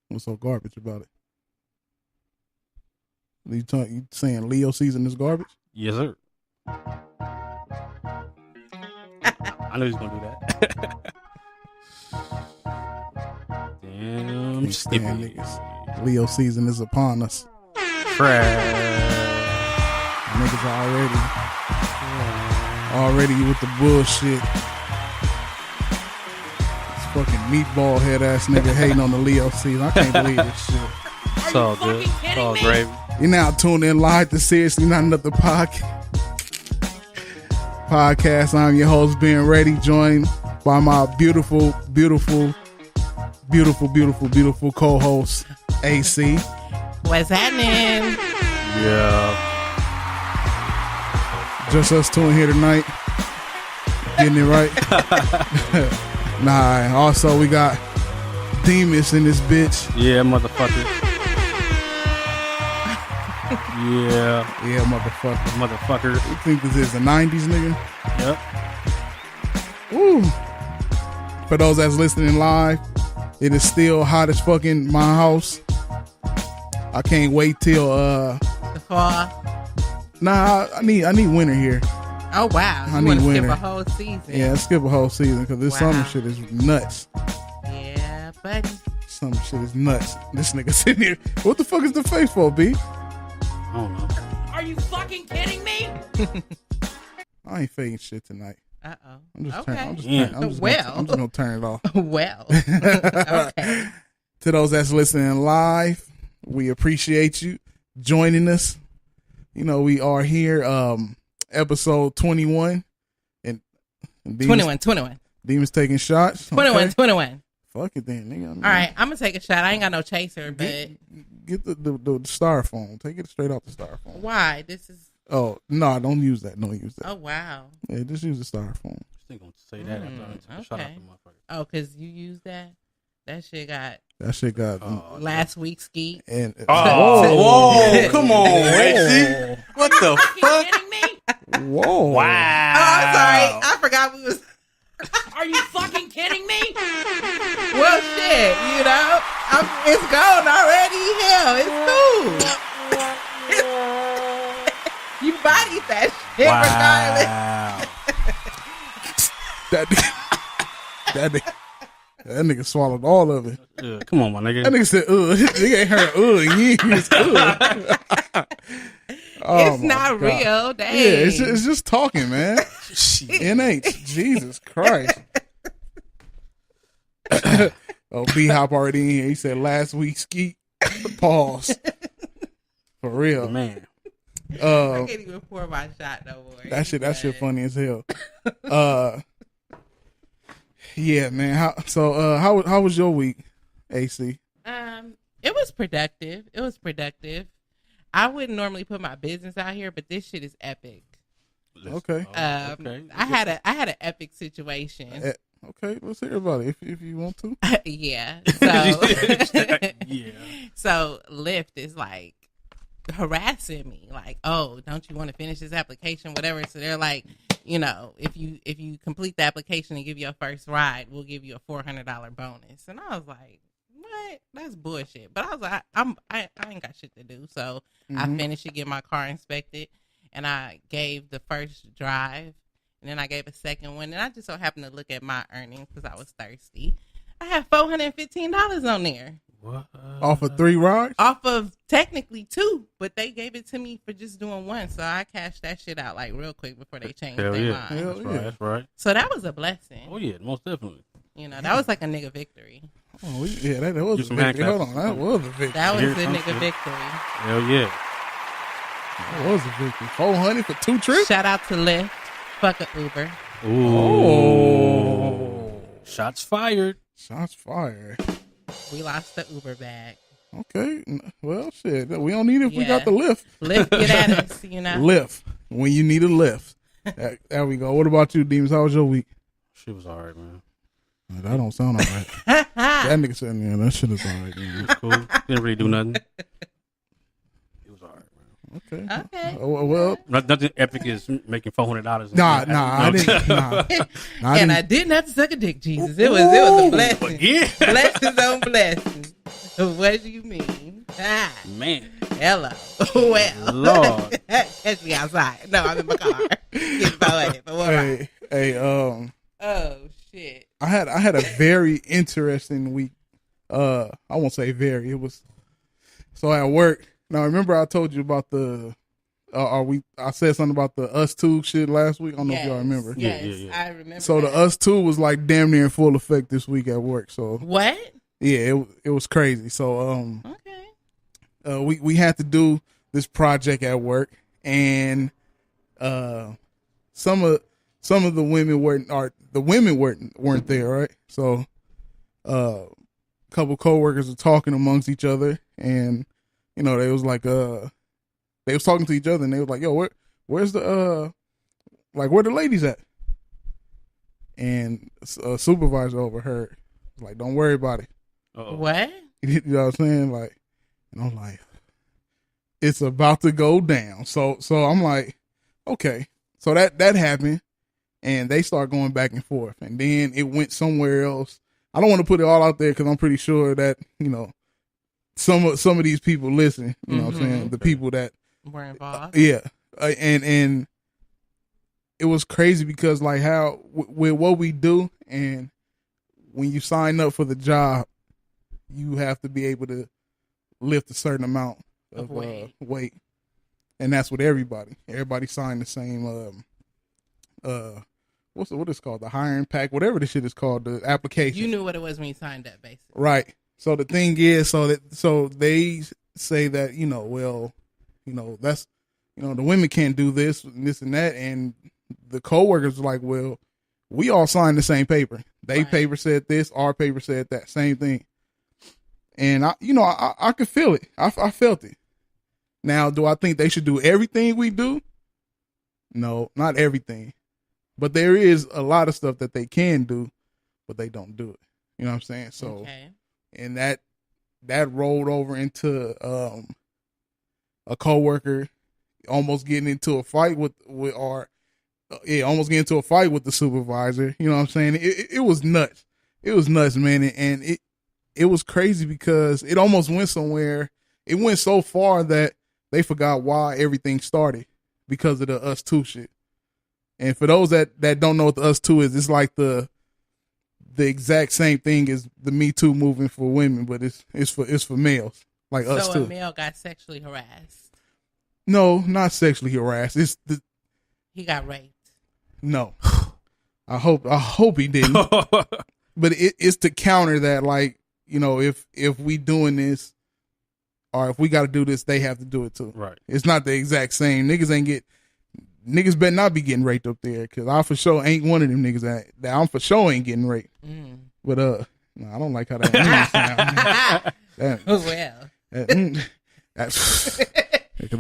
What's so garbage about it? You saying Leo season is garbage? Yes, sir. I know he's gonna do that. Damn, niggas. Leo season is upon us. Trash. Niggas already with the bullshit. This fucking meatball head ass nigga hating on the Leo season. I can't believe this shit. It's all good. It's all gravy. You're now tuned in live to Seriously Not Another podcast. I'm your host, Ben Ready, joined by my beautiful co-host, AC. What's happening? Yeah. Just us two in here tonight. Getting it right. Nah, also we got Demis in this bitch. Yeah, motherfucker. Yeah, motherfucker. You think this is the 90s, nigga? Yep. Woo. For those that's listening live, it is still hot as fucking my house. I can't wait till the fall. Nah, I need winter here. Oh wow! I need winter. Skip a whole season. Yeah, skip a whole season because this summer shit is nuts. Yeah, buddy. Summer shit is nuts. This nigga sitting here. What the fuck is the face for, B? I don't know. Are you fucking kidding me? I ain't fading shit tonight. Uh-oh. I'm just okay. I'm just gonna turn it off. Well. Okay. To those that's listening live, we appreciate you joining us. You know, we are here, episode 21. And Demis, 21. Demis taking shots. 21. Fuck it then, nigga. All right, I'm going to take a shot. I ain't got no chaser, but... Get the styrofoam. Take it straight off the styrofoam. Why? This is... Oh, no, don't use that. Don't use that. Oh, wow. Yeah, just use the styrofoam. Still gonna say that after I took a shot out the motherfucker. Oh, because you used that? That shit got last week's ski. And whoa, come on, AC. What the fuck? Kidding me? Whoa. Wow. Oh, I'm sorry. I forgot we was... Are you fucking kidding me? Well, shit, you know, it's gone already. Hell, it's cool. You bodied that shit regardless. That nigga swallowed all of it. Come on, my nigga. That nigga said, nigga ain't heard in years. It's not real. Dang. Yeah, it's just talking, man. NH. Jesus Christ. B-Hop already in here. He said last week's ski. Pause. For real. Man. I can't even pour my shot no more. That shit funny as hell. Yeah, man. How was your week, AC? It was productive. I wouldn't normally put my business out here, but this shit is epic. Okay. Okay. I had an epic situation. Okay, let's hear about it if you want to. Yeah. So yeah. So Lyft is like harassing me, like, oh, don't you want to finish this application, whatever. So they're like, you know, if you complete the application and give your first ride, we'll give you a $400 bonus. And I was like, what? That's bullshit. But I was like, I ain't got shit to do. So I finished to get my car inspected, and I gave the first drive, and then I gave a second one. And I just so happened to look at my earnings because I was thirsty. I had $415 on there. What? Off of 3 rides? Off of technically 2, but they gave it to me for just doing 1. So I cashed that shit out like real quick before they changed their mind. That's right. So that was a blessing. Oh yeah, most definitely. You know, that was like a nigga victory. Oh yeah, that was a victory. Hold on, that was a victory. That was a nigga victory. Hell yeah. That was a victory. 400 for 2 trips? Shout out to Lyft. Fuck a Uber. Ooh. Oh. Shots fired. Shots fired. We lost the Uber bag. Okay. Well, shit. We don't need it if we got the Lyft. Lyft, get at us, you know. Lyft. When you need a lift. There we go. What about you, Demis? How was your week? Shit was alright, man. That don't sound alright. That nigga said, yeah, that shit is alright. It was cool. Didn't really do nothing. It was alright, Okay. Okay. Well, Nothing epic is making $400. nah, I didn't. Nah, And I didn't have to suck a dick, Jesus. It was a blessing. Yeah. Blessings on blessings. What do you mean? Man. Hello. Well. Lord. Catch me outside. No, I'm in my car. Get poetic. But what hey, oh shit. I had a very interesting week. I won't say very. It was so at work. Now remember I told you about the I said something about the Us Two shit last week. I don't know if y'all remember. Yes, Yeah. I remember. So the Us Two was like damn near in full effect this week at work. So what? yeah, it was crazy. So Okay. we had to do this project at work, and some of the women weren't there, right? So a couple coworkers were talking amongst each other, and they was like they was talking to each other, and they was like, yo, where's the where the ladies at? And a supervisor overheard, like, don't worry about it. Uh-oh. What? You know what I'm saying? Like, and I'm like, it's about to go down. So I'm like, okay. So that happened, and they start going back and forth, and then it went somewhere else. I don't want to put it all out there because I'm pretty sure that some of these people listen. You know what I'm saying? The people that were involved. Yeah, and it was crazy because like how with what we do, and when you sign up for the job, you have to be able to lift a certain amount of weight, and that's with everybody. Everybody signed the same what is called, the hiring pack, whatever the shit is called, the application. You knew what it was when you signed up, basically. Right. So the thing is, so they say that that's the women can't do this and this and that, and the coworkers are like, well, we all signed the same paper. They paper said this, our paper said that, same thing. And I could feel it. I felt it. Now, do I think they should do everything we do? No, not everything. But there is a lot of stuff that they can do, but they don't do it. You know what I'm saying? So, and that rolled over into a coworker almost getting into a fight with the supervisor. You know what I'm saying? It was nuts. It was nuts, man. And it was crazy because it almost went somewhere. It went so far that they forgot why everything started, because of the Us Two shit. And for those that don't know what the Us Two is, it's like the exact same thing as the Me Too movement for women, but it's for males, like Us Too. So a male got sexually harassed? No, not sexually harassed. He got raped. No, I hope he didn't. But it's to counter that, like, if we doing this, or if we got to do this, they have to do it too. Right. It's not the exact same. Niggas better not be getting raped up there, because I for sure ain't one of them niggas that I'm for sure ain't getting raped. But no, I don't like how that sounds.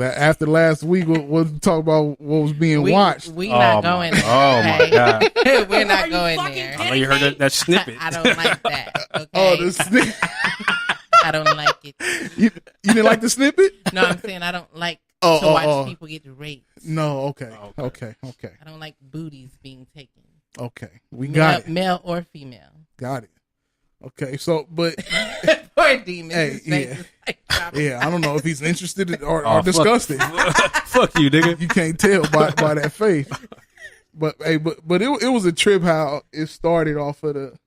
After last week, we'll talk about what was being watched. We not going there. Oh my God. We're not going there. I know you heard that snippet. I don't like that. Okay. Oh, the snippet. I don't like it. You didn't like the snippet? No, I'm saying I don't like to watch people get raped. No, okay. I don't like booties being taken. Okay, we got it. Male or female. Got it. Okay, so, but poor Demis. Hey, yeah, I don't know if he's interested or disgusted. Fuck you, nigga. You can't tell by that face. But hey, but it was a trip how it started off of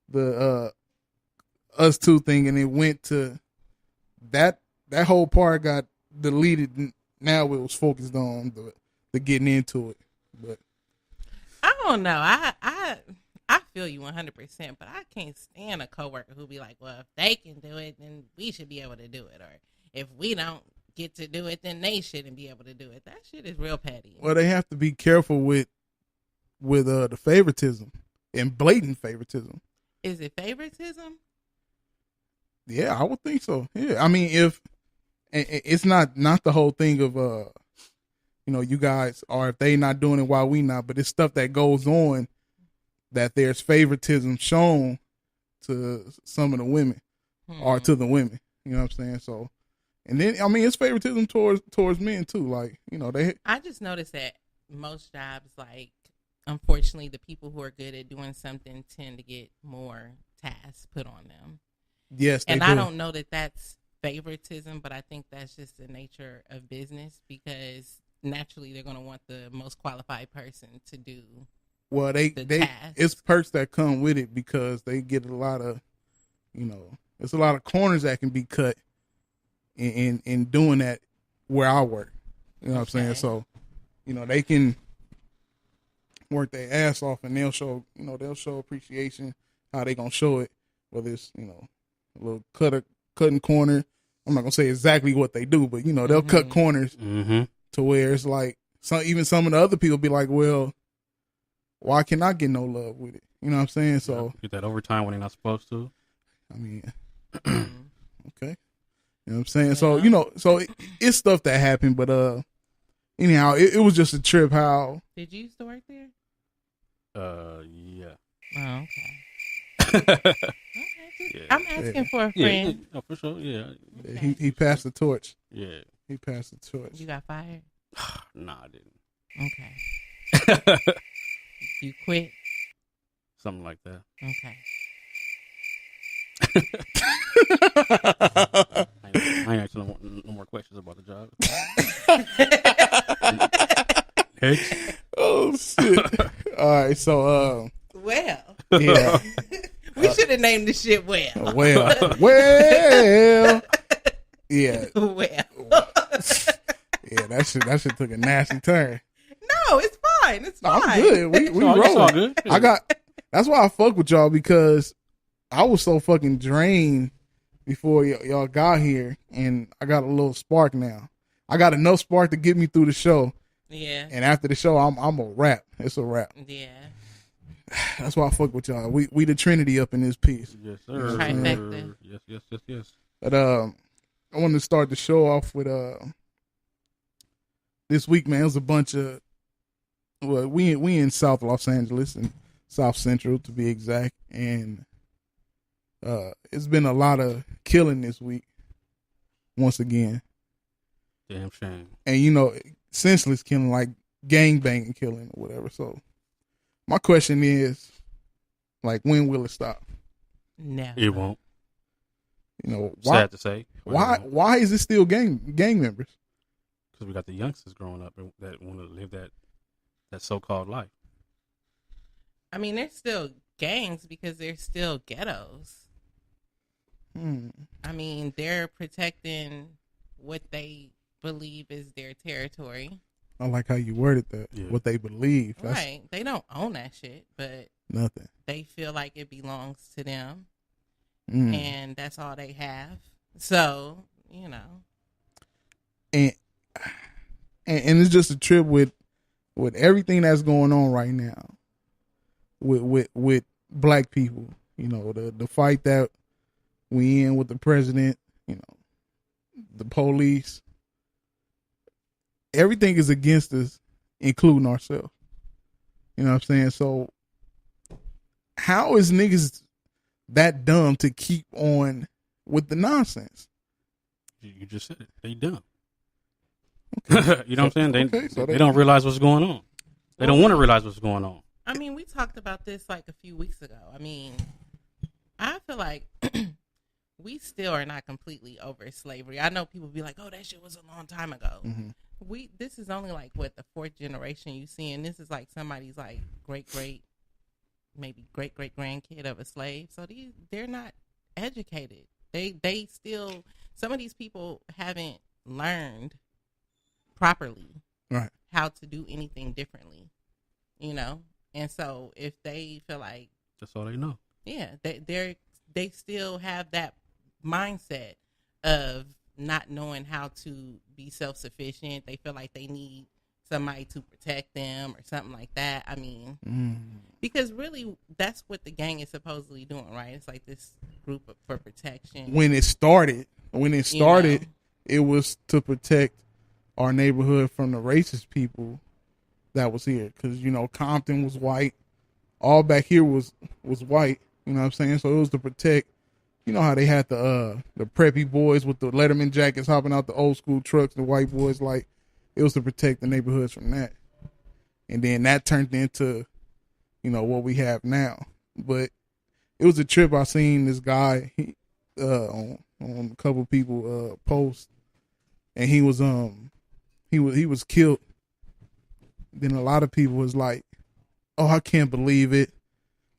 the Us Two thing, and it went to that whole part got deleted. And now it was focused on the getting into it. But I don't know. I feel you 100%, but I can't stand a coworker who be like, well, if they can do it, then we should be able to do it. Or if we don't get to do it, then they shouldn't be able to do it. That shit is real petty. Well, they have to be careful with the favoritism and blatant favoritism. Is it favoritism? Yeah, I would think so. Yeah, I mean, if it's not the whole thing of you guys, or if they not doing it while we not, but it's stuff that goes on that there's favoritism shown to some of the women or to the women. You know what I'm saying? So And then I mean, it's favoritism towards men too. Like I just noticed that most jobs, like, unfortunately, the people who are good at doing something tend to get more tasks put on them. Yes, and do. I don't know that that's favoritism, but I think that's just the nature of business because naturally they're going to want the most qualified person to do. Well, they it's perks that come with it because they get a lot of, it's a lot of corners that can be cut in doing that where I work. You know what I'm saying? So, they can work their ass off and they'll show appreciation how they gonna show it, whether it's, a little cutting corner. I'm not gonna say exactly what they do, but they'll cut corners to where it's like even some of the other people be like, well, why can't I get no love with it? You know what I'm saying? So get that overtime when they're not supposed to. I mean, okay. You know what I'm saying? So, so it's stuff that happened, but anyhow, it was just a trip. How did you used to work there? Yeah. Oh, okay. Okay. Yeah. I'm asking for a friend. Yeah, for sure. Yeah. Okay. He passed the torch. Yeah. He passed the torch. You got fired? Nah, I didn't. Okay. You quit? Something like that. Okay. I ain't asking no more questions about the job. Next. Oh shit! All right, so well, yeah, we should have named the shit well. Yeah, yeah. That shit took a nasty turn. No, it's fine. It's fine. I'm good. We rolling. All good. That's why I fuck with y'all because I was so fucking drained before y'all got here, and I got a little spark now. I got enough spark to get me through the show. Yeah. And after the show, I'm a wrap. It's a wrap. Yeah. That's why I fuck with y'all. We the Trinity up in this piece. Yes, sir. Trifecta. Yes. But I wanted to start the show off with this week, man. It was a bunch of we in South Los Angeles and South Central to be exact, and it's been a lot of killing this week. Once again, damn shame. And senseless killing, like gang banging killing or whatever. So my question is, like, when will it stop? Never. It won't. Why, sad to say. Why is it still gang members? Because we got the youngsters growing up that want to live that so-called life. I mean, there's still gangs because there's still ghettos. I mean, they're protecting what they believe is their territory. I like how you worded that. Yeah. What they believe. Right. They don't own that shit, but nothing. They feel like it belongs to them. And that's all they have. So, And it's just a trip with everything that's going on right now with black people. The fight that we in with the president, the police. Everything is against us, including ourselves. You know what I'm saying? So how is niggas that dumb to keep on with the nonsense? You just said it. They dumb. Okay. You know what I'm saying? They don't realize what's going on. They don't want to realize what's going on. I mean, we talked about this like a few weeks ago. I mean, I feel like we still are not completely over slavery. I know people be like, oh, that shit was a long time ago. Mm-hmm. This is only like the fourth generation you see, and this is like somebody's like great grandkid of a slave. So they're not educated. They still, some of these people haven't learned properly how to do anything differently, and so if they feel like that's all they know, they still have that mindset of not knowing how to be self-sufficient. They feel like they need somebody to protect them or something like that. I mean, because really that's what the gang is supposedly doing, right? It's like this group for protection. When it started, it was to protect our neighborhood from the racist people that was here. Because, Compton was white. All back here was white. You know what I'm saying? So it was to protect you know how they had the preppy boys with the Letterman jackets hopping out the old school trucks, the white boys, like it was to protect the neighborhoods from that. And then that turned into, you know, what we have now. But it was a trip. I seen this guy on a couple people post, and he was killed. Then a lot of people was like, "Oh, I can't believe it.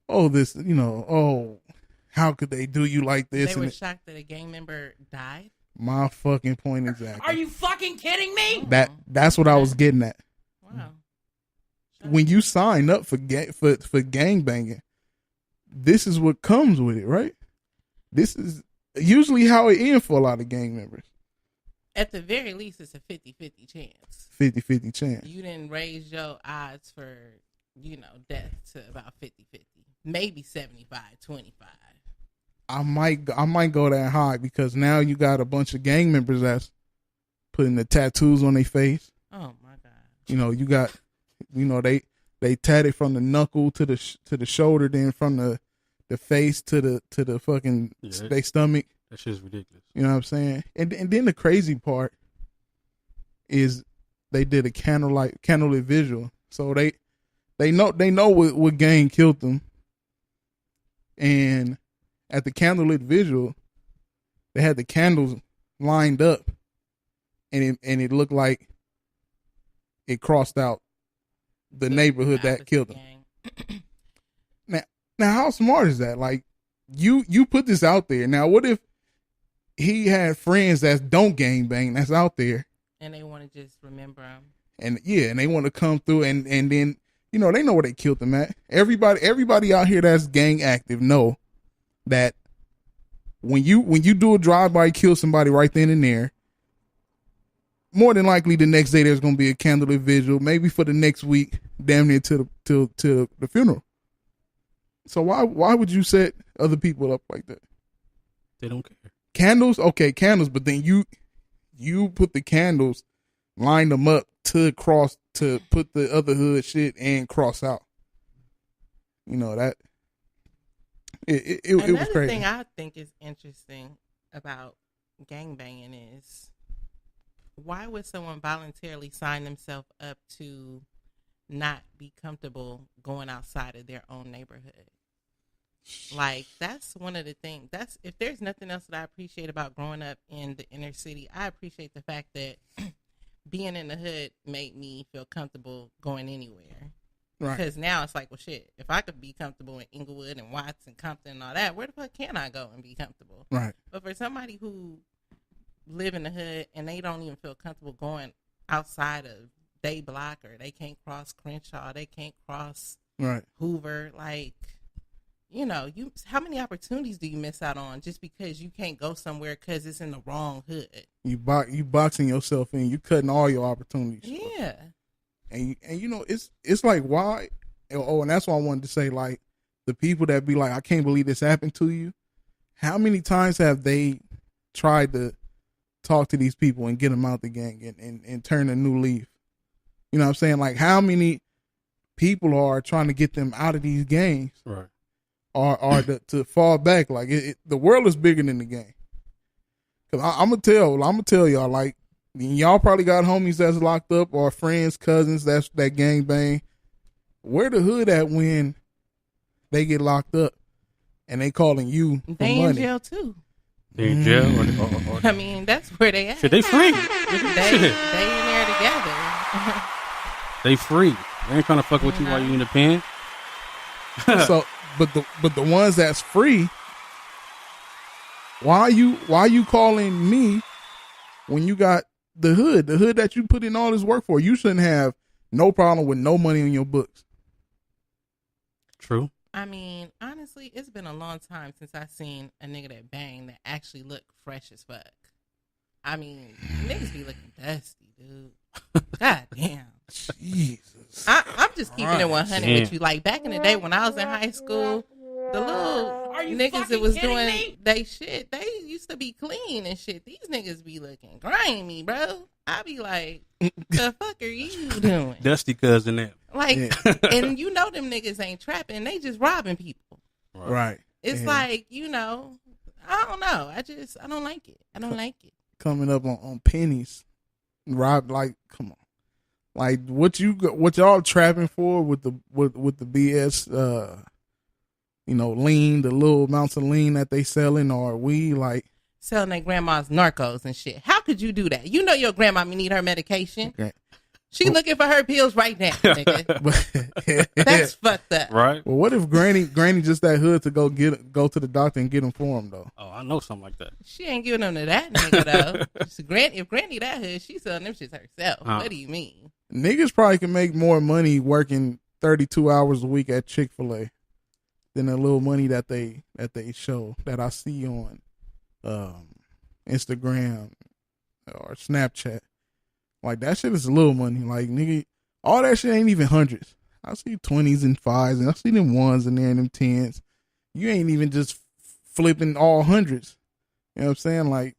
Oh, this, you know, oh, how could they do you like this?" They were shocked that a gang member died. My fucking point exactly. Are you fucking kidding me? That's what I was getting at. Wow. When you sign up for gang banging, this is what comes with it, right? This is usually how it ends for a lot of gang members. At the very least, it's a 50-50 chance. 50-50 chance. You didn't raise your odds for, you know, death to about 50-50. Maybe 75-25. I might go that high because now you got a bunch of gang members that's putting the tattoos on their face. Oh my God. You know, you got, you know, they tatted from the knuckle to the shoulder, then from the face to the fucking their stomach. That shit's ridiculous. You know what I'm saying? And then the crazy part is they did a candlelit visual. So they know what gang killed them. And at the candlelit visual, they had the candles lined up, and it looked like it crossed out the neighborhood that killed them. Now, how smart is that? Like, you put this out there. Now, what if he had friends that don't gang bang that's out there, and they want to just remember him, and they want to come through, and then, you know, they know where they killed them at. Everybody out here that's gang active know that when you do a drive-by, kill somebody right then and there, more than likely the next day there's going to be a candlelit visual, maybe for the next week, damn near to the funeral. So why would you set other people up like that? They don't care. Candles, okay, candles, but then you put the candles, line them up to cross, to put the other hood shit and cross out. You know, that it was crazy. Another thing I think is interesting about gangbanging is, why would someone voluntarily sign themselves up to not be comfortable going outside of their own neighborhood? Like, that's one of the things. That's, if there's nothing else that I appreciate about growing up in the inner city, I appreciate the fact that being in the hood made me feel comfortable going anywhere. Right. Because now it's like, well, shit, if I could be comfortable in Inglewood and Watts and Compton and all that, where the fuck can I go and be comfortable? Right. But for somebody who live in the hood and they don't even feel comfortable going outside of they block, or they can't cross Crenshaw, they can't cross Hoover, like, you know, how many opportunities do you miss out on just because you can't go somewhere because it's in the wrong hood? You boxing yourself in. You cutting all your opportunities. Yeah. And you know, it's like, why? Oh, and that's why I wanted to say, like, the people that be like, I can't believe this happened to you. How many times have they tried to talk to these people and get them out the gang and turn a new leaf? You know what I'm saying? Like, how many people are trying to get them out of these gangs? Right. Or to fall back. Like, the world is bigger than the game. Cause I'm gonna tell y'all, like, y'all probably got homies that's locked up, or friends, cousins that gang bang. Where the hood at when they get locked up and they calling you for they money? In jail too. They in jail. Or I mean, that's where they at. Shit, they free. They in there together. They free. They ain't trying to fuck with you while you in the pen. So, but the ones that's free, why you calling me when you got the hood that you put in all this work for? You shouldn't have no problem with no money in your books. True. I mean, honestly, it's been a long time since I seen a nigga that bang that actually looked fresh as fuck. I mean, niggas be looking dusty, dude. God damn. Jesus. I'm just keeping it 100 with you. Like, back in the day when I was in high school, the little niggas that was doing they shit, they used to be clean and shit. These niggas be looking grimy, bro. I be like, the fuck are you doing? Dusty cousin that. Like, and you know them niggas ain't trapping. They just robbing people. Right. It's like, you know, I don't know. I don't like it. I don't like it. Coming up on pennies, Rob. Like, come on, like what y'all trapping for with the BS? Lean, the little amounts of lean that they selling, or we like selling their grandma's narcos and shit. How could you do that? You know your grandma need her medication. Okay. She looking for her pills right now, nigga. That's fucked up. Right. Well, what if Granny just that hood to go to the doctor and get them for him though? Oh, I know something like that. She ain't giving them to that nigga though. If Granny that hood, she's selling them shits herself. What do you mean? Niggas probably can make more money working 32 hours a week at Chick-fil-A than the little money that they show that I see on Instagram or Snapchat. Like, that shit is little money. Like, nigga, all that shit ain't even hundreds. I see 20s and 5s, and I see them 1s in there and them 10s. You ain't even just flipping all hundreds. You know what I'm saying? Like,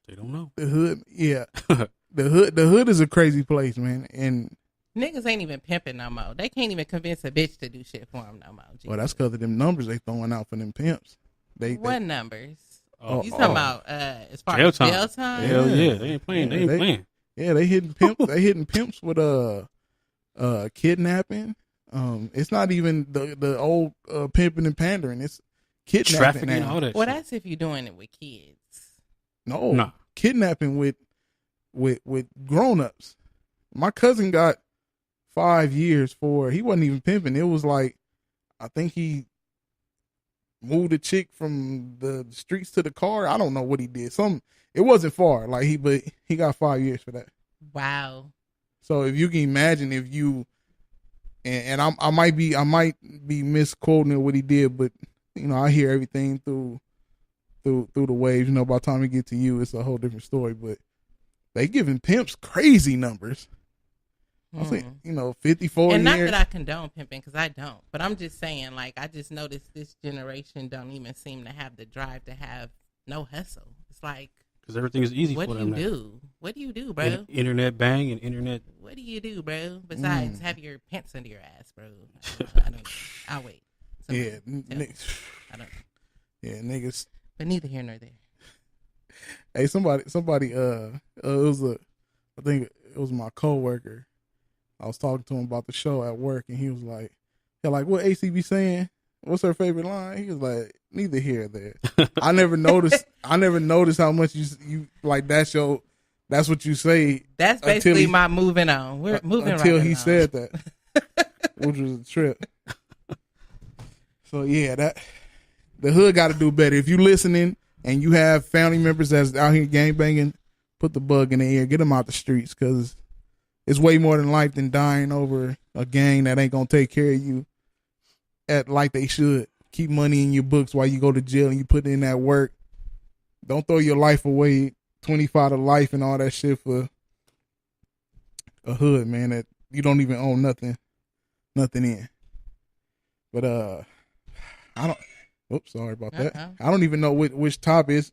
they don't know. The hood, yeah. The hood is a crazy place, man. And niggas ain't even pimping no more. They can't even convince a bitch to do shit for them no more. Well, that's because of them numbers they throwing out for them pimps. What numbers? You talking about as far as jail time? Hell yeah, they ain't playing. They ain't playing. Yeah, they hitting pimps. They hitting pimps with kidnapping. It's not even the old pimping and pandering. It's kidnapping, trafficking, all that. Well, shit. that's if you're doing it with kids. No, kidnapping with grown ups. My cousin got 5 years for. He wasn't even pimping. It was like, I think he moved a chick from the streets to the car. I don't know what he did. It wasn't far. Like but he got 5 years for that. Wow. So if you can imagine, if you and I might be misquoting what he did, but I hear everything through the waves. By the time we get to you, it's a whole different story. But they giving pimps crazy numbers. I think 54 and years. not that I condone pimping, because I don't, but I'm just saying, like, I just noticed this generation don't even seem to have the drive to have no hustle. It's like, because everything is easy for them. What do you do, bro? Internet bang and internet. What do you do, bro? Besides have your pants under your ass, bro. I don't know. I'll wait. Yeah, I don't know. Yeah, niggas. But neither here nor there. Hey, somebody. I think it was my coworker. I was talking to him about the show at work, and he was like, what AC be saying? What's her favorite line? He was like, neither here or there. I never noticed how much you like that's what you say. That's basically my moving on. We're moving until right he on. said that, which was a trip. So yeah, that the hood got to do better. If you listening and you have family members that's out here gangbanging, put the bug in the ear, get them out the streets, because it's way more than life than dying over a gang that ain't gonna take care of you like they should. Keep money in your books while you go to jail and you put in that work. Don't throw your life away, 25 to life and all that shit for a hood, man, that you don't even own nothing in. But I don't. Oops, sorry about that. I don't even know which top is.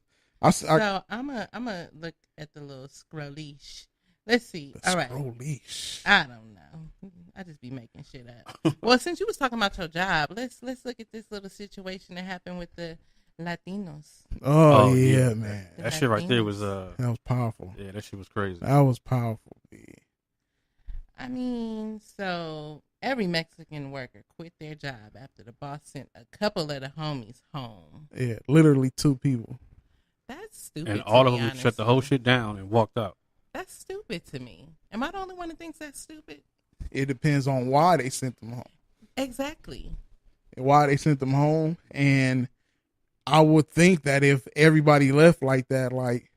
So I'm gonna look at the little scrollish. Let's see. All right. Scrollish. I don't know. I just be making shit up. Well, since you was talking about your job, let's look at this little situation that happened with the Latinos. Oh yeah, man. That shit right there was that was powerful. Yeah, that shit was crazy. That was powerful. Man. I mean, so every Mexican worker quit their job after the boss sent a couple of the homies home. Yeah, literally 2 people. That's stupid. And all of them shut the whole shit down and walked out. That's stupid to me. Am I the only one that thinks that's stupid? It depends on why they sent them home. Exactly. Why they sent them home. And I would think that if everybody left like that, like,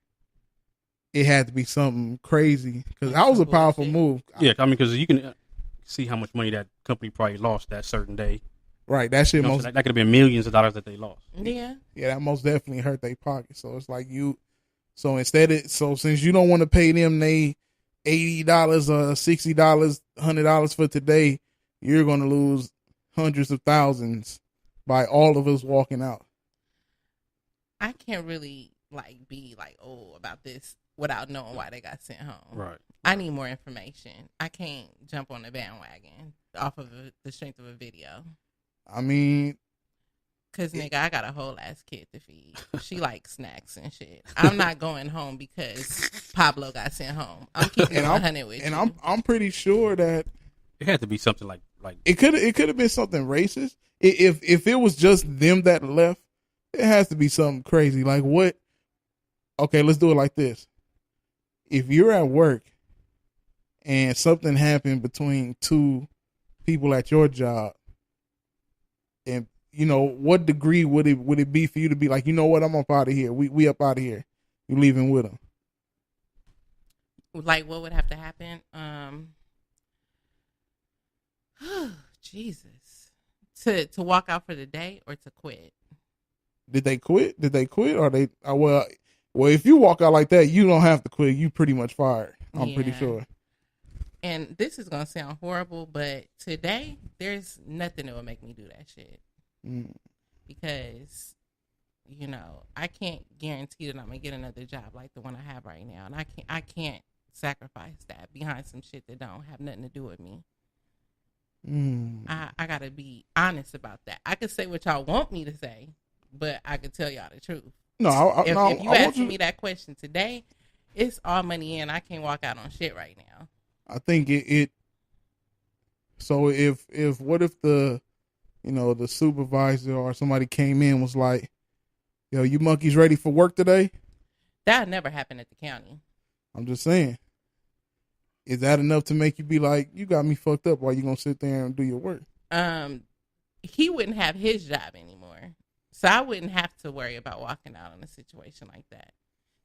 it had to be something crazy. Because that was a powerful move. Yeah, I mean, because you can see how much money that company probably lost that certain day. Right, that shit that could have been millions of dollars that they lost. Yeah. Yeah, that most definitely hurt their pocket. So it's like since you don't want to pay them they $80 or $60, $100 for today, you're gonna lose hundreds of thousands by all of us walking out. I can't really be about this without knowing why they got sent home. Right. I need more information. I can't jump on the bandwagon off of the strength of a video. I mean, Cause nigga, I got a whole ass kid to feed. She likes snacks and shit. I'm not going home because Pablo got sent home. I'm keeping it 100 with you. And I'm pretty sure that it had to be something like it could have been something racist. If it was just them that left, it has to be something crazy. Like what? Okay, let's do it like this. If you're at work and something happened between two people at your job, and you know, what degree would it be for you to be like, you know what, I'm up out of here. We up out of here. You leaving with them? Like, what would have to happen? Jesus, to walk out for the day or to quit? Did they quit? Or they? Well, if you walk out like that, you don't have to quit. You pretty much fired. I'm pretty sure. And this is gonna sound horrible, but today there's nothing that will make me do that shit. Because, you know, I can't guarantee that I'm gonna get another job like the one I have right now, and I can't sacrifice that behind some shit that don't have nothing to do with me. I gotta be honest about that. I could say what y'all want me to say, but I could tell y'all the truth. No, if you ask me that question today, it's all money in. I can't walk out on shit right now. I think it. So if what if the, you know, the supervisor or somebody came in was like, yo, you monkeys ready for work today? That never happened at the county. I'm just saying. Is that enough to make you be like, you got me fucked up while you gonna sit there and do your work? He wouldn't have his job anymore. So I wouldn't have to worry about walking out in a situation like that.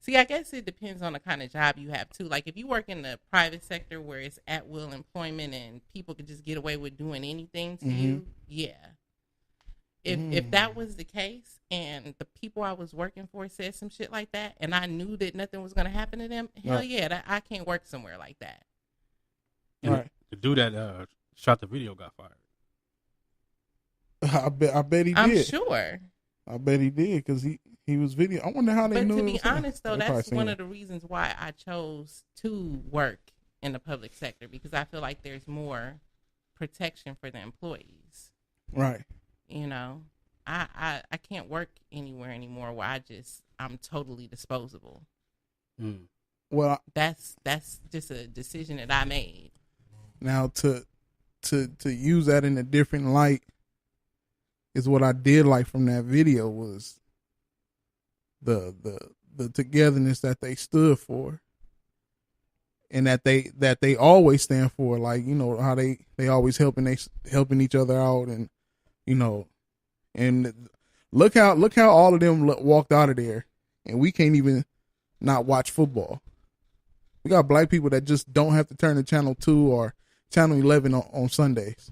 See, I guess it depends on the kind of job you have too. Like if you work in the private sector where it's at will employment and people could just get away with doing anything to you, yeah. If that was the case and the people I was working for said some shit like that and I knew that nothing was going to happen to them, hell yeah, I can't work somewhere like that. And right. The dude that shot the video got fired. I bet he did. I'm sure. I bet he did because he was video. I wonder how they knew. But to be honest, though, that's one of the reasons why I chose to work in the public sector, because I feel like there's more protection for the employees. Right. You know, I can't work anywhere anymore where I'm totally disposable. Well, that's just a decision that I made. Now to use that in a different light is what I did like from that video was the togetherness that they stood for, and that they always stand for. Like, you know, how they always helping each other out, and you know, and look how all of them walked out of there, and we can't even not watch football. We got black people that just don't have to turn to Channel 2 or Channel 11 on Sundays.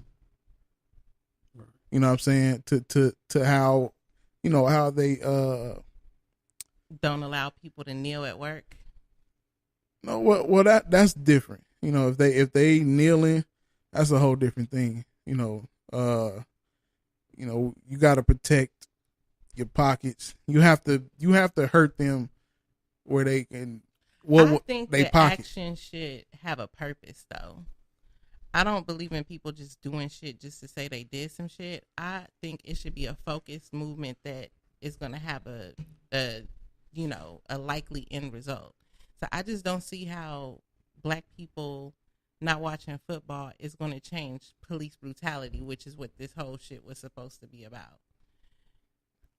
You know what I'm saying? To how, you know, how they don't allow people to kneel at work. No, well that's different. You know, if they kneeling, that's a whole different thing. You know, you got to protect your pockets. You have to hurt them where they can. I think that action should have a purpose, though. I don't believe in people just doing shit just to say they did some shit. I think it should be a focused movement that is going to have a likely end result. So I just don't see how black people not watching football is going to change police brutality, which is what this whole shit was supposed to be about.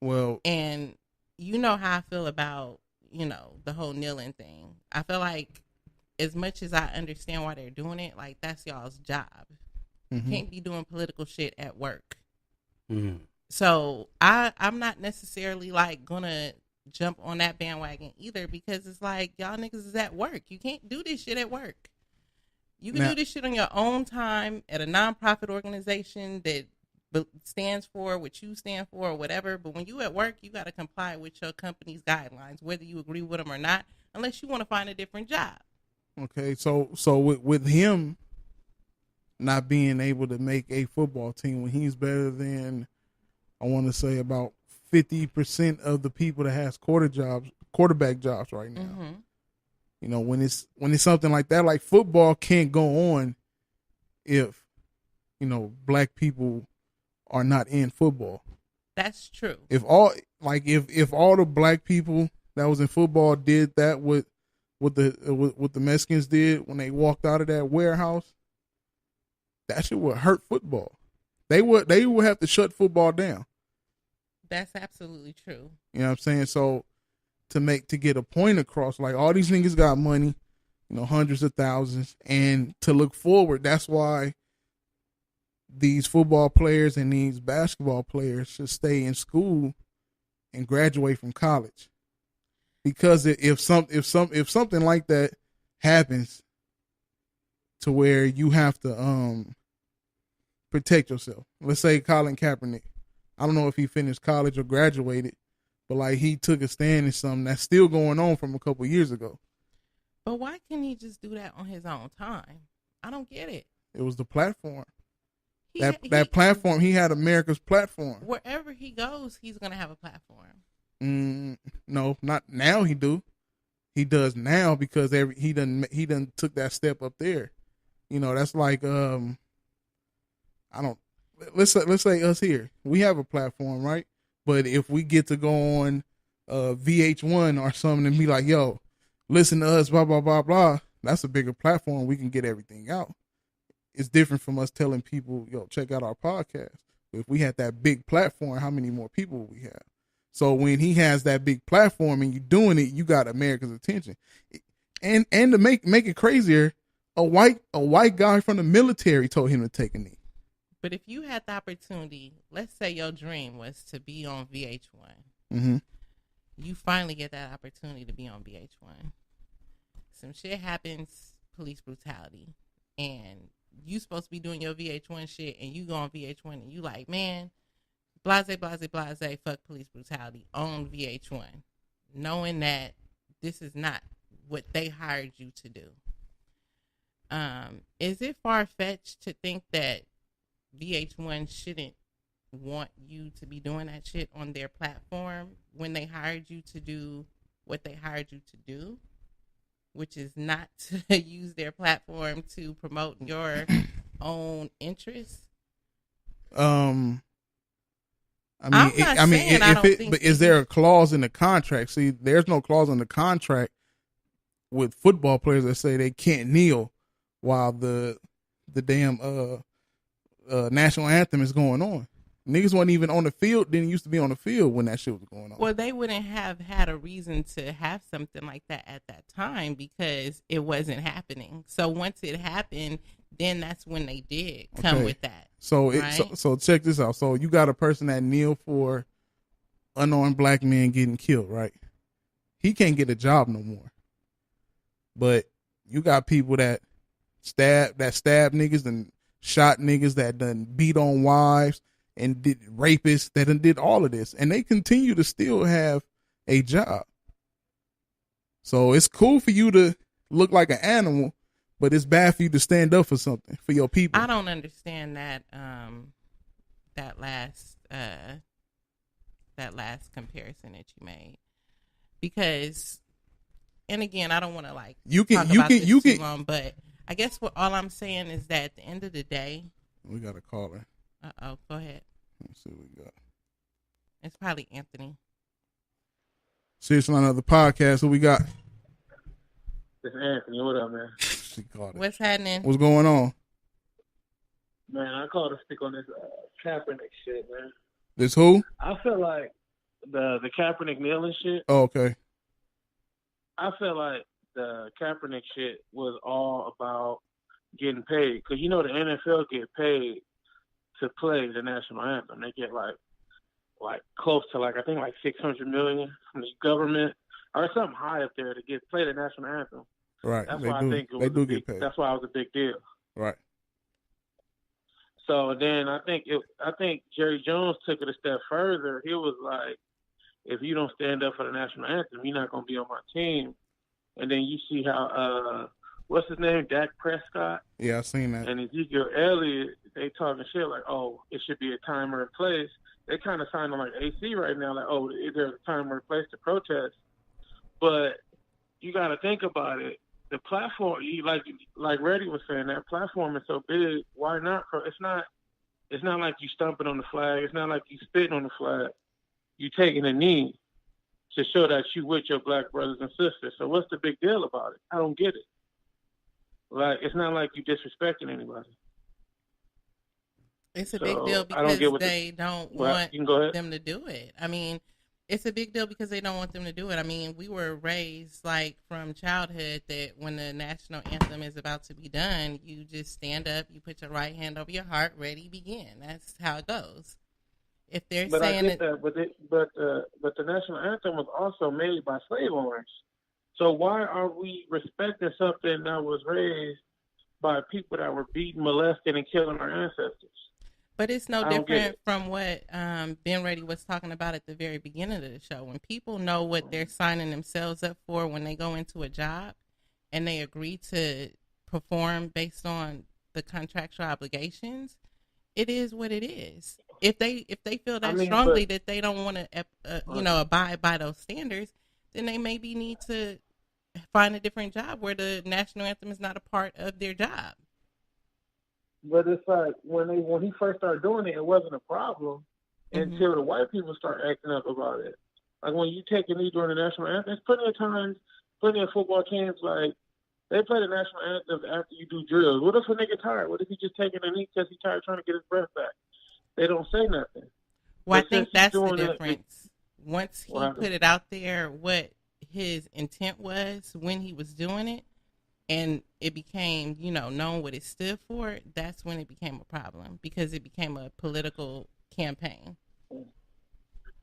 Well, and you know how I feel about, you know, the whole kneeling thing. I feel like as much as I understand why they're doing it, like, that's y'all's job. You can't be doing political shit at work. So I'm not necessarily like gonna jump on that bandwagon either, because it's like, y'all niggas is at work. You can't do this shit at work. You can do this shit on your own time at a nonprofit organization that stands for what you stand for or whatever. But when you at work, you got to comply with your company's guidelines, whether you agree with them or not, unless you want to find a different job. Okay, so with him not being able to make a football team when he's better than, I want to say, about 50% of the people that has quarterback jobs right now. You know, when it's something like that, like football can't go on if, you know, black people are not in football. That's true. If all the black people that was in football did that what the Mexicans did when they walked out of that warehouse, that shit would hurt football. They would have to shut football down. That's absolutely true. You know what I'm saying? So to get a point across, like all these niggas got money, hundreds of thousands, and to look forward, that's why these football players and these basketball players should stay in school and graduate from college. Because if something like that happens to where you have to protect yourself. Let's say Colin Kaepernick. I don't know if he finished college or graduated, but like he took a stand in something that's still going on from a couple years ago. But why can't he just do that on his own time? I don't get it. It was the platform. That platform, he had America's platform. Wherever he goes, he's gonna have a platform. No, not now. He does now because he done took that step up there. That's like let's say us here. We have a platform, right? But if we get to go on VH1 or something and be like, yo, listen to us, blah blah blah blah, that's a bigger platform. We can get everything out. It's different from us telling people, yo, check out our podcast. If we had that big platform, how many more people would we have? So when he has that big platform and you doing it, you got America's attention. And to make it crazier, a white guy from the military told him to take a knee. But if you had the opportunity, let's say your dream was to be on VH1. Mm-hmm. You finally get that opportunity to be on VH1. Some shit happens, police brutality, and you supposed to be doing your VH1 shit, and you go on VH1 and you like, man, blase, fuck police brutality on VH1, knowing that this is not what they hired you to do. Is it far-fetched to think that VH1 shouldn't want you to be doing that shit on their platform when they hired you to do what they hired you to do, which is not to use their platform to promote your own interests? But is there a clause in the contract? See, there's no clause in the contract with football players that say they can't kneel while the damn national anthem is going on. Niggas wasn't even on the field, didn't used to be on the field when that shit was going on. Well, they wouldn't have had a reason to have something like that at that time because it wasn't happening. So once it happened, then that's when they did come with that. So right? so check this out. So you got a person that kneel for unarmed black men getting killed, right? He can't get a job no more. But you got people that stab niggas and shot niggas that done beat on wives and did rapists that done did all of this, and they continue to still have a job. So it's cool for you to look like an animal, but it's bad for you to stand up for something, for your people. I don't understand that that last comparison that you made, because, and again, I don't want to like you can too long, but I guess what all I'm saying is that at the end of the day, we got a caller. Go ahead. Let's see what we got. It's probably Anthony. Seriously, on another podcast, who we got? It's Anthony. What up, man? She called it. What's happening? What's going on? Man, I called to speak on this Kaepernick shit, man. This who? I feel like the Kaepernick kneeling shit. Oh, okay. I feel like the Kaepernick shit was all about getting paid. Because, you know, the NFL get paid to play the national anthem. They get like close to I think $600 million from the government or something high up there to play the national anthem. Right. That's why I think it was get paid. That's why it was a big deal. Right. So then I think Jerry Jones took it a step further. He was like, if you don't stand up for the national anthem, you're not gonna be on my team. And then you see how what's his name? Dak Prescott. Yeah, I seen that. And Ezekiel Elliott, they talking shit like, oh, it should be a time or a place. They kind of signed on like AC right now, like, oh, there's a time or a place to protest. But you got to think about it. The platform, like Reddy was saying, that platform is so big. Why not? It's not It's not like you stomping on the flag. It's not like you spitting on the flag. You taking a knee to show that you with your black brothers and sisters. So what's the big deal about it? I don't get it. Like, it's not like you disrespecting anybody. It's a big deal because they don't want them to do it. I mean, it's a big deal because they don't want them to do it. I mean, we were raised like from childhood that when the national anthem is about to be done, you just stand up, you put your right hand over your heart, ready, begin. That's how it goes. If they're saying I get that, but the national anthem was also made by slave owners. So why are we respecting something that was raised by people that were beating, molesting, and killing our ancestors? But it's no different from what Ben Ready was talking about at the very beginning of the show. When people know what they're signing themselves up for when they go into a job and they agree to perform based on the contractual obligations, it is what it is. If they feel that strongly that they don't want to abide by those standards, then they maybe need to find a different job where the national anthem is not a part of their job. But it's like when he first started doing it, it wasn't a problem until the white people start acting up about it. Like when you take a knee during the national anthem, there's plenty of times, plenty of football camps, like they play the national anthem after you do drills. What if a nigga tired? What if he just taking a knee because he's tired trying to get his breath back? They don't say nothing. Well, I think that's the difference. Once he put it out there, what his intent was when he was doing it, and it became, known what it stood for, that's when it became a problem because it became a political campaign.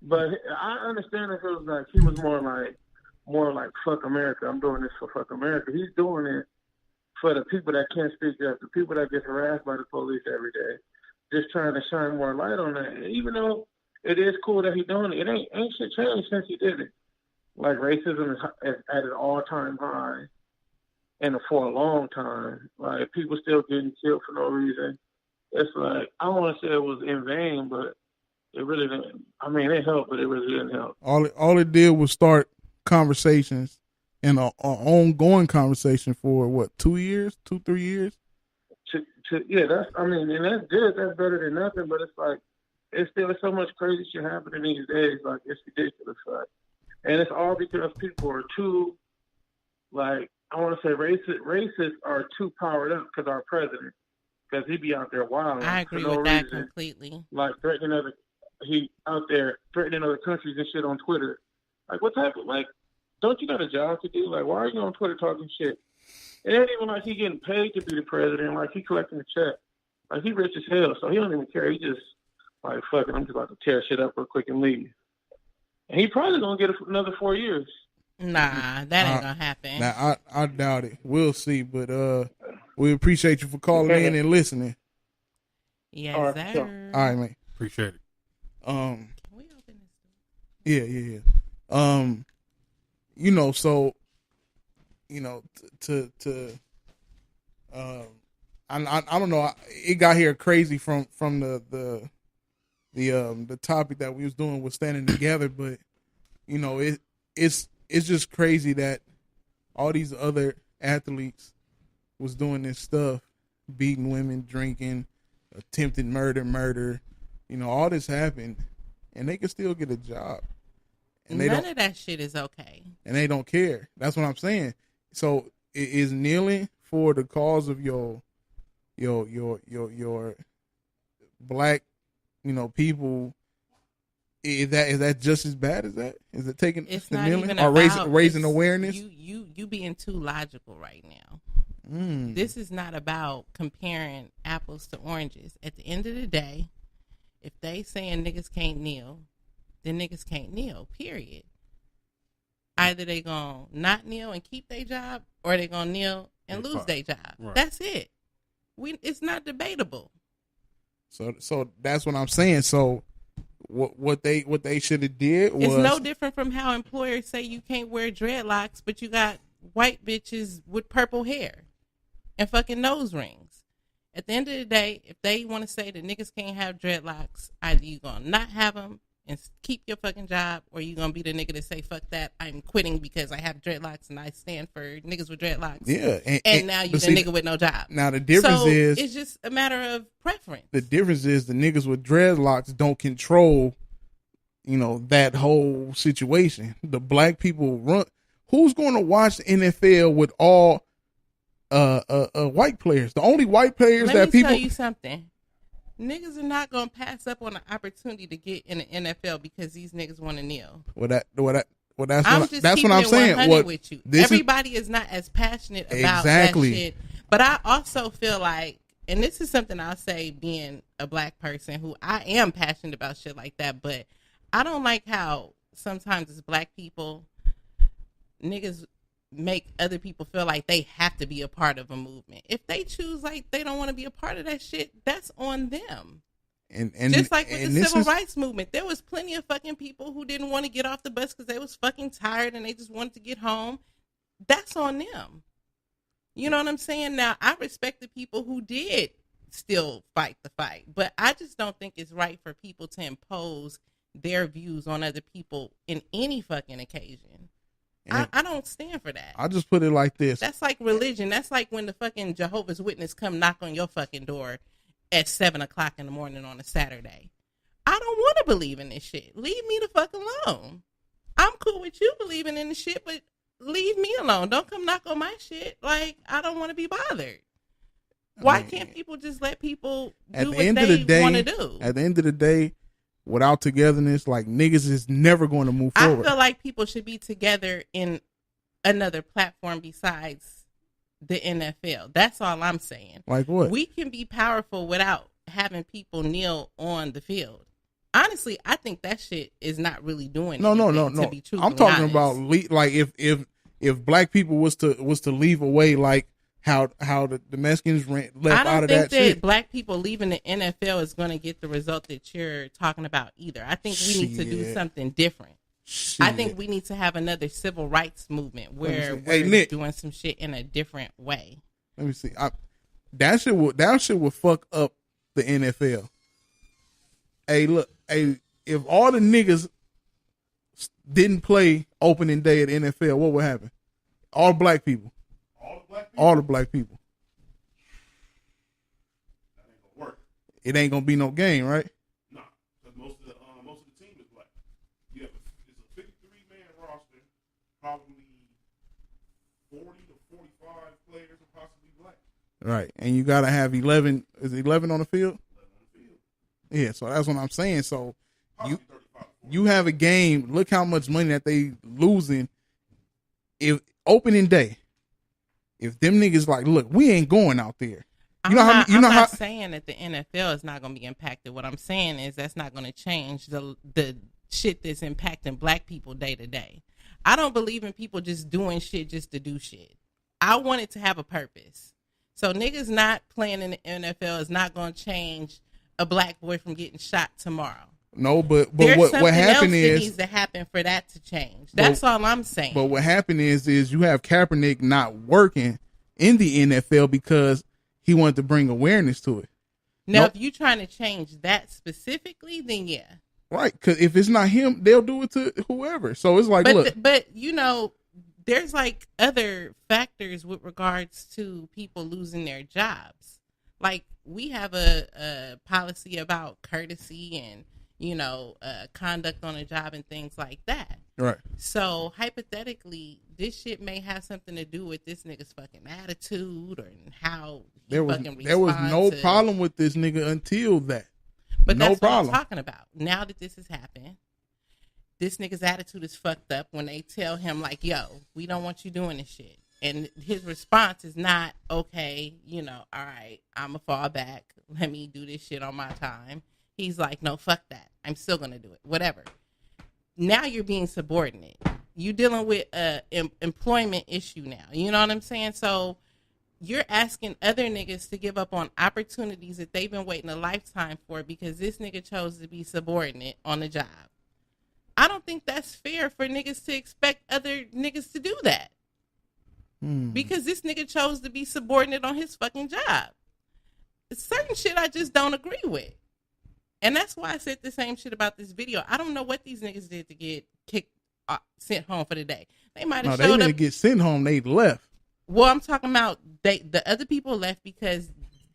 But I understand if it was like he was more like fuck America. I'm doing this for fuck America. He's doing it for the people that can't speak up, the people that get harassed by the police every day. Just trying to shine more light on that. And even though it is cool that he's doing it, ain't shit changed since he did it. Like racism is at an all-time high. And for a long time, like people still getting killed for no reason. It's like I don't want to say it was in vain, but it really didn't. I mean, it helped, but it really didn't help. All it did was start conversations and an ongoing conversation for 2 years, 3 years. Yeah, and that's good. That's better than nothing. But it's like it's still so much crazy shit happening these days. Like it's ridiculous, like, and it's all because people are too like. I want to say racists are too powered up because our president, because he be out there wild. I agree with that completely. Like he out there threatening other countries and shit on Twitter. Like what type of, like, don't you got a job to do? Like, why are you on Twitter talking shit? It ain't even like he getting paid to be the president. Like he collecting a check. Like he rich as hell, so he don't even care. He just like, fuck it, I'm just about to tear shit up real quick and leave. And he probably gonna get another 4 years. Nah, that ain't gonna happen. Nah, I doubt it. We'll see, but we appreciate you for calling in and listening. Yes, sir. Sure. All right, man. Appreciate it. Can we open this? Yeah. So I don't know. It got here crazy from the topic that we was doing was standing together, but it's just crazy that all these other athletes was doing this stuff, beating women, drinking, attempted murder. All this happened, and they can still get a job. And none of that shit is okay. And they don't care. That's what I'm saying. So is kneeling for the cause of your black, people. Is that just as bad as that? Is it taking it's the not kneeling even or about, raising awareness? You being too logical right now. This is not about comparing apples to oranges. At the end of the day, if they saying niggas can't kneel, then niggas can't kneel, period. Either they gonna not kneel and keep their job, or they gonna kneel and lose their job. Right. That's it. It's not debatable. So that's what I'm saying. So what they should have did was, it's no different from how employers say you can't wear dreadlocks, but you got white bitches with purple hair and fucking nose rings. At the end of the day, if they want to say that niggas can't have dreadlocks, either you gonna not have them and keep your fucking job, or you gonna be the nigga to say fuck that, I'm quitting because I have dreadlocks and I stand for niggas with dreadlocks. Yeah, and now you the nigga with no job. Now the difference is it's just a matter of preference. The difference is the niggas with dreadlocks don't control, that whole situation. The black people run. Who's going to watch the NFL with all white players? The only white players Let me tell you something. Niggas are not gonna pass up on an opportunity to get in the NFL because these niggas want to kneel. That's what I'm saying. With you. Everybody is not as passionate about that shit. But I also feel like, and this is something I'll say, being a black person who I am passionate about shit like that, but I don't like how sometimes as black people, niggas make other people feel like they have to be a part of a movement. If they choose like they don't want to be a part of that shit, that's on them. And just like with the civil rights movement, there was plenty of fucking people who didn't want to get off the bus because they was fucking tired and they just wanted to get home. That's on them. You know what I'm saying? Now, I respect the people who did still fight the fight, but I just don't think it's right for people to impose their views on other people in any fucking occasion. I don't stand for that. I'll just put it like this. That's like religion. That's like when the fucking Jehovah's Witness come knock on your fucking door at 7:00 in the morning on a Saturday. I don't want to believe in this shit. Leave me the fuck alone. I'm cool with you believing in the shit, but leave me alone. Don't come knock on my shit. Like, I don't want to be bothered. Why can't people just let people do what they want to do? At the end of the day, without togetherness, like, niggas is never going to move forward. I feel like people should be together in another platform besides the NFL. That's all I'm saying. Like what? We can be powerful without having people kneel on the field. Honestly, I think that shit is not really doing no. To be truthfully I'm talking honest. about like if black people was to leave away like how the Mexicans left out of that shit. I don't think that black people leaving the NFL is going to get the result that you're talking about either. I think we need to do something different. I think we need to have another civil rights movement where we're doing some shit in a different way. Let me see. That shit will fuck up the NFL. Hey, look. Hey, if all the niggas didn't play opening day at the NFL, what would happen? All black people. All the black people. That ain't gonna work. It ain't gonna be no game, right? No, because most of the team is black. It's a 53-man roster, probably 40 to 45 players are possibly black. Right, and you gotta have 11. Is it 11 on the field? 11 on the field. Yeah, so that's what I'm saying. So you have a game. Look how much money that they losing. If opening day, if them niggas like, look, we ain't going out there. I'm not saying that the NFL is not going to be impacted. What I'm saying is that's not going to change the shit that's impacting black people day to day. I don't believe in people just doing shit just to do shit. I want it to have a purpose. So niggas not playing in the NFL is not going to change a black boy from getting shot tomorrow. No, but what happened is needs to happen for that to change. That's all I'm saying. But what happened is you have Kaepernick not working in the NFL because he wanted to bring awareness to it. Now, if you're trying to change that specifically, then yeah. Right, because if it's not him, they'll do it to whoever. So it's like, but there's like other factors with regards to people losing their jobs. Like, we have a policy about courtesy and conduct on a job and things like that. Right. So hypothetically, this shit may have something to do with this nigga's fucking attitude or how he there was no problem with this nigga until that. But that's what I'm talking about. Now that this has happened, this nigga's attitude is fucked up when they tell him like, yo, we don't want you doing this shit. And his response is not, okay, all right, I'm going to fall back. Let me do this shit on my time. He's like, no, fuck that. I'm still going to do it. Whatever. Now you're being subordinate. You're dealing with an employment issue now. You know what I'm saying? So you're asking other niggas to give up on opportunities that they've been waiting a lifetime for because this nigga chose to be subordinate on the job. I don't think that's fair for niggas to expect other niggas to do that. Because this nigga chose to be subordinate on his fucking job. Certain shit I just don't agree with. And that's why I said the same shit about this video. I don't know what these niggas did to get sent home for the day. They might have No, showed they up. didn't get sent home. They left. Well, I'm talking about the other people left because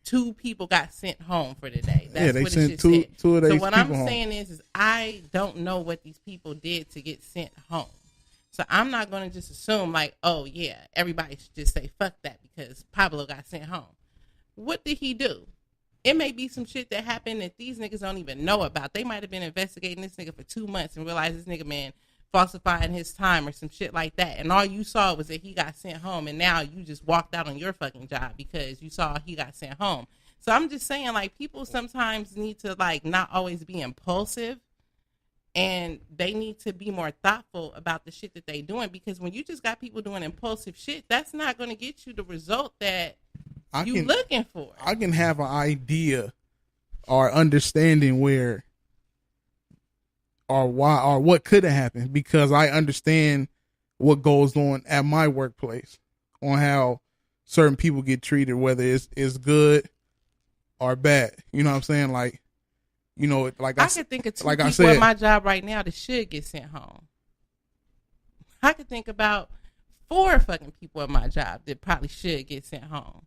2 people got sent home for the day. That's They what sent it two said. of these So what I'm people home. saying is I don't know what these people did to get sent home. So I'm not going to just assume like, oh yeah, everybody should just say fuck that because Pablo got sent home. What did he do? It may be some shit that happened that these niggas don't even know about. They might have been investigating this nigga for 2 months and realized this nigga, man, falsifying his time or some shit like that. And all you saw was that he got sent home. And now you just walked out on your fucking job because you saw he got sent home. So I'm just saying, like, people sometimes need to, like, not always be impulsive. And they need to be more thoughtful about the shit that they doing. Because when you just got people doing impulsive shit, that's not going to get you the result that you looking for. I can have an idea or understanding where or why or what could have happened because I understand what goes on at my workplace on how certain people get treated, whether it's good or bad. You know what I'm saying? Like, you know, like I could think of 2 like people I said, at my job right now that should get sent home. I could think about 4 fucking people at my job that probably should get sent home.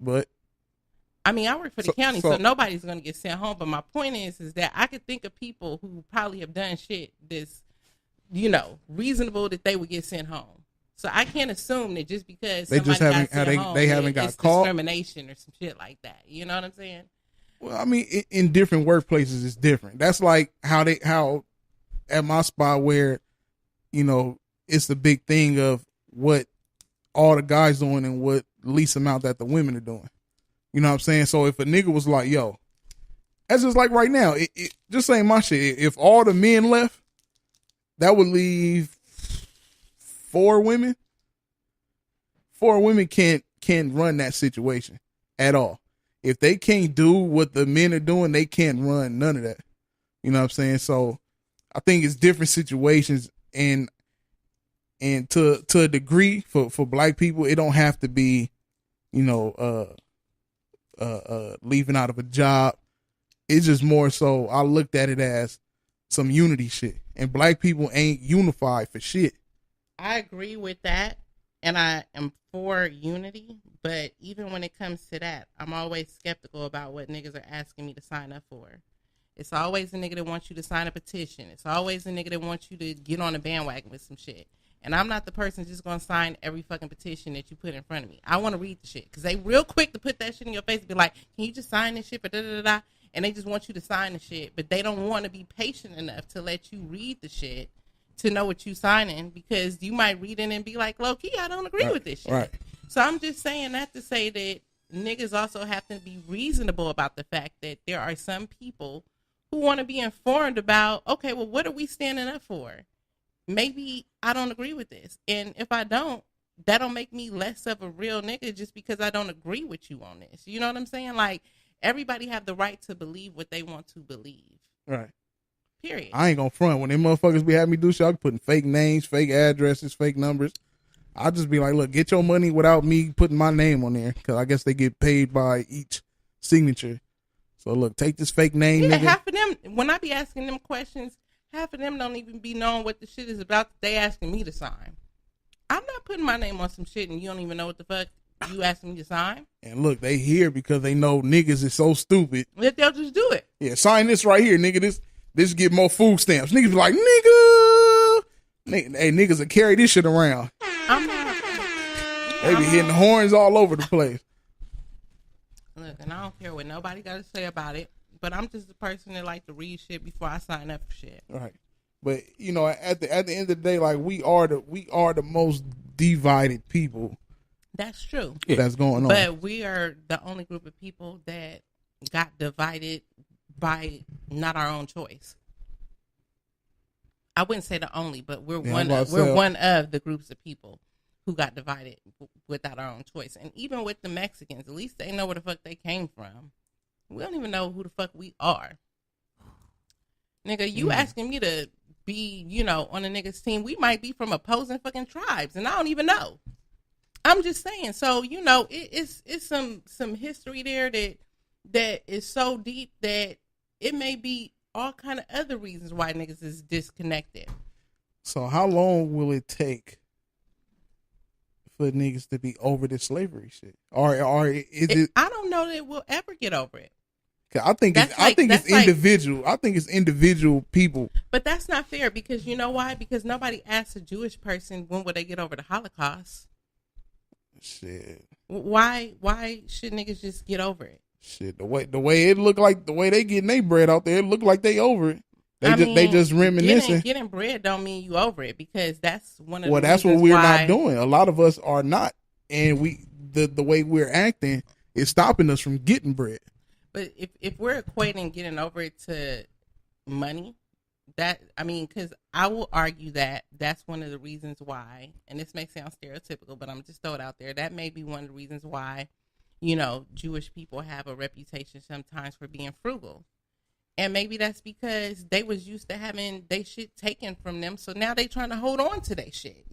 but I mean, I work for the county, so nobody's going to get sent home. But my point is that I could think of people who probably have done shit that's, you know, reasonable that they would get sent home. So I can't assume that just because they somebody just haven't got sent home, they haven't got it's caught discrimination or some shit like that. You know what I'm saying? Well, I mean, in different workplaces, it's different. That's like how at my spot where, you know, it's the big thing of what all the guys doing and what least amount that the women are doing. You know what I'm saying? So if a nigga was like, yo, that's just like right now, it just saying my shit. If all the men left, that would leave 4 women. 4 women can't run that situation at all. If they can't do what the men are doing, they can't run none of that. You know what I'm saying? So I think it's different situations and to a degree for black people, it don't have to be, you know, leaving out of a job. It's just more so I looked at it as some unity shit. And black people ain't unified for shit. I agree with that. And I am for unity, but even when it comes to that, I'm always skeptical about what niggas are asking me to sign up for. It's always a nigga that wants you to sign a petition. It's always a nigga that wants you to get on a bandwagon with some shit. And I'm not the person just going to sign every fucking petition that you put in front of me. I want to read the shit. Because they real quick to put that shit in your face and be like, can you just sign this shit? Da-da-da-da. And they just want you to sign the shit. But they don't want to be patient enough to let you read the shit to know what you signing. Because you might read it and be like, low-key, I don't agree with this shit. Right. So I'm just saying that to say that niggas also have to be reasonable about the fact that there are some people who want to be informed about, okay, well, what are we standing up for? Maybe I don't agree with this. And if I don't, that don't make me less of a real nigga just because I don't agree with you on this. You know what I'm saying? Like, everybody have the right to believe what they want to believe. Right. Period. I ain't gonna front. When them motherfuckers be having me do shit, I be putting fake names, fake addresses, fake numbers. I'll just be like, look, get your money without me putting my name on there. Because I guess they get paid by each signature. So, look, take this fake name, Yeah, nigga. half of them, when I be asking them questions, half of them don't even be knowing what the shit is about that they asking me to sign. I'm not putting my name on some shit and you don't even know what the fuck you asking me to sign. And look, they here because they know niggas is so stupid. That they'll just do it. Yeah, sign this right here, nigga. This get more food stamps. Niggas be like, nigga. Hey, niggas will carry this shit around. I'm not. They be hitting horns all over the place. Look, and I don't care what nobody got to say about it, but I'm just the person that like to read shit before I sign up for shit. Right. But you know, at the end of the day, like we are the most divided people. That's true. That's going on. But we are the only group of people that got divided by not our own choice. I wouldn't say the only, but we're one of the groups of people who got divided without our own choice. And even with the Mexicans, at least they know where the fuck they came from. We don't even know who the fuck we are. Nigga, you asking me to be, you know, on a nigga's team. We might be from opposing fucking tribes, and I don't even know. I'm just saying. So, you know, it's some history there that is so deep that it may be all kind of other reasons why niggas is disconnected. So how long will it take for niggas to be over this slavery shit? Or is it? I don't know that we'll ever get over it. I think it's individual. I think it's individual people. But that's not fair because you know why? Because nobody asked a Jewish person when would they get over the Holocaust. Shit. Why should niggas just get over it? Shit. The way it looked like the way they getting their bread out there, it looked like they over it. They just reminiscing. Getting bread don't mean you over it because that's one of the that's what we're not doing. A lot of us are not, and the way we're acting is stopping us from getting bread. But if we're equating getting over it to money, because I will argue that that's one of the reasons why, and this may sound stereotypical, but I'm just throw it out there. That may be one of the reasons why, Jewish people have a reputation sometimes for being frugal. And maybe that's because they was used to having their shit taken from them. So now they trying to hold on to their shit,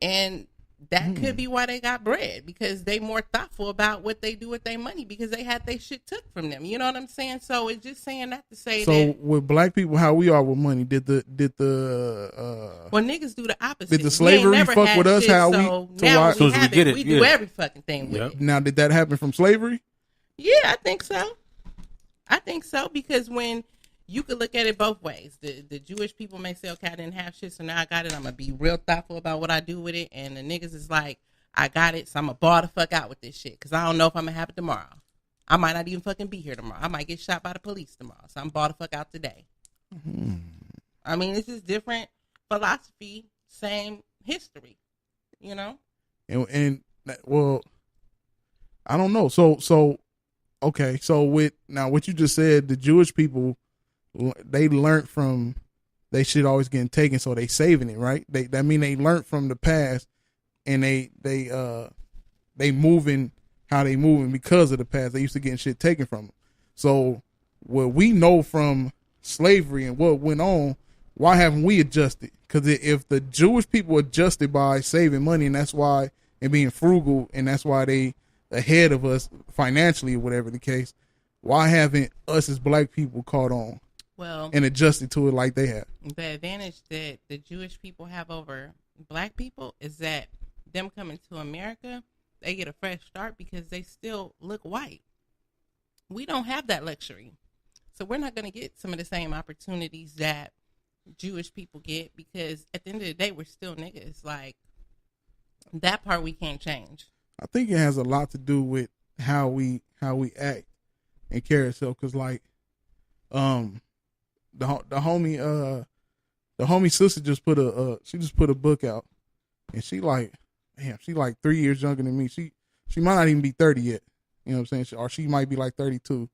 And that could be why they got bread, because they more thoughtful about what they do with their money because they had their shit took from them. You know what I'm saying? So it's just saying that to say that. So with black people, how we are with money, did the well, niggas do the opposite. Did the slavery fuck with us? Shit, how so we now so we get it. We do every fucking thing with it. Now, did that happen from slavery? Yeah, I think so because when you could look at it both ways. The Jewish people may say, okay, I didn't have shit, so now I got it. I'm going to be real thoughtful about what I do with it. And the niggas is like, I got it, so I'm going to ball the fuck out with this shit because I don't know if I'm going to have it tomorrow. I might not even fucking be here tomorrow. I might get shot by the police tomorrow, so I'm ball the fuck out today. Mm-hmm. I mean, it's just different philosophy, same history, And well, I don't know. So okay, so with now what you just said, the Jewish people, they learned from they shit always getting taken, so they saving it, right? That mean they learned from the past, and they moving how they moving because of the past. They used to getting shit taken from them. So what we know from slavery and what went on, why haven't we adjusted? Because if the Jewish people adjusted by saving money, and that's why and being frugal, and that's why they ahead of us financially or whatever the case, why haven't us as black people caught on and adjusted to it like they have? The advantage that the Jewish people have over black people is that them coming to America, they get a fresh start because they still look white. We don't have that luxury. So we're not going to get some of the same opportunities that Jewish people get because at the end of the day, we're still niggas. Like, that part we can't change. I think it has a lot to do with how we act and carry ourselves. Cause like, the homie sister just put a book out, and she like 3 years younger than me. She might not even be 30 yet. You know what I'm saying? Or she might be like 32,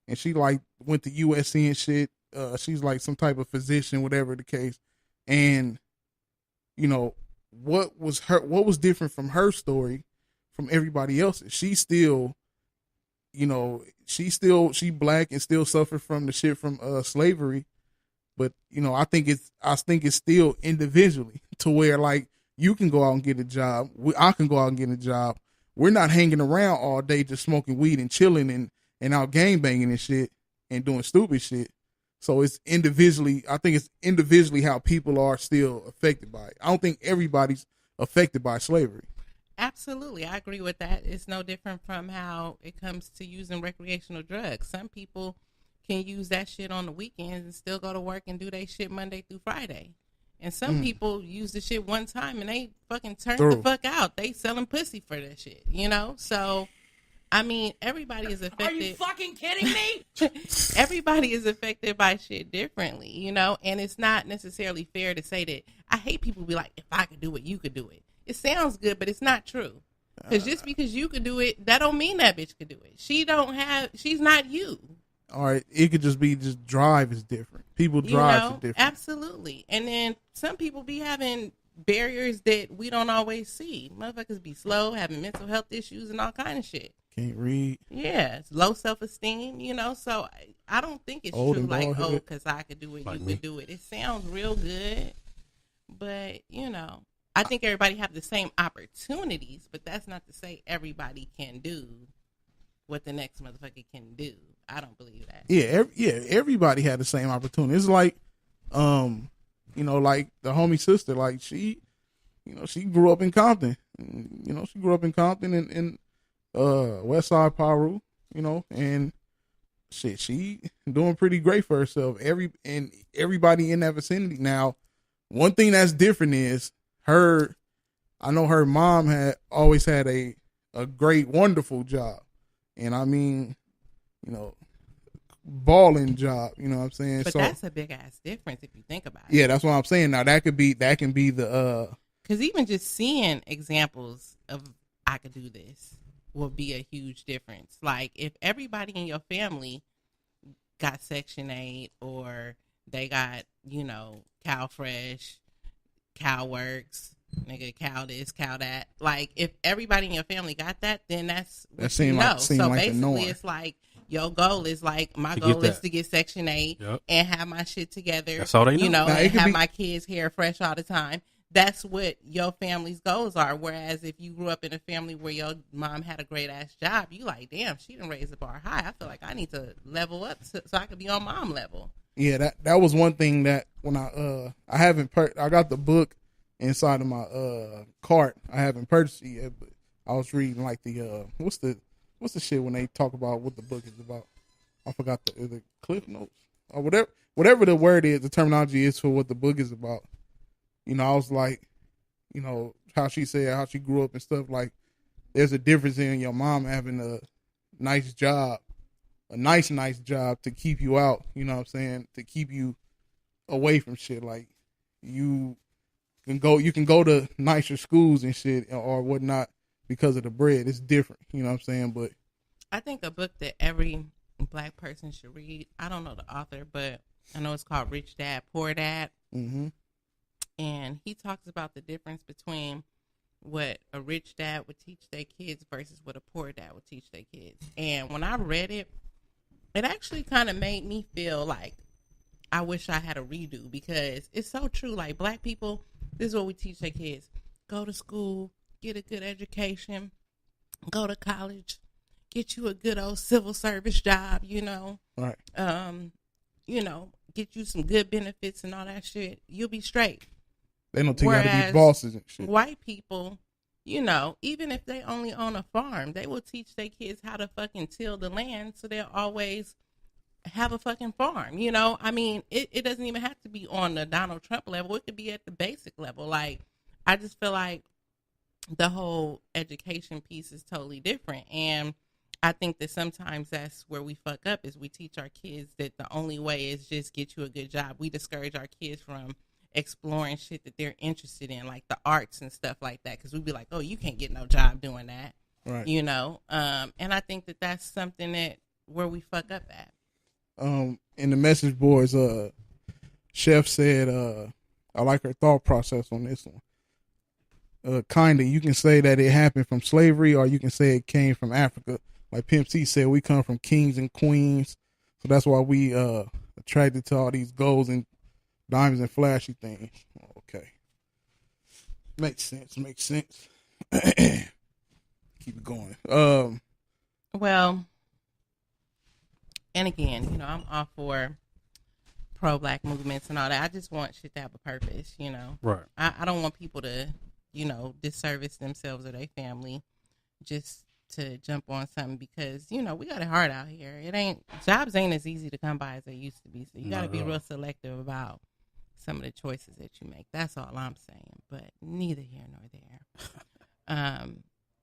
and she like went to USC and shit. She's like some type of physician, whatever the case, and what was different from her story from everybody else's. She still, she black and still suffered from the shit from slavery. But I think it's still individually to where like you can go out and get a job. I can go out and get a job. We're not hanging around all day just smoking weed and chilling and out gang banging and shit and doing stupid shit. So it's individually. I think it's individually how people are still affected by it. I don't think everybody's affected by slavery. Absolutely. I agree with that. It's no different from how it comes to using recreational drugs. Some people can use that shit on the weekends and still go to work and do their shit Monday through Friday. And some people use the shit one time and they fucking turn the fuck out. They selling pussy for that shit, So, I mean, everybody is affected. Are you fucking kidding me? Everybody is affected by shit differently, And it's not necessarily fair to say that. I hate people be like, if I could do it, you could do it. It sounds good, but it's not true. Because just because you could do it, that don't mean that bitch could do it. She's not you. All right, it could just be drive is different. People drive is different. Absolutely. And then some people be having barriers that we don't always see. Motherfuckers be slow, having mental health issues and all kind of shit. Can't read. Yeah, it's low self-esteem, So I don't think it's true like, because I could do it, you could do it. It sounds real good, but, I think everybody have the same opportunities, but that's not to say everybody can do what the next motherfucker can do. I don't believe that. Everybody had the same opportunity. It's like, like the homie sister, like she grew up in Compton. She grew up in Compton in West Side Paru, and shit, she doing pretty great for herself. Everybody in that vicinity. Now, one thing that's different is I know her mom had always had a great, wonderful job. And I mean, balling job, you know what I'm saying? But that's a big ass difference if you think about it. Yeah, that's what I'm saying. Now that can be the because even just seeing examples of I could do this will be a huge difference. Like if everybody in your family got Section 8 or they got, Cow Fresh, Cow Works, nigga, cow this, cow that. Like if everybody in your family got that, then that's what seemed like the basically norm. it's like your goal is like my goal is to get Section 8 and have my shit together. That's all they know. And have my kids' hair fresh all the time. That's what your family's goals are. Whereas if you grew up in a family where your mom had a great ass job, you like, damn, she done raised the bar high. I feel like I need to level up so I can be on mom level. Yeah, that was one thing that when I got the book inside of my cart. I haven't purchased it yet, but I was reading like the what's the shit when they talk about what the book is about. I forgot the cliff notes or whatever the word is, the terminology is for what the book is about. I was like, how she said how she grew up and stuff. Like, there's a difference in your mom having a nice job, a nice job to keep you out. You know what I'm saying? To keep you away from shit. Like you can go to nicer schools and shit or whatnot because of the bread. It's different. You know what I'm saying? But I think a book that every Black person should read. I don't know the author, but I know it's called Rich Dad Poor Dad. Mm-hmm. And he talks about the difference between what a rich dad would teach their kids versus what a poor dad would teach their kids. And when I read it, it actually kind of made me feel like I wish I had a redo because it's so true. Like Black people, this is what we teach their kids. Go to school, get a good education, go to college, get you a good old civil service job, Right. Get you some good benefits and all that shit. You'll be straight. They don't think you how to be bosses and shit. White people, even if they only own a farm, they will teach their kids how to fucking till the land so they'll always have a fucking farm. I mean, it doesn't even have to be on the Donald Trump level. It could be at the basic level. Like, I just feel like the whole education piece is totally different. And I think that sometimes that's where we fuck up is we teach our kids that the only way is just get you a good job. We discourage our kids from exploring shit that they're interested in, like the arts and stuff like that, because we'd be like, oh, you can't get no job doing that, right? And I think that that's something that where we fuck up at. In the message boards, Chef said, I like her thought process on this one. Kinda, you can say that it happened from slavery, or you can say it came from Africa. Like Pimp C said, we come from kings and queens, so that's why we attracted to all these golds and diamonds and flashy things. Okay. Makes sense. Keep it going. Well, and again, I'm all for pro-Black movements and all that. I just want shit to have a purpose, Right. I don't want people to, disservice themselves or their family just to jump on something because, we got it hard out here. Jobs ain't as easy to come by as they used to be. So you got to be real selective about some of the choices that you make. That's all I'm saying, but neither here nor there.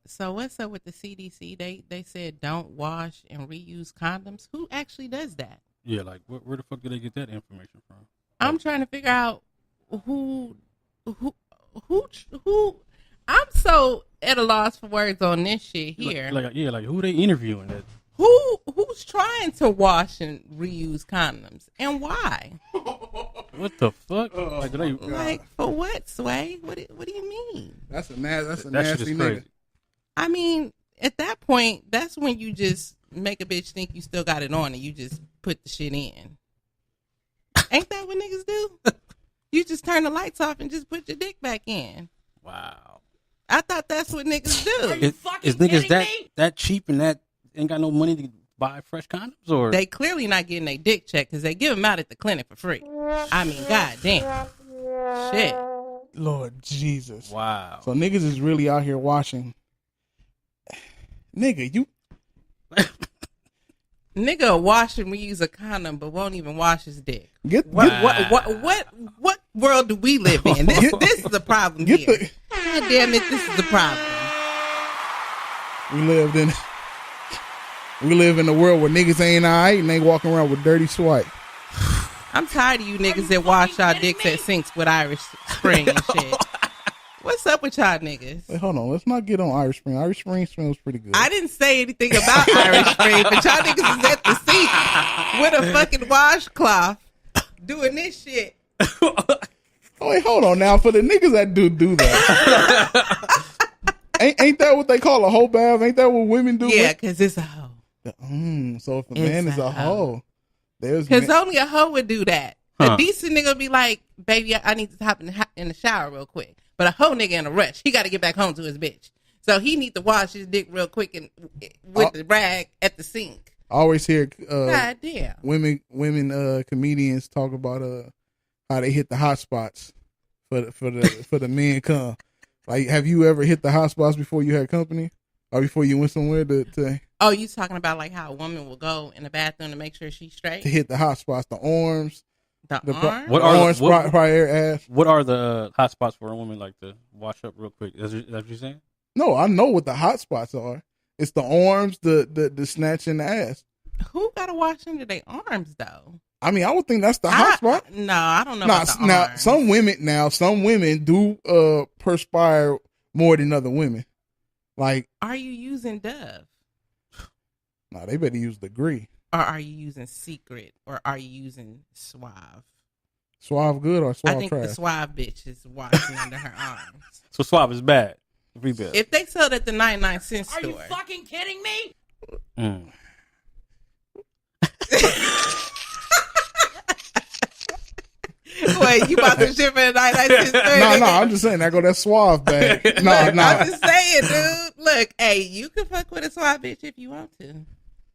So what's up with the CDC? They said don't wash and reuse condoms. Who actually does that? Yeah, like where the fuck did they get that information from? I'm trying to figure out who. I'm so at a loss for words on this shit here. Like who they interviewing? That Who's trying to wash and reuse condoms and why? What the fuck? Like for what, Sway? What do you mean? That's a nasty nigga. Crazy. I mean, at that point, that's when you just make a bitch think you still got it on and you just put the shit in. Ain't that what niggas do? You just turn the lights off and just put your dick back in. Wow. I thought that's what niggas do. Is niggas that cheap and that ain't got no money to buy fresh condoms, or they clearly not getting their dick checked because they give them out at the clinic for free. I mean, goddamn, shit. Lord Jesus. wow. So niggas is really out here washing. Nigga, you. Nigga wash and reuse a condom, but won't even wash his dick. What world do we live in? This is the problem here. God damn it, this is the problem. We live in a world where niggas ain't alright and they walking around with dirty swipe. I'm tired of you niggas that wash y'all dicks at sinks with Irish Spring and shit. What's up with y'all niggas? Wait, hold on. Let's not get on Irish Spring. Irish Spring smells pretty good. I didn't say anything about Irish Spring, but y'all niggas is at the sink with a fucking washcloth doing this shit. Oh, wait, hold on now. For the niggas that do that, ain't that what they call a hoe bath? Ain't that what women do? Yeah, because it's a hoe. So if a man is a hoe, because only a hoe would do that. A decent nigga would be like, baby, I need to hop in the shower real quick. But a hoe nigga in a rush, he got to get back home to his bitch. So he need to wash his dick real quick and with the rag at the sink. I always hear God damn. women comedians talk about how they hit the hot spots for the men come. Like, have you ever hit the hot spots before you had company or before you went somewhere to? Oh, you talking about like how a woman will go in the bathroom to make sure she's straight? To hit the hot spots, the arms. The arms? Prior ass. What are the hot spots for a woman like to wash up real quick? Is that what you're saying? No, I know what the hot spots are. It's the arms, the snatch, and the ass. Who got to wash under their arms though? I mean, I would think that's the hot spot. No, I don't know about the arms. Some women do perspire more than other women. Like, are you using Dove? No, they better use Degree. Or are you using Secret? Or are you using Suave? Suave good or Suave trash? I think the Suave bitch is washing under her arms. So Suave is bad. If they sell it at the 99-cent store. Are you fucking kidding me? Wait, you bought the shit for the 99-cent store? No, I'm just saying, I go that Suave bag. No. I'm just saying, dude. Look, hey, you can fuck with a Suave bitch if you want to.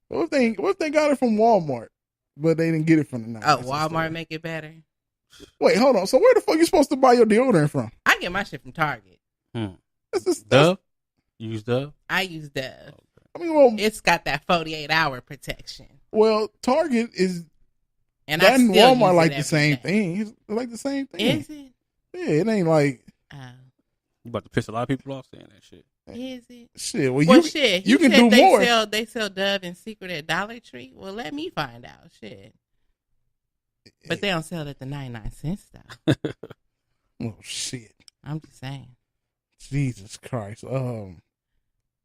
What if they got it from Walmart, but they didn't get it from the 99-cent Walmart store? make it better? Wait, hold on. So where the fuck you supposed to buy your deodorant from? I get my shit from Target. Dove? You use Dove? I use Dove. Okay. I mean, well, it's got that 48-hour protection. Well, Target is and that and Walmart like the same thing. It's like the same thing. Is it? Yeah, it ain't like. You about to piss a lot of people off saying that shit. Is it? Shit. Well, shit. You can do more. They sell Dove and Secret at Dollar Tree. Well, let me find out. Shit. But they don't sell it at the 99-cent stuff. Oh shit. I'm just saying. Jesus Christ.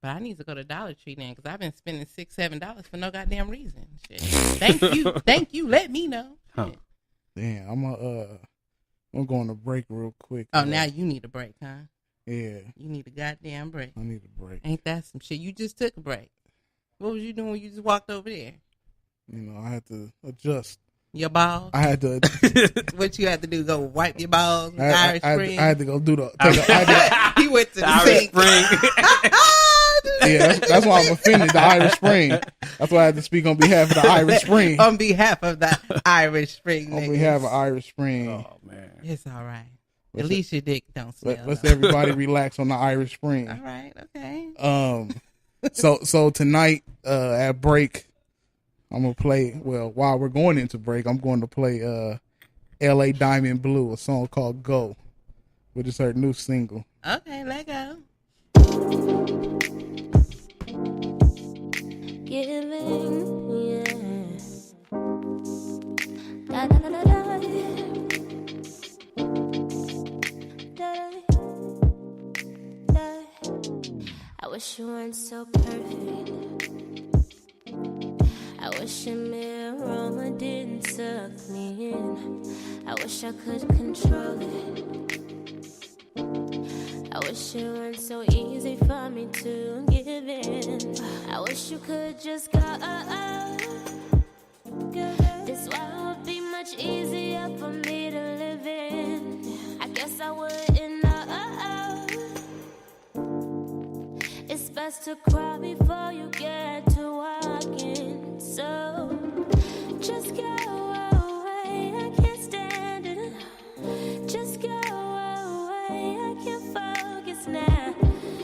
But I need to go to Dollar Tree then because I've been spending $6-7 for no goddamn reason. Shit. Thank you. Let me know. Huh. Damn, I'm going to break real quick. Oh, now you need a break, huh? Yeah. You need a goddamn break. I need a break. Ain't that some shit? You just took a break. What was you doing when you just walked over there? You know, I had to adjust. Your balls? I had to. What you had to do? Go wipe your balls with Irish Spring? I had to go do the. He went to the Irish Spring. Yeah, that's why I'm offended. The Irish Spring. That's why I had to speak on behalf of the Irish Spring. On behalf of the Irish Spring. On behalf of Irish Spring. Oh man, it's all right. At least your dick don't smell. Let's everybody relax on the Irish Spring. All right, okay. So tonight at break, I'm gonna play. Well, while we're going into break, I'm going to play L.A. Diamond Blue, a song called "Go," which is her new single. Okay, let go. Giving, yeah. Da, da, da, da, da, da, da. I wish you weren't so perfect. I wish your aroma didn't suck me in. I wish I could control it. I wish it weren't so easy for me to give in. I wish you could just go. This world would be much easier for me to live in. I guess I wouldn't know. It's best to cry before you get to walking. Just go away, I can't stand it. Just go away, I can't focus now.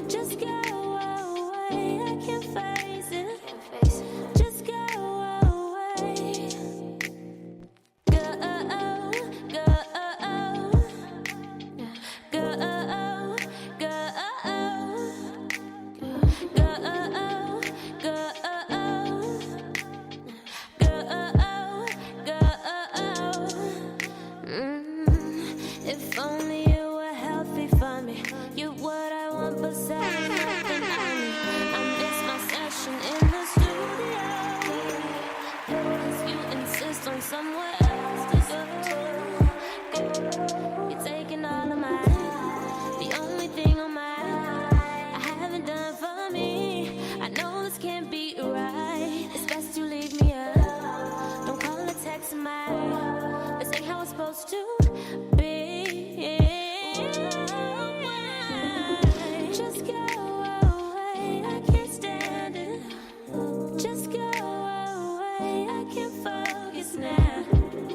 Just go away, I can't face it. Just go away. Go, go, if only you were healthy for me. You're what I want, but sadly nothing on me. I miss my session in the studio. Cause you insist on somewhere else to go. You're taking all of mine. The only thing on mine I haven't done for me. I know this can't be right. It's best you leave me alone. Don't call or text mine. This ain't how it's supposed to be. Just go away, I can't stand it. Just go away, I can't focus now.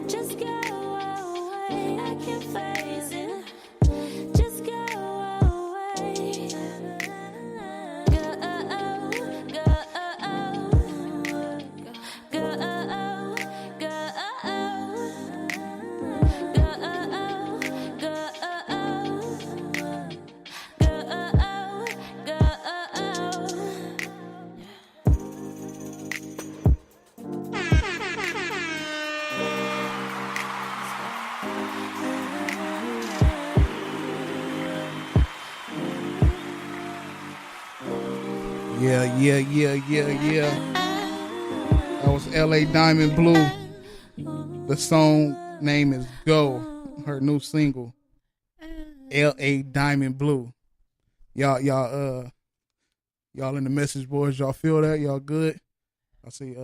Just go away, I can't face it. Just go away. Go, go, go, Yeah. That was LA Diamond Blue. The song name is Go. Her new single. LA Diamond Blue. Y'all in the message boards, y'all feel that? Y'all good? I see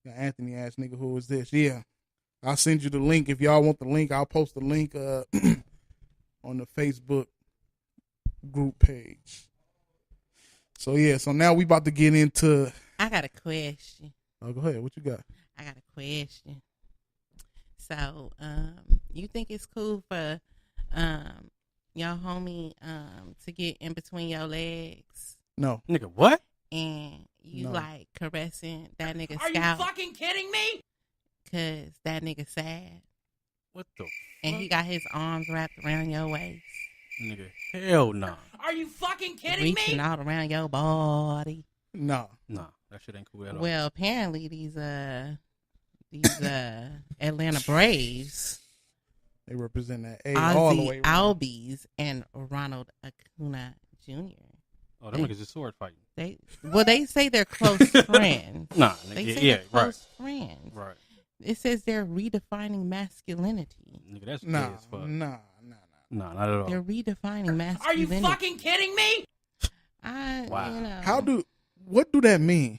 Anthony asked nigga, who is this? Yeah. I'll send you the link. If y'all want the link, I'll post the link on the Facebook group page. So now we about to get into. I got a question. Oh, go ahead. What you got? I got a question. So, you think it's cool for y'all homie to get in between your legs? No. Nigga, what? And you No. like caressing that nigga Are scalp? you fucking kidding me? Cause that nigga sad. What the And he got his arms wrapped around your waist. nigga? Hell nah. Are you fucking kidding Reaching me? out around your body. No. Nah, that shit ain't cool at all. Well, apparently these Atlanta Braves, They represent that A all the way Ozzy around. Albies and Ronald Acuna Jr. Oh, them niggas is sword fighting. They say they're close friends. Nah, They nigga, say yeah, they're right. close friends. Right. It says they're redefining masculinity. Nigga, that's gay Nah, as fuck. nah. Nah, not at all. They're redefining Are you masculinity. fucking kidding me? Wow. What do that mean?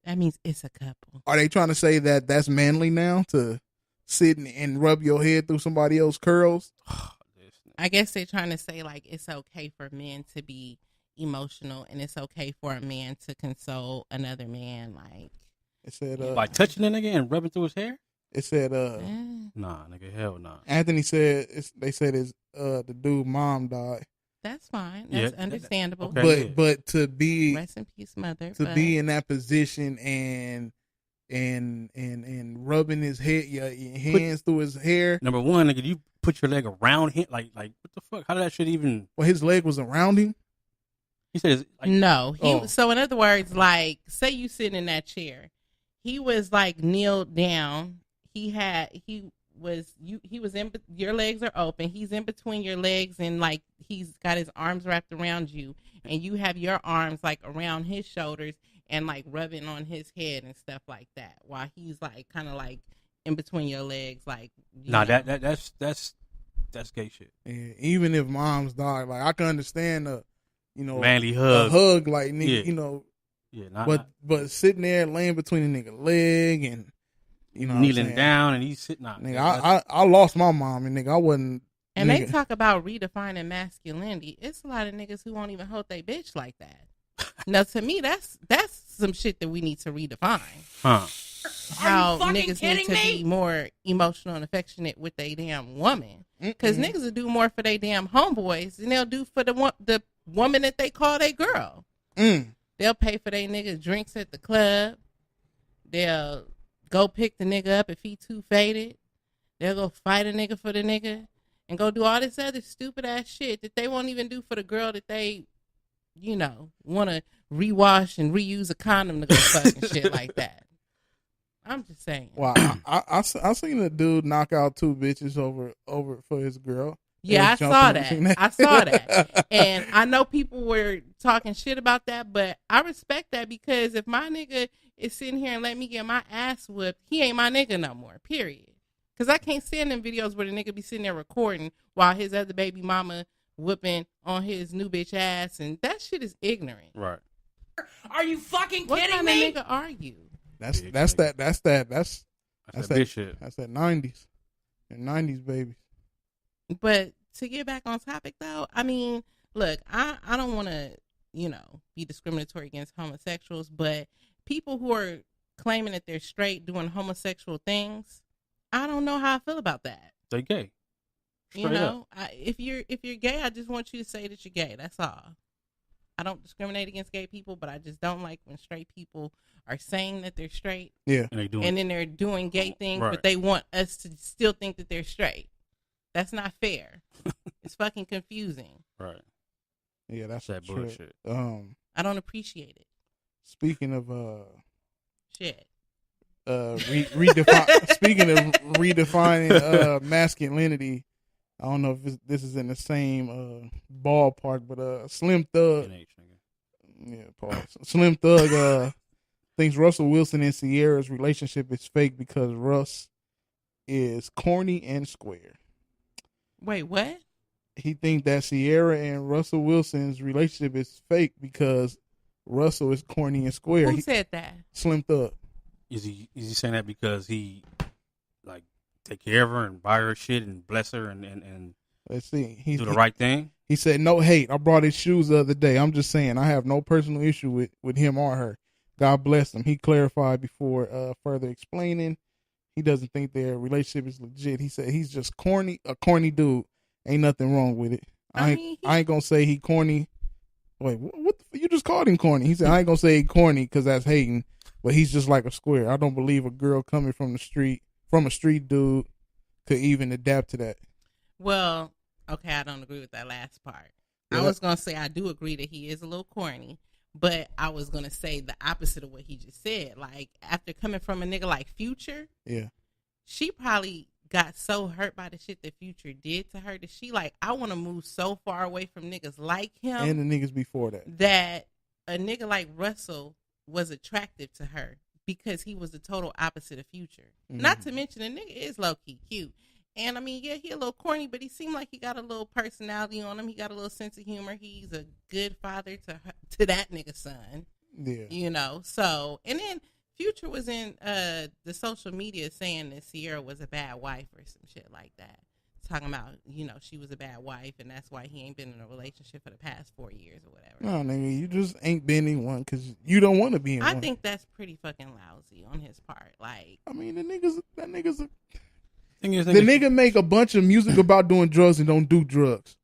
That means it's a couple. Are they trying to say that that's manly now to sit and rub your head through somebody else's curls? I guess they're trying to say like it's okay for men to be emotional and it's okay for a man to console another man. Like It said Like touching the nigga and rubbing through his hair? it said Nah, nigga, hell nah. Anthony said they said his the dude mom died. that's fine. Yeah, That's understandable. okay. But to be Rest in peace, mother. to be in that position and rubbing his head your hands through his hair. Number one, nigga, you put your leg around him. Like what the fuck? How did that shit even? Well, his leg was around him. He says, like, No, Oh. So in other words, like say you sitting in that chair, he was like kneeled down. He was in. Your legs are open. He's in between your legs, and like he's got his arms wrapped around you, and you have your arms like around his shoulders and like rubbing on his head and stuff like that, while he's like kind of like in between your legs, like nah, know. that's gay shit. Yeah, even if moms died, like I can understand Manly a hug. hug, like nigga, Yeah. Yeah, not but sitting there laying between a nigga leg and what I'm kneeling saying? down and he's sitting. Nah, Nigga, I lost my mom and nigga, I wasn't. And they nigga. talk about redefining masculinity. It's a lot of niggas who won't even hold their bitch like that. Now, to me, that's some shit that we need to redefine. Huh. How fucking niggas need kidding to me? be more emotional and affectionate with their damn woman. Because niggas will do more for their damn homeboys than they'll do for the woman that they call their girl. They'll pay for their niggas drinks at the club. They'll go pick the nigga up if he too faded. They'll go fight a nigga for the nigga and go do all this other stupid ass shit that they won't even do for the girl that they, you know, want to rewash and reuse a condom to go fuck and shit like that. I'm just saying. Well, I seen a dude knock out 2 bitches over for his girl. Yeah, I saw that. I saw that. And I know people were talking shit about that, but I respect that because if my nigga is sitting here and let me get my ass whooped, he ain't my nigga no more, period. Because I can't stand them videos where the nigga be sitting there recording while his other baby mama whooping on his new bitch ass, and that shit is ignorant. Right. Are you fucking What kidding kind me? of nigga are you? That's that big shit. That's that 90s. And 90s babies. But to get back on topic though, I mean, look, I don't want to, you know, be discriminatory against homosexuals, but people who are claiming that they're straight doing homosexual things, I don't know how I feel about that. They gay. You know, if you're gay, I just want you to say that you're gay. That's all. I don't discriminate against gay people, but I just don't like when straight people are saying that they're straight. Yeah. And then they're doing gay things, Right. but they want us to still think that they're straight. That's not fair. It's fucking confusing. Right. Yeah, that's that true. bullshit. I don't appreciate it. Speaking of Shit. speaking of redefining masculinity, I don't know if this is in the same ballpark, but Slim Thug, Slim Thug thinks Russell Wilson and Sierra's relationship is fake because Russ is corny and square. Wait, what? He thinks that Sierra and Russell Wilson's relationship is fake because Russell is corny and square. Who said that? Slim Thug. Is he saying that because he like take care of her and buy her shit and bless her and Let's see. do the right thing? He said, "No hate. I brought his shoes the other day. I'm just saying I have no personal issue with him or her. God bless him." He clarified before further explaining. He doesn't think their relationship is legit. He said he's just a corny dude. Ain't nothing wrong with it. I ain't gonna say he corny. Wait, what you just called him corny? He said, I ain't gonna say he corny because that's hating, but he's just like a square. I don't believe a girl coming from a street dude could even adapt to that. Well, okay, I don't agree with that last part. Yeah. I was going to say I do agree that he is a little corny, but I was going to say the opposite of what he just said. Like, after coming from a nigga like Future, yeah, she probably got so hurt by the shit that Future did to her that she like, I want to move so far away from niggas like him. And the niggas before that. That a nigga like Russell was attractive to her because he was the total opposite of Future. Mm-hmm. Not to mention the nigga is low-key cute. And I mean, yeah, he a little corny, but he seemed like he got a little personality on him. He got a little sense of humor. He's a good father to that nigga's son. Yeah. You know, so, and then Future was in the social media saying that Sierra was a bad wife or some shit like that. Talking about, you know, she was a bad wife and that's why he ain't been in a relationship for the past 4 years or whatever. No, nigga, you just ain't been in one because you don't want to be in one. I think that's pretty fucking lousy on his part. Like, I mean, that nigga's a... The nigga make a bunch of music about doing drugs and don't do drugs.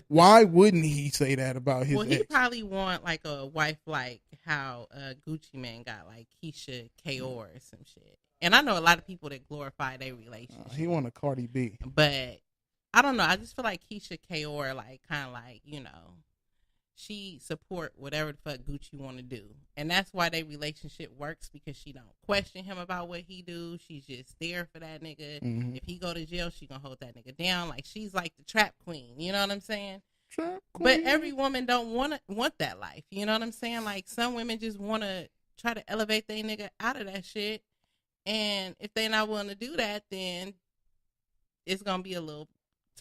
Why wouldn't he say that about his ex? He probably want like a wife like how Gucci Mane got like Keisha Kaur or some shit. And I know a lot of people that glorify their relationship. He want a Cardi B. But I don't know. I just feel like Keisha Kaur like kind of like, you know, she support whatever the fuck Gucci want to do. And that's why their relationship works because she don't question him about what he do. She's just there for that nigga. Mm-hmm. If he go to jail, she gonna hold that nigga down. Like she's like the trap queen. You know what I'm saying? Trap queen. But every woman don't want that life. You know what I'm saying? Like some women just want to try to elevate their nigga out of that shit. And if they not willing to do that, then it's gonna be a little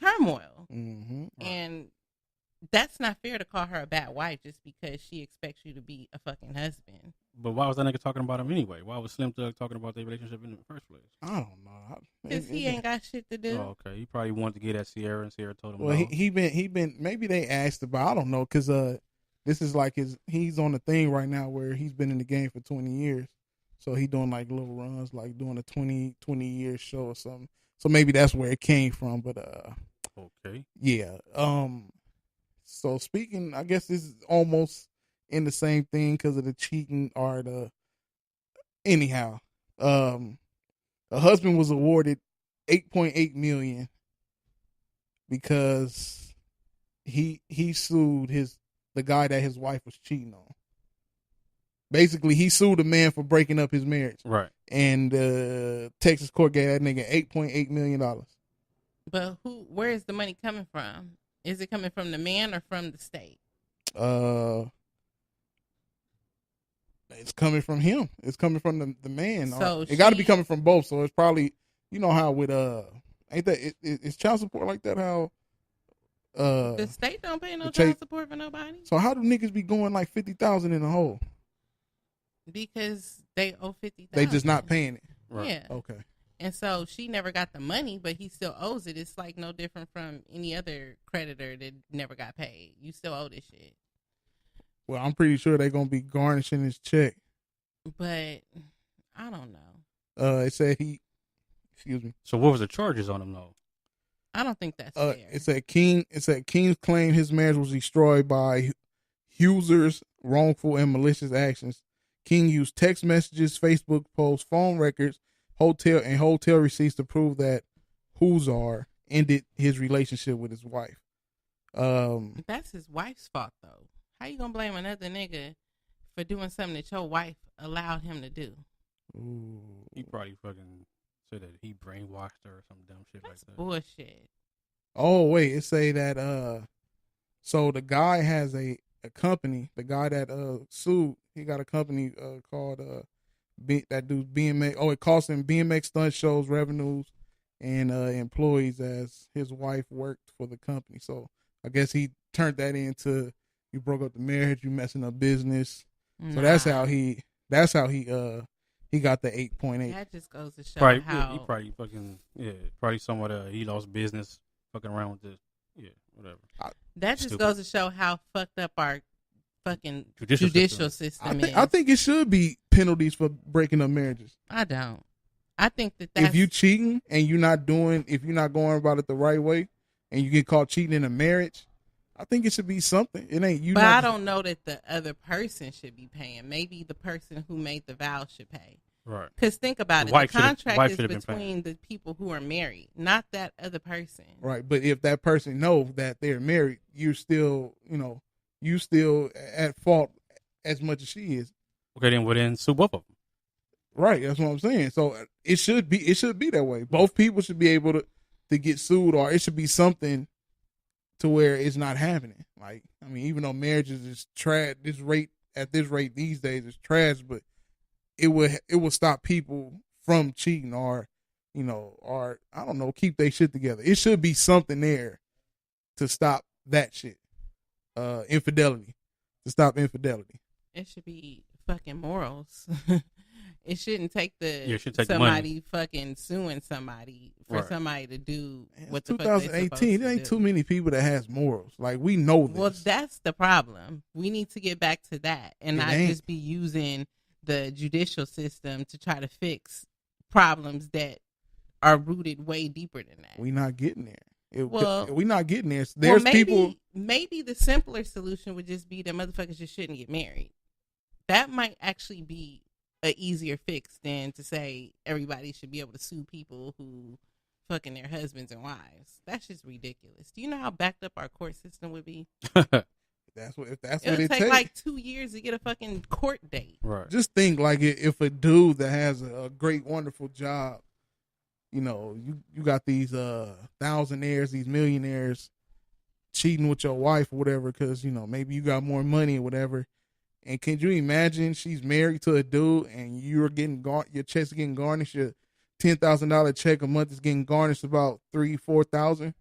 turmoil. Mm-hmm. And that's not fair to call her a bad wife just because she expects you to be a fucking husband. But why was that nigga talking about him anyway? Why was Slim Thug talking about their relationship in the first place? I don't know. Because he ain't got shit to do. Oh, okay. He probably wanted to get at Sierra and Sierra told him well, no. he been maybe they asked about, I don't know, because the this is like he's on the thing right now where he's been in the game for 20 years. So he doing like little runs, like doing a 20 year show or something. So maybe that's where it came from. But okay. Yeah. So speaking, I guess this is almost in the same thing because of the cheating or the anyhow. A husband was awarded $8.8 million because he sued the guy that his wife was cheating on. Basically, he sued a man for breaking up his marriage. Right. And Texas court gave that nigga $8.8 million. But where is the money coming from? Is it coming from the man or from the state? It's coming from him. It's coming from the man. So it got to be coming from both. So it's probably, you know how with ain't that it's child support like that? How the state don't pay no child support for nobody. So how do niggas be going like 50,000 in the hole? Because they owe 50,000. They just not paying it. Right. Yeah. Okay. And so she never got the money, but he still owes it. It's like no different from any other creditor that never got paid. You still owe this shit. Well, I'm pretty sure they're gonna be garnishing his check. But I don't know. It said excuse me. So what was the charges on him though? I don't think that's fair. It said King's claimed his marriage was destroyed by Huser's wrongful and malicious actions. King used text messages, Facebook posts, phone records, hotel receipts to prove that Huzar ended his relationship with his wife. That's his wife's fault though. How you gonna blame another nigga for doing something that your wife allowed him to do? Ooh. He probably fucking said that he brainwashed her or some dumb shit That's like that. bullshit. Oh wait, it say that so the guy has a company. The guy that sued, he got a company called that dude's BMX. Oh, it cost him BMX stunt shows revenues and employees as his wife worked for the company. So I guess he turned that into you broke up the marriage, you messing up business. Nah. So that's how he got the 8.8. That just goes to show Probably, how he probably fucking probably somewhat he lost business fucking around with this. Yeah, whatever. that just Stupid. goes to show how fucked up our fucking Judicial judicial system. system is. I think it should be penalties for breaking up marriages. I don't. I think that's If you cheating and if you're not going about it the right way, and you get caught cheating in a marriage, I think it should be something. It ain't you. But I don't know that the other person should be paying. Maybe the person who made the vow should pay. Right. Because think about The it. wife The should've- contract wife is should've been between the people who are married, not that other person. Right, but if that person know that they're married, you're still, you still at fault as much as she is. Okay, then sue both of them. Right, that's what I'm saying. So it should be that way. Both people should be able to get sued, or it should be something to where it's not happening. Like, I mean, even though marriages is trash, this rate these days is trash, but it would stop people from cheating, or I don't know, keep their shit together. It should be something there to stop that shit. Infidelity. To stop infidelity. It should be fucking morals. It shouldn't take it should take somebody money. fucking suing somebody for Right. somebody to do Man, what it's the fuck they supposed 2018. to There ain't do. too many people that has morals. Like, we know this. Well, that's the problem. We need to get back to that and It not ain't. just be using the judicial system to try to fix problems that are rooted way deeper than that. We not getting there. Well- We not getting there. There's people. Maybe the simpler solution would just be that motherfuckers just shouldn't get married. That might actually be an easier fix than to say everybody should be able to sue people who fucking their husbands and wives. That's just ridiculous. Do you know how backed up our court system would be? That's what It it would take takes. like 2 years to get a fucking court date. Right. Just think, like, if a dude that has a great, wonderful job, you got these thousandaires, these millionaires cheating with your wife or whatever, because maybe you got more money or whatever. And can you imagine she's married to a dude and you're getting your check's getting garnished, your $10,000 check a month is getting garnished about $3,000-4,000?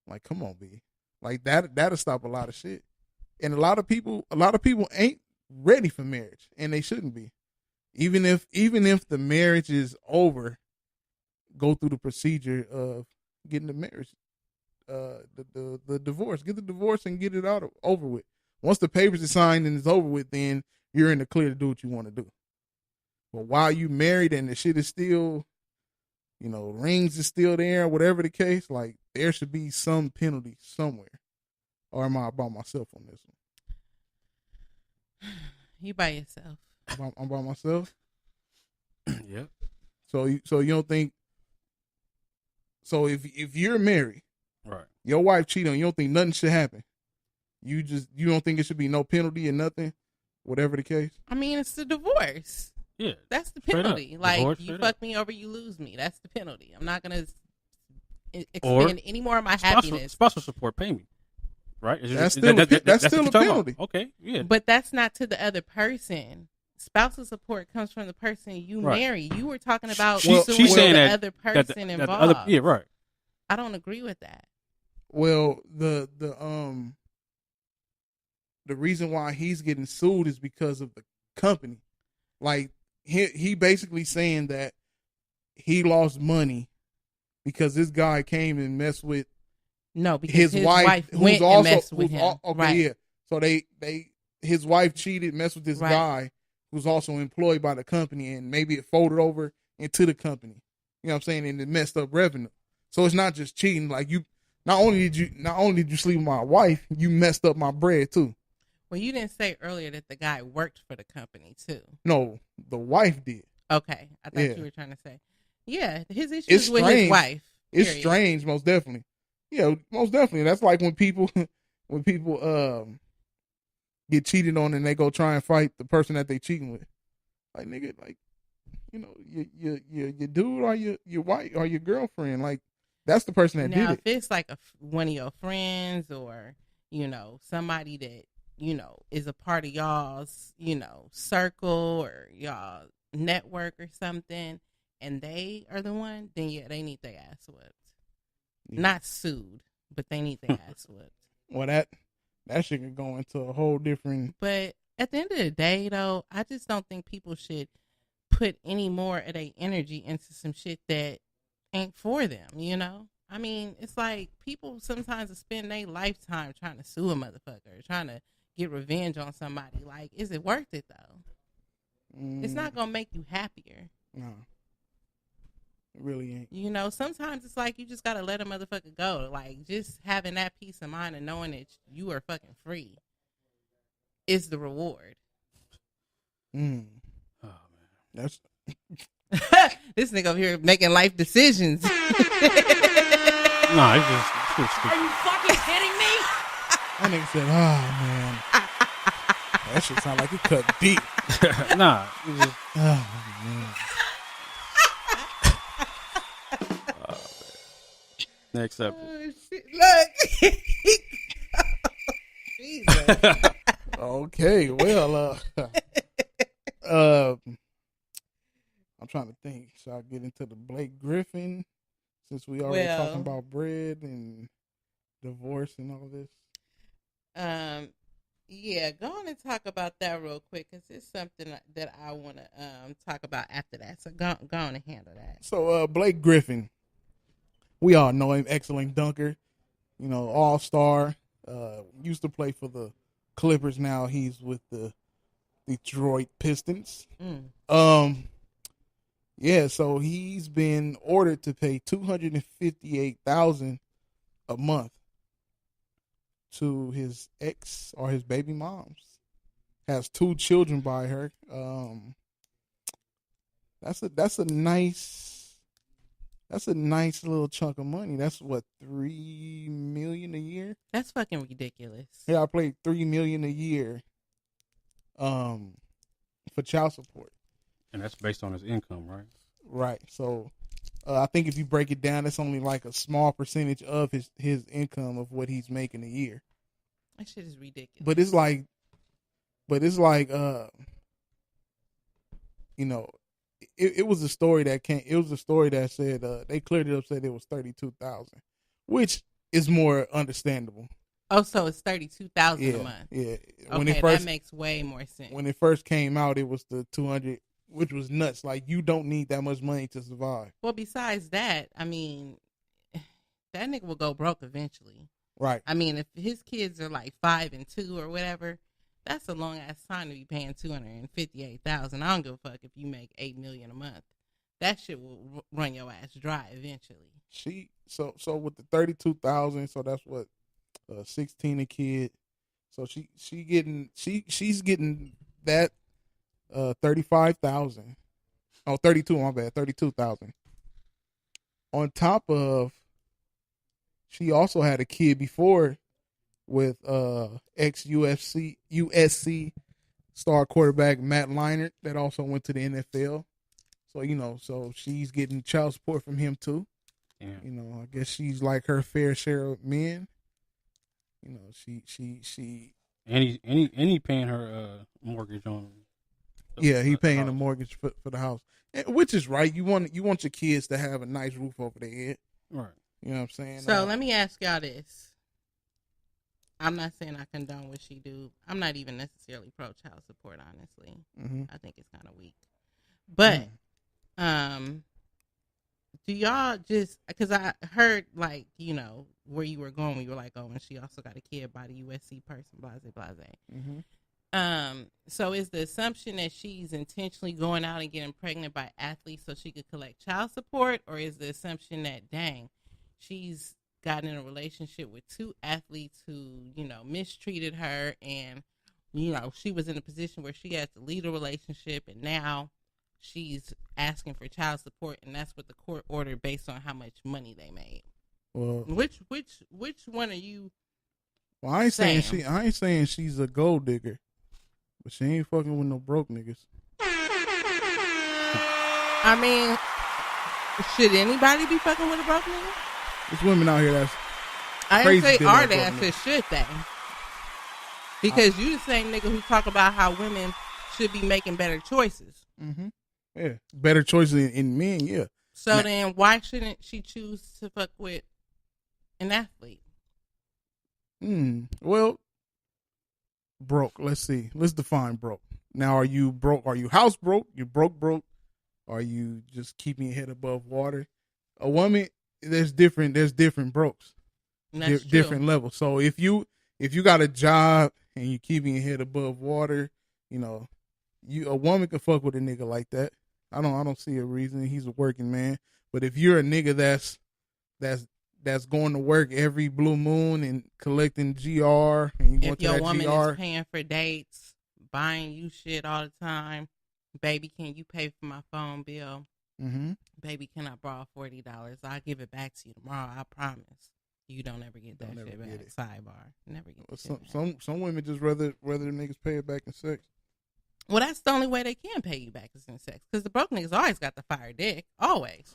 Like, come on, B. Like, that'll stop a lot of shit. And a lot of people ain't ready for marriage, and they shouldn't be. Even if the marriage is over, go through the procedure of getting the marriage, the divorce. Get the divorce and get it over with. Once the papers are signed and it's over with, then you're in the clear to do what you want to do. But while you married and the shit is still, rings is still there, whatever the case, like there should be some penalty somewhere. Or am I by myself on this one? You by yourself. I'm by myself. Yep. So you don't think? So if you're married, right, your wife cheated on you, don't think nothing should happen. You don't think it should be no penalty or nothing, whatever the case. I mean, it's the divorce. Yeah, that's the penalty. Like divorce, you fuck me over, you lose me. That's the penalty. I'm not gonna expend any more of my happiness. Spousal support, pay me. Right? That's still a penalty. Okay, yeah. But that's not to the other person. Spousal support comes from the person you marry. You were talking about she's saying the that other person involved. Other, yeah, right. I don't agree with that. Well, the reason why he's getting sued is because of the company. Like he basically saying that he lost money because this guy came and messed with because his wife went who's also and messed with him. Okay, right. Yeah. So his wife cheated, messed with this guy who's also employed by the company, and maybe it folded over into the company. You know what I'm saying? And it messed up revenue. So it's not just cheating. Like not only did you sleep with my wife, you messed up my bread too. Well, you didn't say earlier that the guy worked for the company too. No, the wife did. Okay, I thought you were trying to say, yeah, his issues with his wife. It's strange, most definitely. Yeah, most definitely. That's like when people get cheated on and they go try and fight the person that they cheating with. Like nigga, like your dude or your wife or your girlfriend, like that's the person that did it. If it's like one of your friends or somebody that is a part of y'all's circle or y'all network or something, and they are the one, then yeah, they need their ass whipped. Yeah. Not sued, but they need their ass whipped. Well, that shit could go into a whole different. But at the end of the day, though, I just don't think people should put any more of their energy into some shit that ain't for them. I mean, it's like people sometimes spend their lifetime trying to sue a motherfucker, trying to get revenge on somebody. Like, is it worth it though? It's not gonna make you happier. No. It really ain't. Sometimes it's like you just gotta let a motherfucker go. Like, just having that peace of mind and knowing that you are fucking free is the reward. Oh man, that's this nigga over here making life decisions. No, it's just. Are you fucking kidding me? That nigga said, "Oh man, that shit sound like it cut deep." Nah, it's just. Oh man. Next up. Oh, shit. Look. Jesus. Okay, well, I'm trying to think. Should I get into the Blake Griffin since we already talking about bread and divorce and all this? Yeah, go on and talk about that real quick because it's something that I want to talk about after that. So go on and handle that. So Blake Griffin, we all know him, excellent dunker, all-star. Used to play for the Clippers. Now he's with the Detroit Pistons. Yeah, so he's been ordered to pay $258,000 a month to his ex or his baby moms. Has 2 children by her. That's a nice little chunk of money. That's what, $3 million a year? That's fucking ridiculous. Yeah, I paid $3 million a year for child support. And that's based on his income, right? Right. So I think if you break it down, it's only like a small percentage of his income of what he's making a year. That shit is ridiculous. But it's like it was a story that said they cleared it up, said it was 32,000, which is more understandable. Oh, so it's 32,000 a month. Yeah. Okay, that makes way more sense. When it first came out, it was the 200, which was nuts. Like, you don't need that much money to survive. Well, besides that, I mean, that nigga will go broke eventually. Right. I mean, if his kids are like 5 and 2 or whatever, that's a long ass time to be paying $258,000. I don't give a fuck if you make $8 million a month. That shit will run your ass dry eventually. So with the 32,000, so that's what 16 a kid. So she's getting that 35,000. Oh, 32, my bad, 32,000. On top of, she also had a kid before with ex USC star quarterback Matt Leinart that also went to the NFL. So so she's getting child support from him too. Yeah. I guess she's like her fair share of men. She and he paying her mortgage on. He paying the mortgage for the house, which is right. You want your kids to have a nice roof over their head, right? You know what I'm saying? So let me ask y'all this. I'm not saying I condone what she do. I'm not even necessarily pro child support, honestly. Mm-hmm. I think it's kind of weak. But do y'all just, because I heard like where you were going, you were like, oh, and she also got a kid by the USC person, blase blase. Mm-hmm. So is the assumption that she's intentionally going out and getting pregnant by athletes so she could collect child support, or is the assumption that dang, she's gotten in a relationship with 2 athletes who mistreated her, and she was in a position where she had to lead a relationship, and now she's asking for child support, and that's what the court ordered based on how much money they made? Well, which one are you? Well, I ain't saying she's a gold digger, but she ain't fucking with no broke niggas. I mean, should anybody be fucking with a broke nigga? There's women out here that's I crazy. didn't say are they, I said should they? Because you the same nigga who talk about how women should be making better choices. Mm-hmm. Yeah, better choices in men. Yeah. So then, why shouldn't she choose to fuck with an athlete? Well, broke. Let's see. Let's define broke. Now, are you broke? Are you house broke? You broke? Are you just keeping your head above water? A woman, there's different brokes. Different levels. So if you got a job and you keeping your head above water, a woman can fuck with a nigga like that. I don't see a reason. He's a working man. But if you're a nigga that's going to work every blue moon and collecting GR, and you if your woman is paying for dates, buying you shit all the time, baby, can you pay for my phone bill? Mm-hmm. Baby, can I borrow $40? I'll give it back to you tomorrow. I promise. You don't ever get that shit back. Sidebar. Never get that. Some women just rather niggas pay it back in sex. Well, that's the only way they can pay you back is in sex. Because the broke niggas always got the fire dick. Always.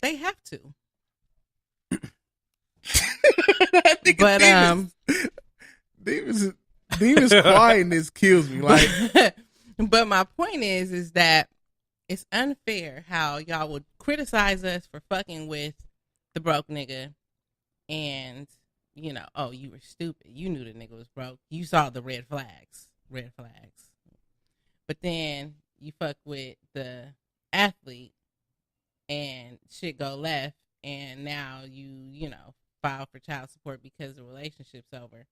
They have to. But Demis quietness kills me. Like, but my point is that it's unfair how y'all would criticize us for fucking with the broke nigga, and oh, you were stupid. You knew the nigga was broke. You saw the red flags. But then you fuck with the athlete, and shit go left, and now you file for child support because the relationship's over.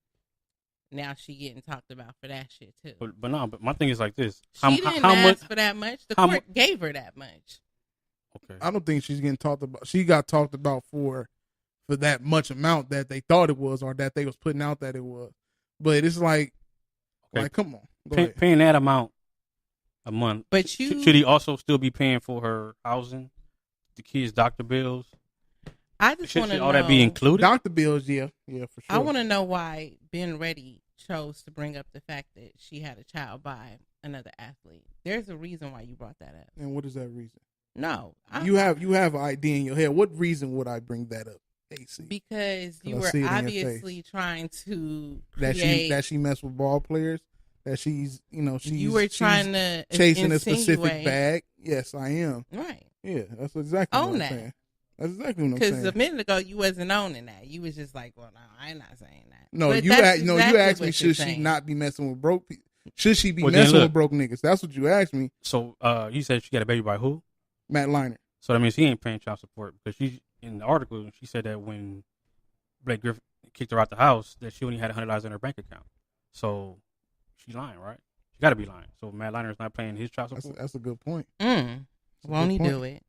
Now she getting talked about for that shit too. But my thing is like this. She didn't ask for that much. The court gave her that much. Okay. I don't think she's getting talked about. She got talked about for that much amount that they thought it was, or that they was putting out that it was. But it's like come on, paying that amount a month. But should he also still be paying for her housing, the kids' doctor bills? I just want to know, all that be included. Doctor bills, yeah, for sure. I want to know why Ben Ready chose to bring up the fact that she had a child by another athlete. There's a reason why you brought that up. And what is that reason? No, you have an idea in your head. What reason would I bring that up, AC? Because you were obviously trying to that she messed with ball players. That she's you were trying to chasing a specific bag. Yes, I am. Right. Yeah, that's exactly what I'm saying. That's exactly what I'm saying. Because a minute ago you wasn't owning that. You was just like, well, no, I'm not saying that. No, but you asked me, should she not be messing with broke people? Should she be messing with broke niggas? That's what you asked me. So you said she got a baby by who? Matt Leinart. So that means he ain't paying child support, because she in the article she said that when Blake Griffin kicked her out the house, that she only had $100 in her bank account. So she's lying, right? She got to be lying. So Matt Leiner's not paying his child support. That's a good point. Won't he do it?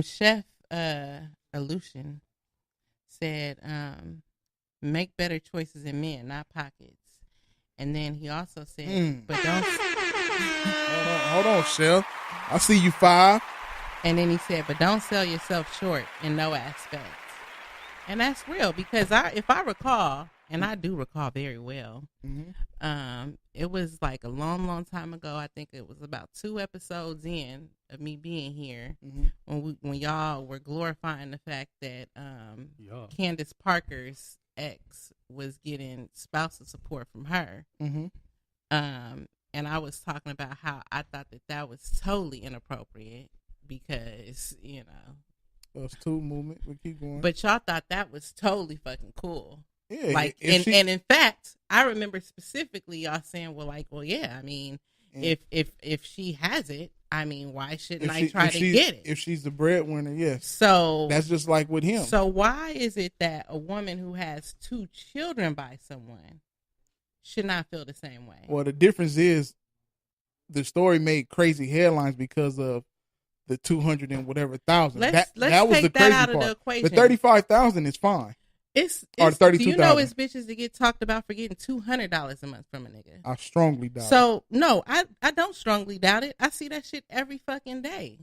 Chef Aleutian said, make better choices in men, not pockets. And then he also said, but don't. Hold on, Chef. I see you 5. And then he said, but don't sell yourself short in no aspects. And that's real, because if I recall, and I do recall very well, it was like a long, long time ago. I think it was about 2 episodes in of me being here when y'all were glorifying the fact that Candace Parker's ex was getting spousal support from her. And I was talking about how I thought that was totally inappropriate because, Us too movement. We keep going. But y'all thought that was totally fucking cool. Yeah. Like, and in fact, I remember specifically y'all saying, well, yeah, I mean, if she has it, I mean, why shouldn't I try to get it? If she's the breadwinner, yes. So that's just like with him. So why is it that a woman who has 2 children by someone should not feel the same way? Well, the difference is the story made crazy headlines because of the 200 and whatever thousand. Let's that was take the that crazy out part. of the equation. The 35,000 is fine. It's or 32,000. Do you know it's bitches that get talked about for getting $200 a month from a nigga? I strongly doubt it. So no, I don't strongly doubt it. I see that shit every fucking day.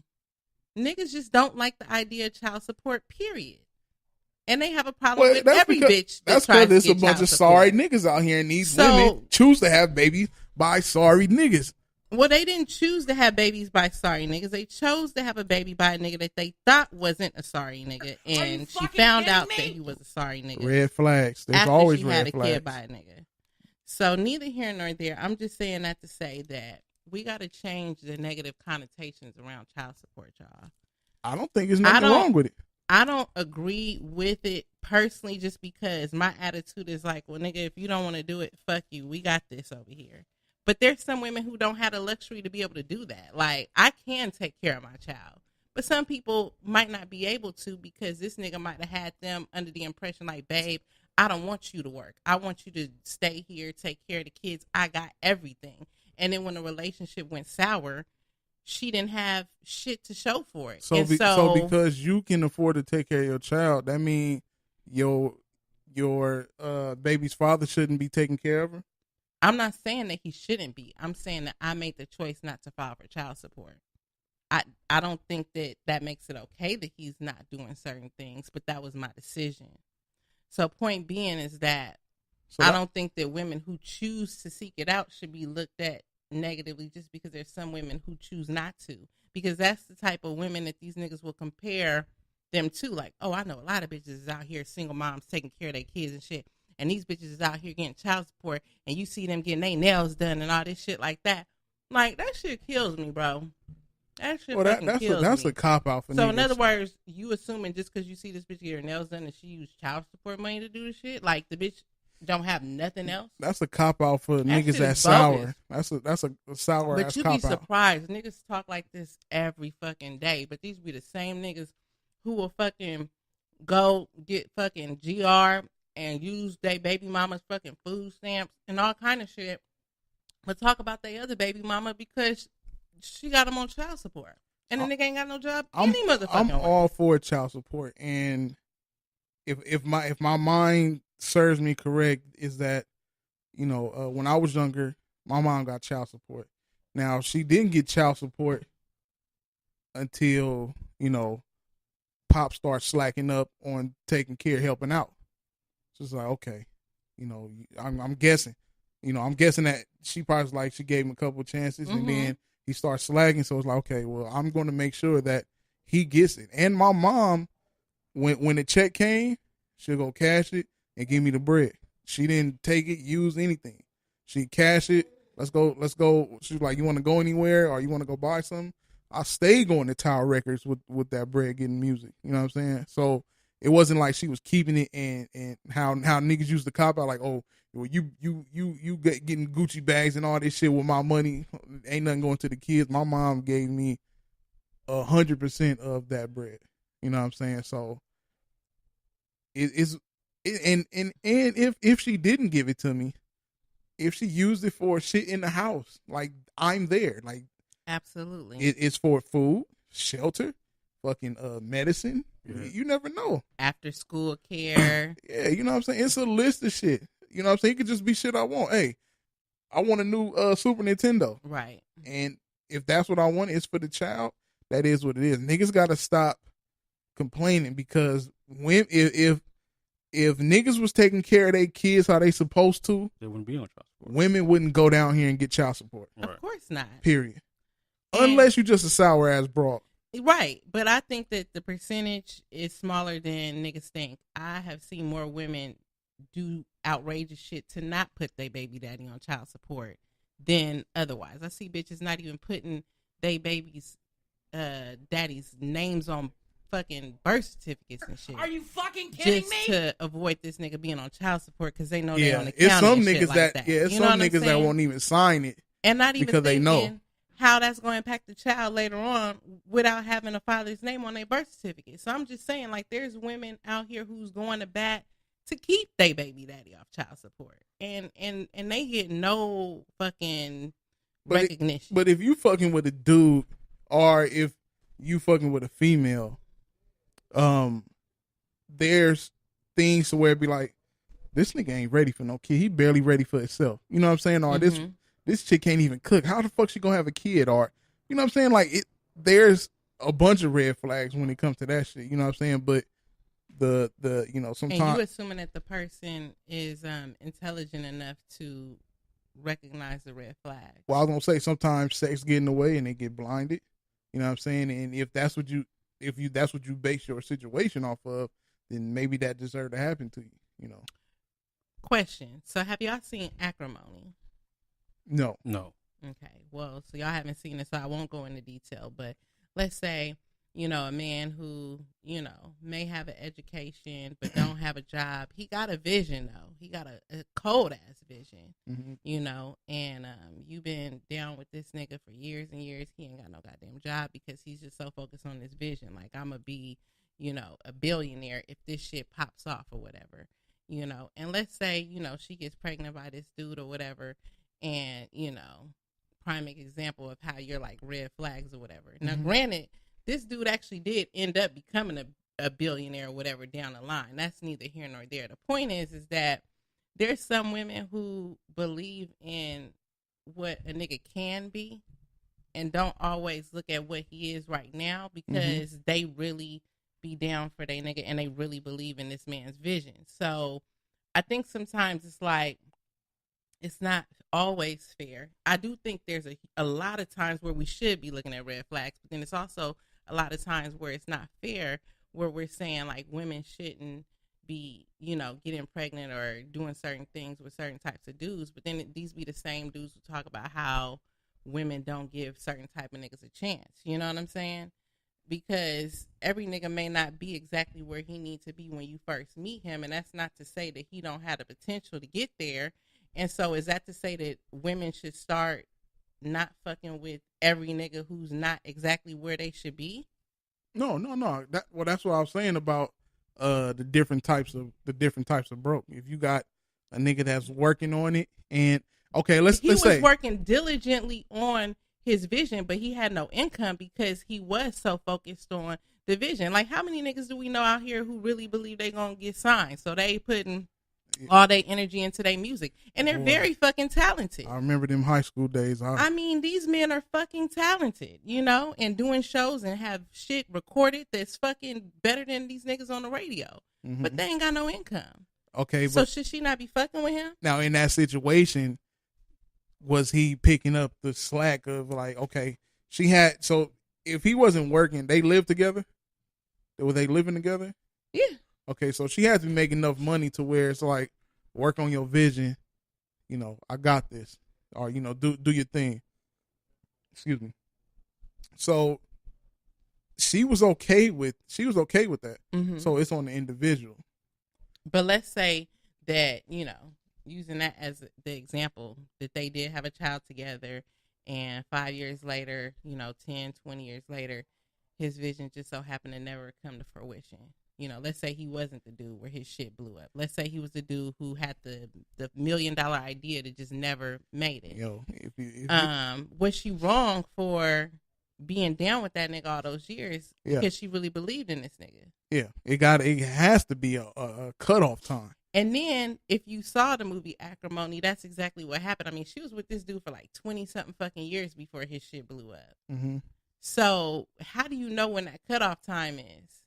Niggas just don't like the idea of child support, period. And they have a problem with every bitch that that's tries to there's get a bunch child of support. sorry niggas out here, and these women choose to have babies by sorry niggas. Well, they didn't choose to have babies by sorry niggas. They chose to have a baby by a nigga that they thought wasn't a sorry nigga, and she found out that he was a sorry nigga. Red flags. There's after always she red had a flags. kid by a nigga. So neither here nor there. I'm just saying that to say that we got to change the negative connotations around child support, y'all. I don't think there's nothing wrong with it. I don't agree with it personally, just because my attitude is like, well, nigga, if you don't want to do it, fuck you. We got this over here. But there's some women who don't have the luxury to be able to do that. Like, I can take care of my child. But some people might not be able to because this nigga might have had them under the impression like, babe, I don't want you to work. I want you to stay here, take care of the kids. I got everything. And then when the relationship went sour, she didn't have shit to show for it. So because you can afford to take care of your child, that means your baby's father shouldn't be taking care of her? I'm not saying that he shouldn't be. I'm saying that I made the choice not to file for child support. I don't think that makes it okay that he's not doing certain things, but that was my decision. So point being is that I don't think that women who choose to seek it out should be looked at negatively just because there's some women who choose not to. Because that's the type of women that these niggas will compare them to. Like, oh, I know a lot of bitches is out here, single moms taking care of their kids and shit. And these bitches is out here getting child support, and you see them getting their nails done and all this shit like that. Like, that shit kills me, bro. That shit fucking kills me. That's a cop-out for niggas. So, in other words, you assuming just because you see this bitch get her nails done and she used child support money to do the shit, like, the bitch don't have nothing else? That's a cop-out for niggas that's sour. That's a sour ass cop-out. But you be surprised. Niggas talk like this every fucking day, but these be the same niggas who will fucking go get fucking GR and use their baby mama's fucking food stamps and all kind of shit, but talk about their other baby mama because she got them on child support. And the nigga ain't got no job any motherfucking I'm way. all for child support. And if my mind serves me correct, is that, when I was younger, my mom got child support. Now, she didn't get child support until, Pop starts slacking up on taking care, helping out. So it's like, okay, I'm guessing. I'm guessing that she probably was like, she gave him a couple of chances, and then he starts slagging. So it's like, okay, well, I'm going to make sure that he gets it. And my mom, when the check came, she'll go cash it and give me the bread. She didn't take it, use anything. She cashed it. Let's go. She's like, you want to go anywhere or you want to go buy something? I stayed going to Tower Records with that bread, getting music. You know what I'm saying? So it wasn't like she was keeping it and how niggas used to cop out like, oh, well, you getting Gucci bags and all this shit with my money. Ain't nothing going to the kids. My mom gave me 100% of that bread. You know what I'm saying? So it's And if she didn't give it to me, if she used it for shit in the house, like I'm there. Like Absolutely. it's for food, shelter, fucking medicine. Yeah. You never know. After school care. Yeah, you know what I'm saying? It's a list of shit. You know what I'm saying? It could just be shit I want. Hey, I want a new Super Nintendo. Right. And if that's what I want, it's for the child. That is what it is. Niggas gotta stop complaining because when if niggas was taking care of their kids how they supposed to, They wouldn't be on child support. women wouldn't go down here and get child support. Right. Of course not. Period. And- Unless you just a sour ass broad. Right. But I think that the percentage is smaller than niggas think. I have seen more women do outrageous shit to not put their baby daddy on child support than otherwise. I see bitches not even putting they baby's daddy's names on fucking birth certificates and shit. Are you fucking kidding Just me? to avoid this nigga being on child support because they know they on the It's county some and shit niggas like that, that. yeah, it's You know some what I'm niggas that saying? won't even sign it. And not even because they thinking know. how that's going to impact the child later on without having a father's name on their birth certificate. So I'm just saying, like, there's women out here who's going to bat to keep their baby daddy off child support, and they get no fucking recognition. But if you fucking with a dude or if you fucking with a female, there's things to where it be like, this nigga ain't ready for no kid. He barely ready for himself. You know what I'm saying? Or this chick can't even cook. How the fuck she gonna have a kid? Or you know what I'm saying? Like there's a bunch of red flags when it comes to that shit. You know what I'm saying? But the you know sometimes and you assuming that the person is intelligent enough to recognize the red flag. Well, I was gonna say sometimes sex get in the way and they get blinded. You know what I'm saying? And if that's what you base your situation off of, then maybe that deserved to happen to you. You know. Question. So have y'all seen Acrimony? No. Okay. Well, so y'all haven't seen it, so I won't go into detail. But let's say, you know, a man who, you know, may have an education but don't have a job. He got a vision, though. He got a cold-ass vision, you know. And you've been down with this nigga for years and years. He ain't got no goddamn job because he's just so focused on this vision. Like, I'm going to be, you know, a billionaire if this shit pops off or whatever. You know, and let's say, you know, she gets pregnant by this dude or whatever, and, you know, prime example of how you're like red flags or whatever. Now, granted, this dude actually did end up becoming a billionaire or whatever down the line. That's neither here nor there. The point is that there's some women who believe in what a nigga can be and don't always look at what he is right now because they really be down for their nigga and they really believe in this man's vision. So I think sometimes it's like it's not always fair. I do think there's a lot of times where we should be looking at red flags, but then it's also a lot of times where it's not fair, where we're saying like women shouldn't be, you know, getting pregnant or doing certain things with certain types of dudes, but then these be the same dudes who talk about how women don't give certain type of niggas a chance. You know what I'm saying? Because every nigga may not be exactly where he needs to be when you first meet him, and that's not to say that he don't have the potential to get there. And so is that to say that women should start not fucking with every nigga who's not exactly where they should be? No. That's what I was saying about the different types of broke. If you got a nigga that's working on it, and okay, let's say he was working diligently on his vision, but he had no income because he was so focused on the vision. Like, how many niggas do we know out here who really believe they gonna get signed? So they putting all their energy into their music, and they're very fucking talented. I remember them high school days. I mean, these men are fucking talented, you know, and doing shows and have shit recorded that's fucking better than these niggas on the radio. But they ain't got no income. Okay, so but should she not be fucking with him? Now, in that situation, was he picking up the slack of like, okay, she had, so if he wasn't working, they lived together? Were they living together? Yeah. Okay, so she had to be making enough money to where it's like, work on your vision, you know, I got this. Or, you know, do your thing. Excuse me. So she was okay with that. So it's on the individual. But let's say that, you know, using that as the example, that they did have a child together, and 5 years later, you know, 10, 20 years later, his vision just so happened to never come to fruition. let's say he wasn't the dude where his shit blew up. Let's say he was the dude who had the $1 million idea that just never made it. Was she wrong for being down with that nigga all those years because she really believed in this nigga? Yeah, it has to be a cutoff time. And then if you saw the movie Acrimony, that's exactly what happened. I mean, she was with this dude for like 20-something fucking years before his shit blew up. Mm-hmm. So how do you know when that cutoff time is?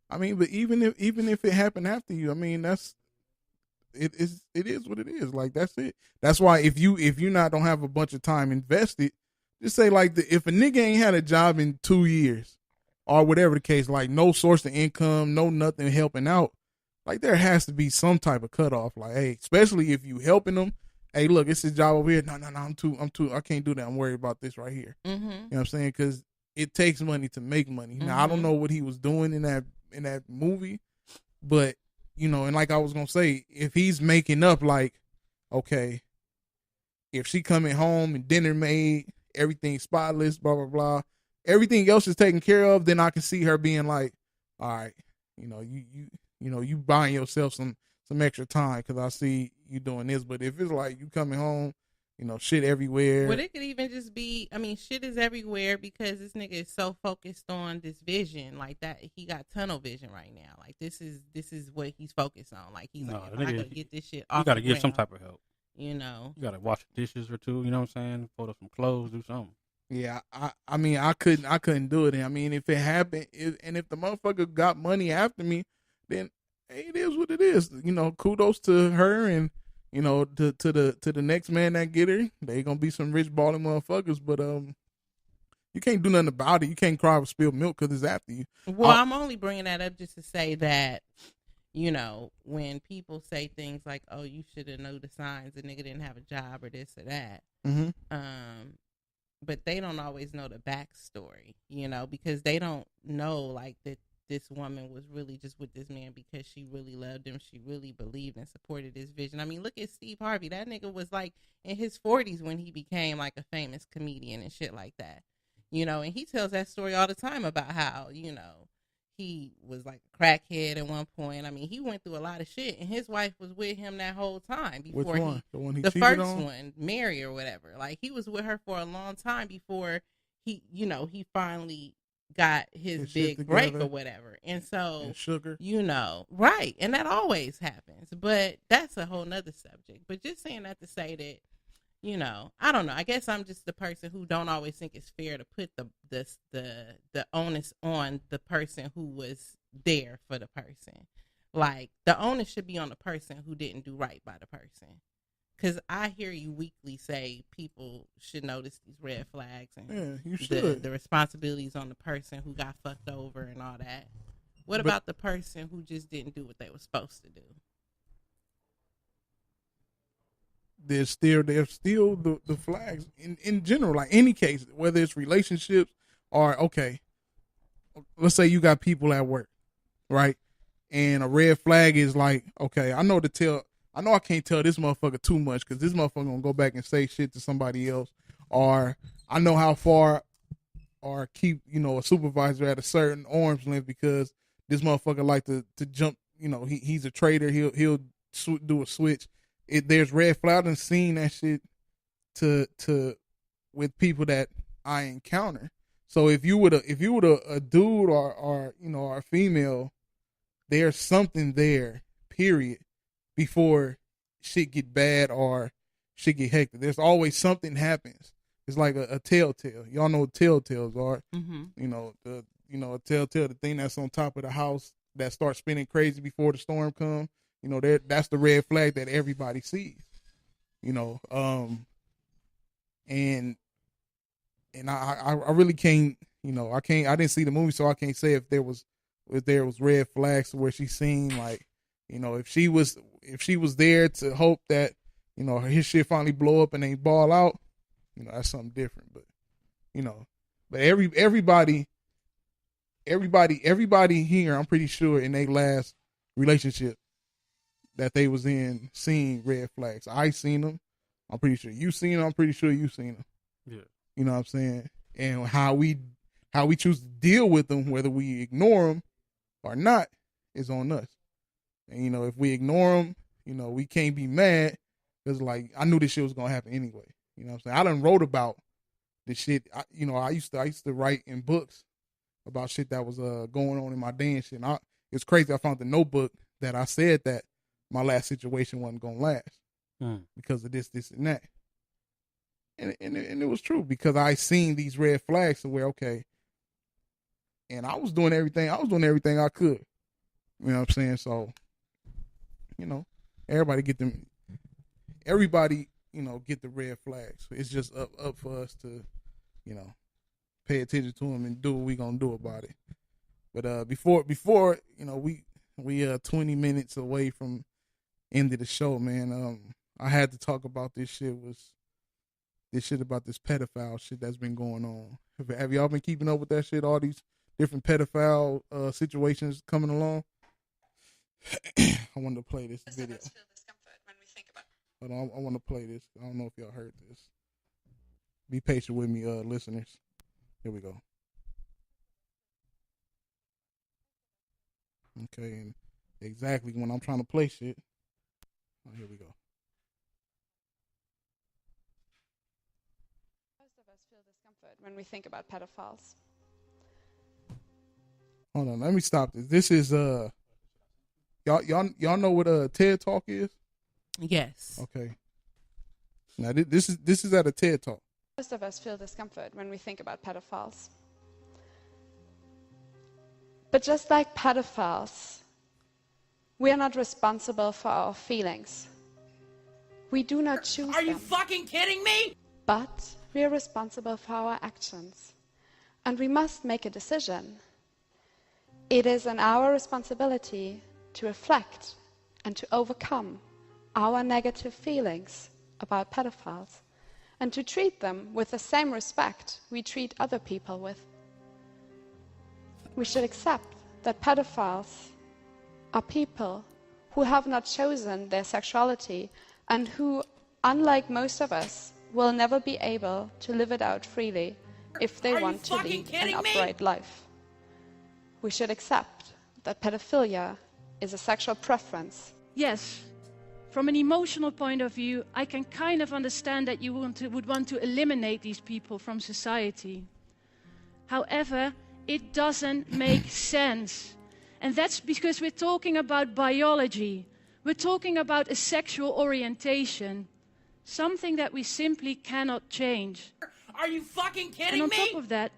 I mean, but even if it happened after you, I mean, it is what it is. Like, that's it. That's why if you don't have a bunch of time invested, just say like if a nigga ain't had a job in 2 years or whatever the case, like no source of income, no nothing helping out, like there has to be some type of cutoff. Like, hey, especially if you helping them, hey, look, it's his job over here. No, I'm too, I can't do that. I'm worried about this right here. Mm-hmm. You know what I'm saying? Because it takes money to make money. Now, I don't know what he was doing in that movie, but and like I was gonna say, if he's making up, like, okay, if she coming home and dinner made, everything spotless, blah blah blah, everything else is taken care of, then I can see her being like, all right, you buying yourself some extra time because I see you doing this. But if it's like you coming home, shit everywhere. Well, it could even just be, I mean, shit is everywhere because this nigga is so focused on this vision, like that he got tunnel vision right now. Like this is what he's focused on. Like he's like, I gotta get this shit off. You gotta give some type of help. You gotta wash the dishes or two. You know what I'm saying? Fold up some clothes, do something. Yeah, I mean, I couldn't do it. I mean, if it happened, and if the motherfucker got money after me, then hey, it is what it is. Kudos to her, and to the next man that get her. They gonna be some rich balling motherfuckers, but you can't do nothing about it. You can't cry over spilled milk because it's after you. Well, I'm only bringing that up just to say that when people say things like, "Oh, you should have known the signs," the nigga didn't have a job or this or that. Mm-hmm. But they don't always know the backstory, because they don't know like that this woman was really just with this man because she really loved him. She really believed and supported his vision. I mean, look at Steve Harvey. That nigga was like in his 40s when he became like a famous comedian and shit like that. And he tells that story all the time about how, he was like a crackhead at one point. I mean, he went through a lot of shit, and his wife was with him that whole time before. Which one? The one he the cheated first on? one, Mary or whatever. Like he was with her for a long time before he finally got his big break or whatever. And so, and sugar, right. And that always happens, but that's a whole nother subject. But just saying that to say that, I don't know. I guess I'm just the person who don't always think it's fair to put the onus on the person who was there for the person. Like the onus should be on the person who didn't do right by the person. Because I hear you weekly say people should notice these red flags and you should. The responsibilities on the person who got fucked over and all that. What about the person who just didn't do what they were supposed to do? There's still the flags in general, like any case, whether it's relationships or, okay, let's say you got people at work, right? And a red flag is like, okay, I know I can't tell this motherfucker too much because this motherfucker gonna go back and say shit to somebody else, or I know how far, or keep a supervisor at a certain arm's length because this motherfucker like to jump. He's a traitor. He'll do a switch. There's red flag and seen that shit to with people that I encounter. So if you would a dude or a female, there's something there. Period. Before shit get bad or shit get hectic, there's always something happens. It's like a telltale. Y'all know what telltales are. Mm-hmm. A telltale, the thing that's on top of the house that starts spinning crazy before the storm comes. That's the red flag that everybody sees. And I really can't. I didn't see the movie, so I can't say if there was red flags to where she seen like. If she was there to hope that, his shit finally blow up and they ball out, that's something different. But, but everybody here, I'm pretty sure in their last relationship that they was in, seen red flags. I seen them. I'm pretty sure you seen them. I'm pretty sure you seen them. Yeah. You know what I'm saying? And how we choose to deal with them, whether we ignore them or not, is on us. And, you know, if we ignore them, you know, we can't be mad because, like, I knew this shit was going to happen anyway. You know what I'm saying? I done wrote about the shit. I used to write in books about shit that was going on in my day and shit. And it's crazy. I found the notebook that I said that my last situation wasn't going to last because of this, and that. And it was true because I seen these red flags to where, okay, and I was doing everything I could. You know what I'm saying? So, you know, everybody, you know, get the red flags. It's just up for us to, you know, pay attention to them and do what we gonna do about it. But before, you know, we 20 minutes away from end of the show, man. I had to talk about this shit about this pedophile shit that's been going on. Have y'all been keeping up with that shit? All these different pedophile situations coming along. I wanted to play this video. Hold on, I want to play this. I don't know if y'all heard this. Be patient with me, listeners. Here we go. Okay, and exactly when I'm trying to play shit. Oh, here we go. Most of us feel discomfort when we think about pedophiles. Hold on, let me stop this. This is y'all know what a TED Talk is? Yes. Okay. Now this is at a TED Talk. Most of us feel discomfort when we think about pedophiles. But just like pedophiles, we are not responsible for our feelings. We do not choose Are you them, fucking kidding me? but we are responsible for our actions. And we must make a decision. It is in our responsibility to reflect and to overcome our negative feelings about pedophiles and to treat them with the same respect we treat other people with. We should accept that pedophiles are people who have not chosen their sexuality and who, unlike most of us, will never be able to live it out freely if they want to lead an upright life. We should accept that pedophilia is a sexual preference. Yes, from an emotional point of view, I can kind of understand that you would want to eliminate these people from society. However, it doesn't make sense. And that's because we're talking about biology. We're talking about a sexual orientation, something that we simply cannot change. Are you fucking kidding And on me? top of that,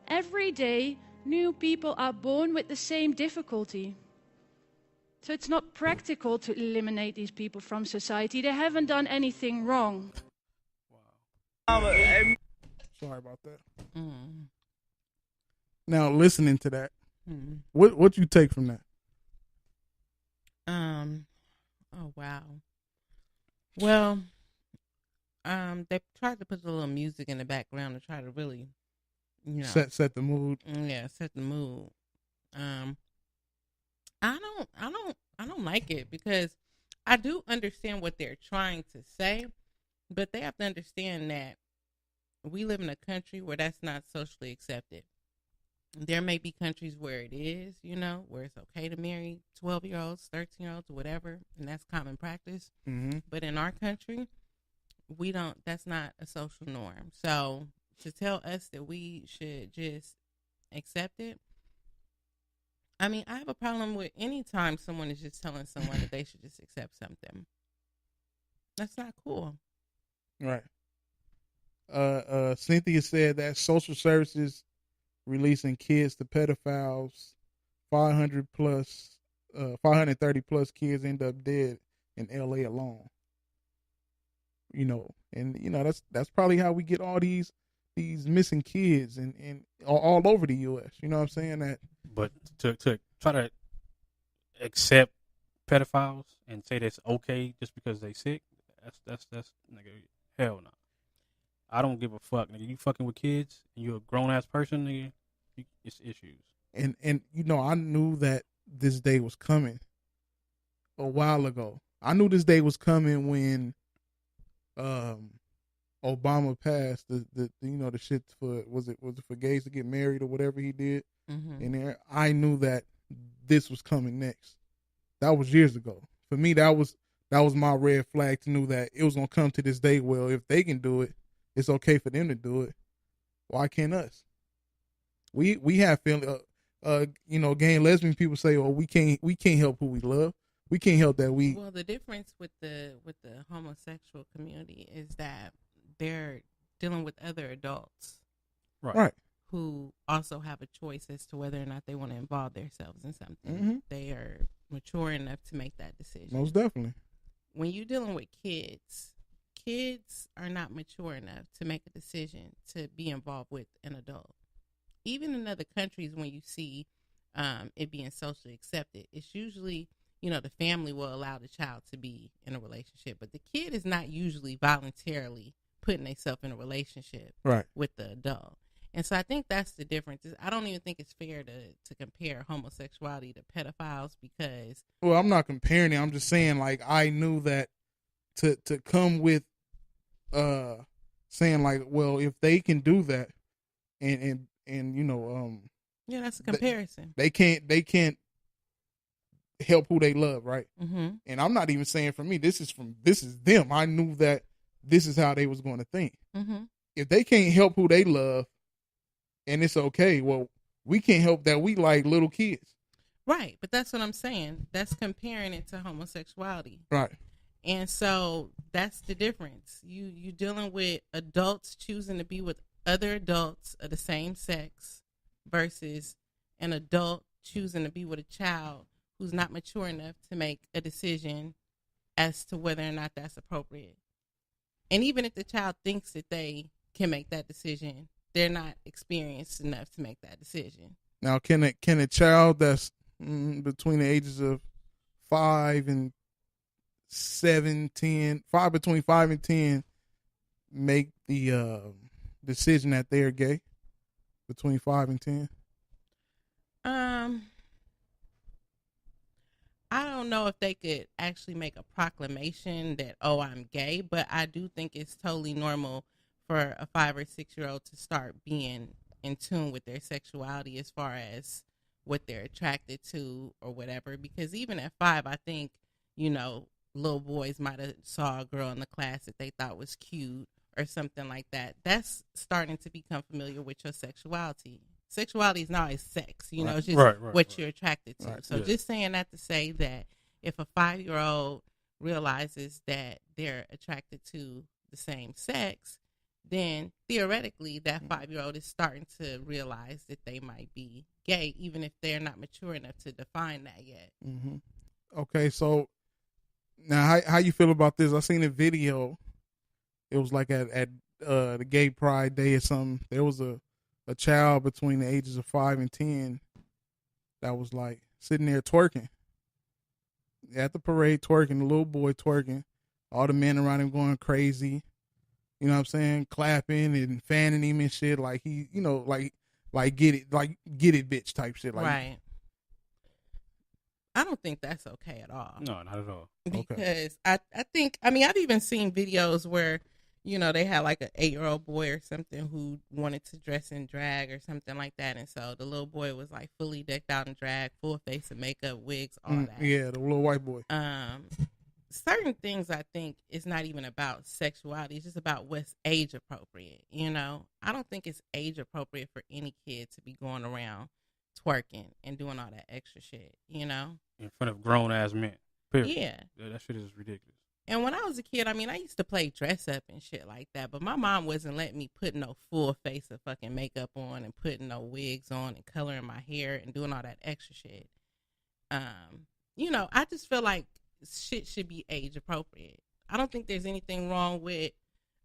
every day, new people are born with the same difficulty. So it's not practical to eliminate these people from society. They haven't done anything wrong. Sorry about that. Now, listening to that, what you take from that? Oh wow. Well, they tried to put a little music in the background to try to really, you know, set the mood. Yeah, set the mood. I don't like it because I do understand what they're trying to say, but they have to understand that we live in a country where that's not socially accepted. There may be countries where it is, you know, where it's okay to marry 12-year-olds, 13-year-olds, whatever, and that's common practice. Mm-hmm. But in our country, we don't. That's not a social norm. So to tell us that we should just accept it, I mean, I have a problem with any time someone is just telling someone that they should just accept something. That's not cool. Right. Cynthia said that social services releasing kids to pedophiles, 530 plus kids end up dead in LA alone. You know, and you know that's probably how we get all these missing kids and all over the U.S. You know what I'm saying? That, but to try to accept pedophiles and say that's okay just because they sick, that's nigga, hell no. I don't give a fuck, nigga. You fucking with kids and you're a grown ass person, nigga. It's issues. And you know, I knew that this day was coming a while ago. I knew this day was coming when Obama passed the you know the shit for was it for gays to get married or whatever he did. Mm-hmm. And there, I knew that this was coming next. That was years ago. For me, that was my red flag to know that it was gonna come to this day. Well, if they can do it, it's okay for them to do it. Why can't us? We have feeling. Gay and lesbian people say, "Oh, we can't help who we love. We can't help that we." Well, the difference with the homosexual community is that they're dealing with other adults, Right. who also have a choice as to whether or not they want to involve themselves in something. Mm-hmm. They are mature enough to make that decision. Most definitely. When you're dealing with kids are not mature enough to make a decision to be involved with an adult. Even in other countries, when you see it being socially accepted, it's usually, the family will allow the child to be in a relationship, but the kid is not usually voluntarily putting themselves in a relationship with the adult. And so I think that's the difference. I don't even think it's fair to compare homosexuality to pedophiles because... Well, I'm not comparing it. I'm just saying, like, I knew that to come with saying, like, well, if they can do that and yeah, that's a comparison. They can't help who they love, right? Mm-hmm. And I'm not even saying for me, this is them. I knew that this is how they was going to think. Mm-hmm. If they can't help who they love, and it's okay, well, we can't help that we like little kids. Right, but that's what I'm saying. That's comparing it to homosexuality. Right. And so that's the difference. You dealing with adults choosing to be with other adults of the same sex versus an adult choosing to be with a child who's not mature enough to make a decision as to whether or not that's appropriate. And even if the child thinks that they can make that decision, they're not experienced enough to make that decision. Now, can a child that's between the ages of 5 and 7, 10, between 5 and 10, make the decision that they're gay between 5 and 10? I don't know if they could actually make a proclamation that, oh, I'm gay, but I do think it's totally normal for a 5 or 6-year-old to start being in tune with their sexuality as far as what they're attracted to or whatever. Because even at 5, I think, little boys might have saw a girl in the class that they thought was cute or something like that. That's starting to become familiar with your sexuality. Sexuality is not always sex, it's just what you're attracted to. So just saying that to say that if a 5-year-old realizes that they're attracted to the same sex, then theoretically that 5-year-old is starting to realize that they might be gay, even if they're not mature enough to define that yet. Mm-hmm. Okay, so now how you feel about this? I seen a video. It was like at the Gay Pride Day or something. There was a child between the ages of 5 and 10 that was like sitting there twerking at the parade, twerking, the little boy twerking, all the men around him going crazy. You know what I'm saying? Clapping and fanning him and shit, like he, like get it, bitch type shit. Like, right. I don't think that's okay at all. No, not at all. Because I think, I've even seen videos where, they had like an 8-year-old boy or something who wanted to dress in drag or something like that. And so the little boy was like fully decked out in drag, full face of makeup, wigs, all that. Yeah, the little white boy. Certain things I think is not even about sexuality. It's just about what's age appropriate. I don't think it's age appropriate for any kid to be going around twerking and doing all that extra shit, In front of grown ass men. Period. Yeah. That shit is ridiculous. And when I was a kid, I used to play dress up and shit like that, but my mom wasn't letting me put no full face of fucking makeup on and putting no wigs on and coloring my hair and doing all that extra shit. I just feel like shit should be age appropriate. I don't think there's anything wrong with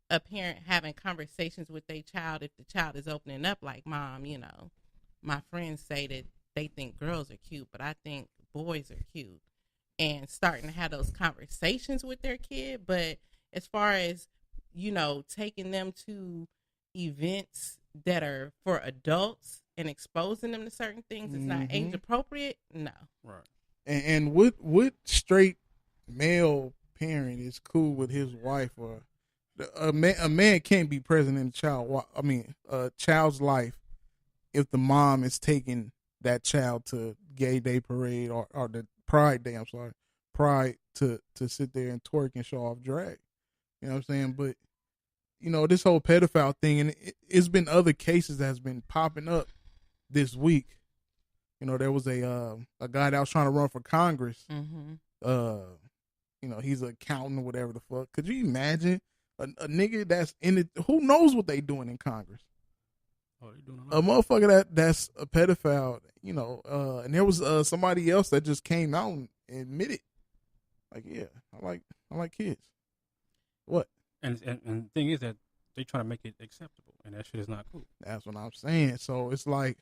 a parent having conversations with their child if the child is opening up like, Mom, my friends say that they think girls are cute, but I think boys are cute. And starting to have those conversations with their kid. But as far as, taking them to events that are for adults and exposing them to certain things that's not age appropriate, no. Right. And what straight male parent is cool with his wife or a man can't be present in a child's life if the mom is taking that child to Gay Day parade or the Pride Day. I'm sorry, Pride to sit there and twerk and show off drag. You know what I'm saying? But this whole pedophile thing, and it's been other cases that's been popping up this week. There was a guy that was trying to run for Congress. Mm-hmm. He's an accountant or whatever the fuck. Could you imagine a nigga that's in it? Who knows what they doing in Congress? Oh, they doing A motherfucker that's a pedophile, and there was somebody else that just came out and admitted, like, yeah, I like kids. What? And the thing is that they try to make it acceptable, and that shit is not cool. That's what I'm saying. So it's like,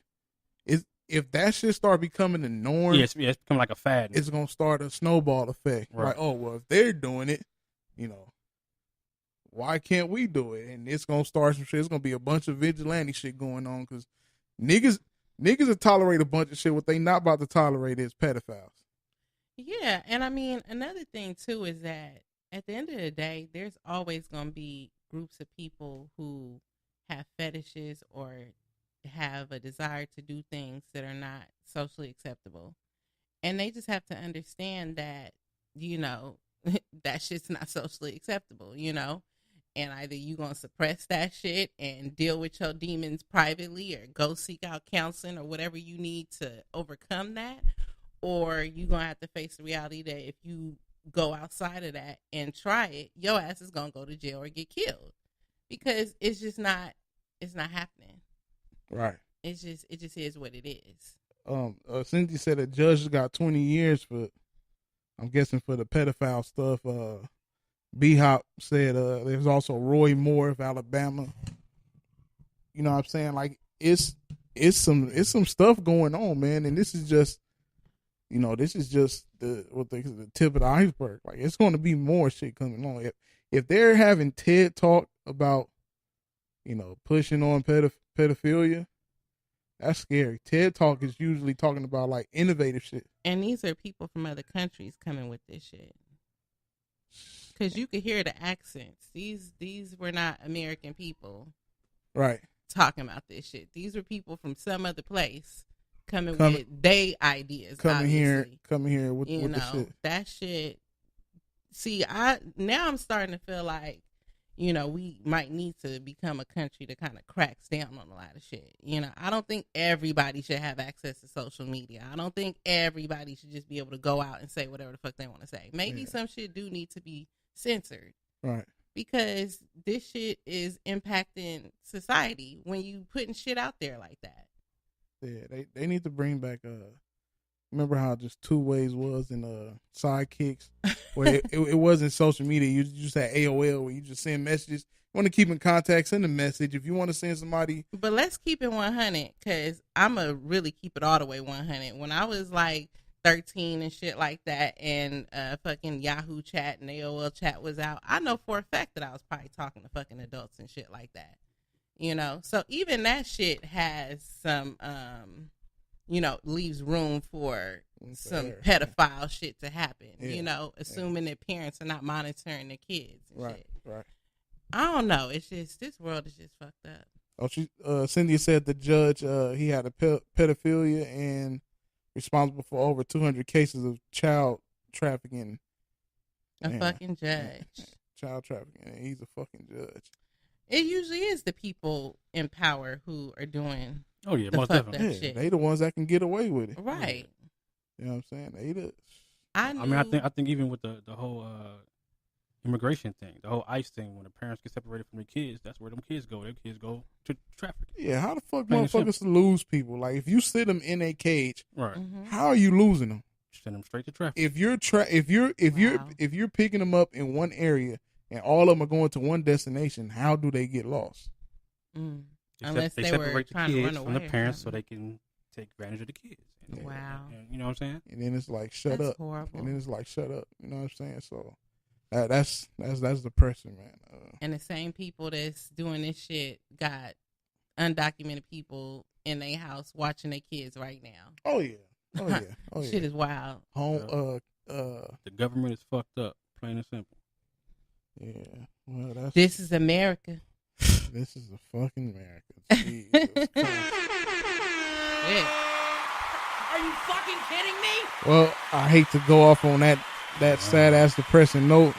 if that shit start becoming the norm, it's becoming like a fad. It's gonna start a snowball effect. Right. Like, oh well, if they're doing it, why can't we do it? And it's gonna start some shit. It's gonna be a bunch of vigilante shit going on because niggas will tolerate a bunch of shit. What they not about to tolerate is pedophiles. Yeah, and I mean, another thing too is that at the end of the day, there's always going to be groups of people who have fetishes or have a desire to do things that are not socially acceptable. And they just have to understand that, that shit's not socially acceptable, And either you going to suppress that shit and deal with your demons privately or go seek out counseling or whatever you need to overcome that. Or you going to have to face the reality that if you go outside of that and try it, your ass is going to go to jail or get killed because it's not happening. Right. It just is what it is. Cynthia said a judge got 20 years for, I'm guessing for the pedophile stuff. B-Hop said there's also Roy Moore of Alabama. You know what I'm saying? Like it's some stuff going on, man, and this is just the tip of the iceberg. Like it's going to be more shit coming on. If they're having TED Talk about pushing on pedophilia, that's scary. TED Talk is usually talking about like innovative shit. And these are people from other countries coming with this shit. Because you could hear the accents. These were not American people, right? Talking about this shit. These were people from some other place coming with their ideas. Coming here with the shit. That shit. See, now I'm starting to feel like, we might need to become a country that kind of cracks down on a lot of shit. I don't think everybody should have access to social media. I don't think everybody should just be able to go out and say whatever the fuck they want to say. Maybe some shit do need to be censored. Right. Because this shit is impacting society when you putting shit out there like that. Yeah, they need to bring back remember how just two ways was in Sidekicks, where it wasn't social media. You just had AOL where you just send messages. You want to keep in contact, send a message. If you want to send somebody, but let's keep it 100 because I'ma really keep it all the way 100. When I was like 13 and shit like that, and fucking Yahoo chat and AOL chat was out, I know for a fact that I was probably talking to fucking adults and shit like that. So even that shit has some leaves room for some pedophile shit to happen, assuming that parents are not monitoring their kids and shit. Right. I don't know. It's just, this world is just fucked up. Oh, Cynthia said the judge, he had a pedophilia and responsible for over 200 cases of child trafficking. Fucking judge. Child trafficking. He's a fucking judge. It usually is the people in power who are doing most definitely. Shit. They the ones that can get away with it. Right. You know what I'm saying? They the. I think even with the whole immigration thing, the whole ICE thing, when the parents get separated from their kids, that's where them kids go. Their kids go to trafficking. Yeah, how the fuck motherfuckers lose people? Like if you sit them in a cage, right? How are you losing them? Send them straight to trafficking. If you're picking them up in one area and all of them are going to one destination, how do they get lost? Unless they separate were the trying kids to run away from the parents so they can take advantage of the kids. Wow. And you know what I'm saying? And then it's like, shut that's up. Horrible. And then it's like, shut up. You know what I'm saying? So that's depressing, man. And the same people that's doing this shit got undocumented people in their house watching their kids right now. Oh yeah. Shit is wild. The government is fucked up, plain and simple. Yeah. Well, this is America. This is a fucking America. Jesus Christ. Yeah. Are you fucking kidding me? Well, I hate to go off on that sad ass depressing note.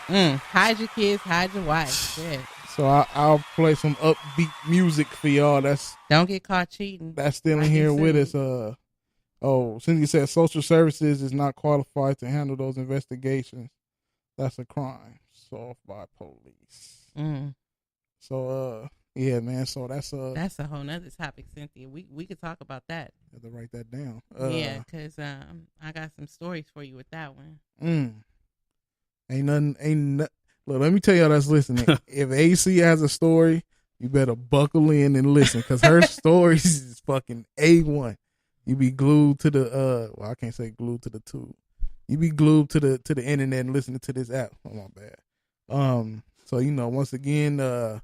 Hide your kids, hide your wife. Shit. So I'll play some upbeat music for y'all. Don't get caught cheating. That's still in here with us. Cynthia said social services is not qualified to handle those investigations. That's a crime solved by police. So yeah, man. So that's a whole nother topic, Cynthia. We could talk about that. I have to write that down. Yeah, because I got some stories for you with that one. Ain't nothing. Look, let me tell y'all that's listening. If AC has a story, you better buckle in and listen, because her stories is fucking A1. You be glued to the I can't say glued to the tube. You be glued to the internet and listening to this app. Oh, my bad. So once again, I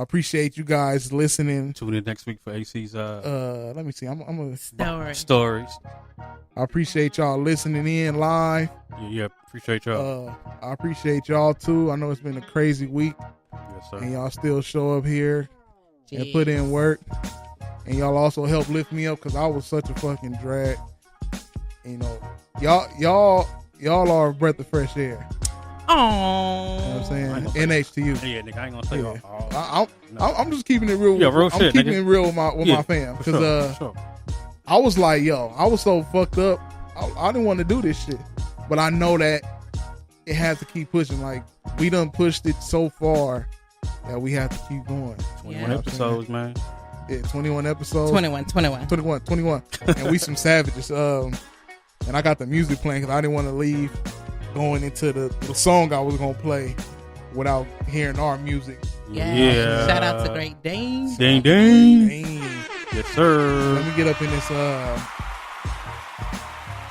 appreciate you guys listening. Tune in next week for AC's let me see. I'm a stories. I appreciate y'all listening in live. Yeah, appreciate y'all. I appreciate y'all too. I know it's been a crazy week. Yes, sir. And y'all still show up here and put in work. And y'all also help lift me up, because I was such a fucking drag. Y'all are a breath of fresh air. Oh, you know what I'm saying? NH to you. Yeah, nigga, I ain't gonna say I'm just keeping it real. Yeah, real I'm shit, keeping nigga. it real with my fam, because I was like, I was so fucked up. I didn't want to do this shit, but I know that it has to keep pushing. Like, we done pushed it so far that we have to keep going. 21 episodes, man. Yeah, 21 episodes. 21. And we some savages. And I got the music playing because I didn't want to leave going into the song I was going to play without hearing our music. Yeah. Shout out to Great Dane. Dane. Yes, sir. Let me get up in this.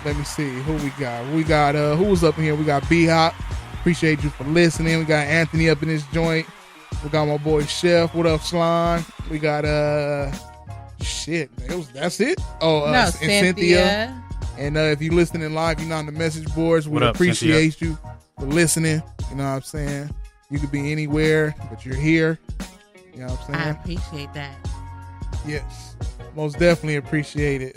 Let me see who we got. We got who was up in here? We got B-Hop. Appreciate you for listening. We got Anthony up in this joint. We got my boy Chef. What up, Slime? We got shit. That's it. Oh, no, and Cynthia. And if you listening live, you're not on the message boards. We What up, appreciate you for listening. You know what I'm saying? You could be anywhere, but you're here. You know what I'm saying? I appreciate that. Yes, most definitely appreciate it.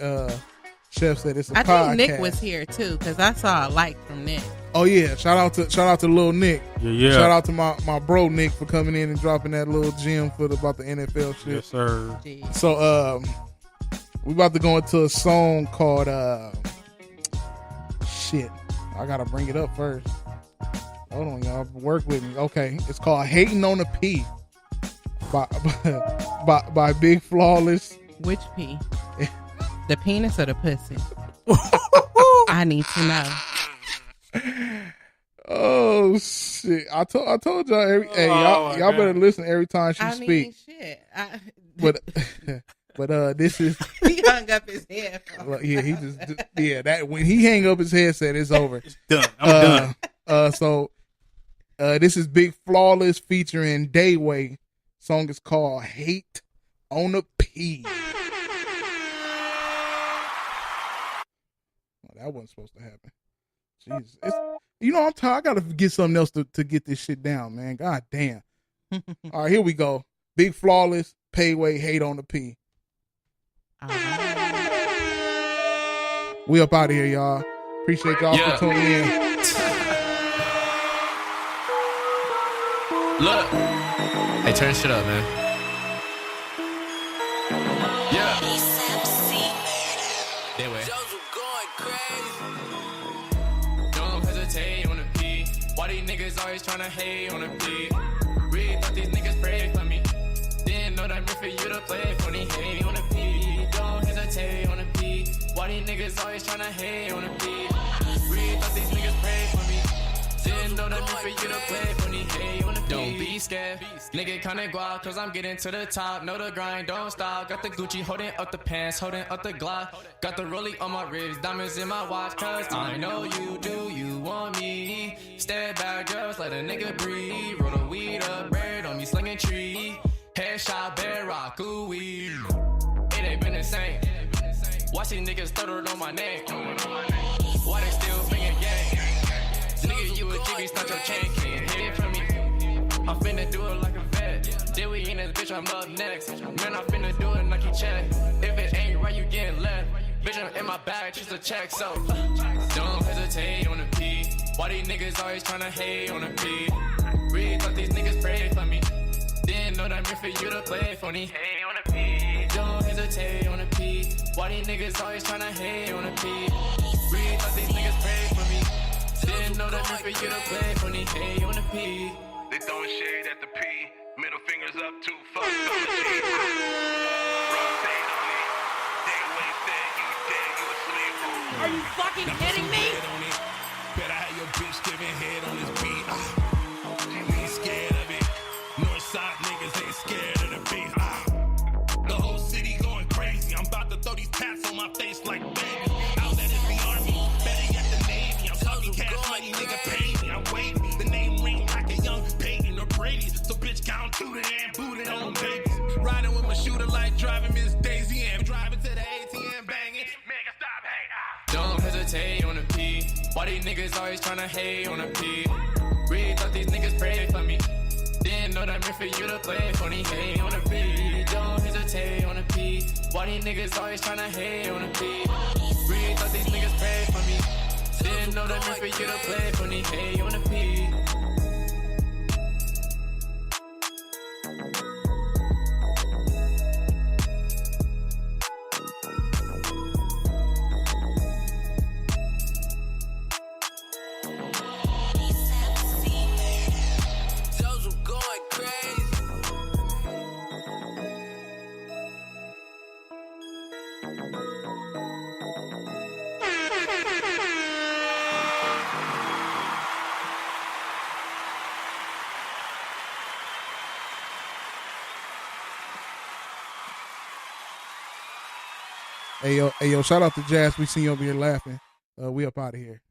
Chef said it's a podcast. I think Nick was here too, because I saw a like from Nick. Oh yeah, shout out to little Nick. Yeah. Shout out to my bro Nick for coming in and dropping that little gem about the NFL shit. Yes, sir. Jeez. So we about to go into a song called shit. I gotta bring it up first. Hold on, y'all. Work with me. Okay, it's called "Hating on a P" by Big Flawless. Which P? The penis or the pussy? I need to know. Oh shit! I told y'all. Y'all better listen every time she speaks. Shit. But this is he hung up his head. Yeah, he just that when he hang up his headset, it's over. It's done. I'm done. So this is Big Flawless featuring Dayway. Song is called "Hate on a P." That wasn't supposed to happen. Jesus. I'm tired. I gotta get something else to get this shit down, man. God damn. All right, here we go. Big Flawless, Payway, Hate on the P. We up out of here, y'all. Appreciate y'all for tuning in. Look. Hey, turn shit up, man. Yeah. That way. Don't hesitate on the P. Why these niggas always tryna hate on the P? Really thought these niggas prayed for me. Didn't know that meant for you to play for me. Hate on the P. Don't hesitate on the P. Why these niggas always tryna hate on the P? Really thought these niggas prayed for me. Didn't know that meant for you to play for me. Hate on the P. Don't be scared. Nigga kinda guap, cause I'm getting to the top. Know the grind, don't stop. Got the Gucci holding up the pants, holding up the Glock. Got the rollie on my wrist, diamonds in my watch. Cause I know you do, you want me. Step back, just let a nigga breathe. Roll the weed up, bird on me slinging tree. Headshot, bear rock, ooh wee. It ain't been the same. Watch these niggas stutter on my name. Why they still bringing gang? Nigga, you a jiggy, start your chain, can't hit it from me. I'm finna do it like a vet. Then we in this bitch, I'm up next. Man, I'm finna do it like you check. If it ain't right, you getting left. Bitch, I'm in my bag, just a check, so don't hesitate on the P. Why these niggas always tryna hate on the P? Really thought these niggas prayed for me. Didn't know that meant for you to play for me. Hey on the P. Don't hesitate on the P. Why these niggas always tryna hate on the P? Really thought these niggas prayed for me. Didn't know that meant for you to play for me. Hey on the P. They throwing shade at the P. Middle fingers up too. Fuck on the G. Rock stayed on it. They wasted. You dead. You asleep. Are you fucking kidding me? Better have your bitch giving head on this beat. She ain't scared of it. Northside niggas ain't scared of the beat. The whole city going crazy. I'm about to throw these tats on my face like baby. Out that is the army. Better yet the Navy. I'm talking cash money, nigga pay me. I'm waiting. The name ring like a young Peyton or Brady. So bitch count to the and boot it on babies. Riding with my shooter like driving Miss Daisy and driving to the ATM banging. Nigga stop hate. Don't hesitate on the P. Why these niggas always tryna hate on the P? Really thought these niggas prayed for me. Didn't know that meant for you to play for me. Hey on the P. Don't hesitate on the P. Why these niggas always tryna hate on the P? Really thought these niggas prayed for me. Didn't know that meant for you to play for me. Hey on the P. Hey yo, shout out to Jazz. We seen you over here laughing. We up out of here.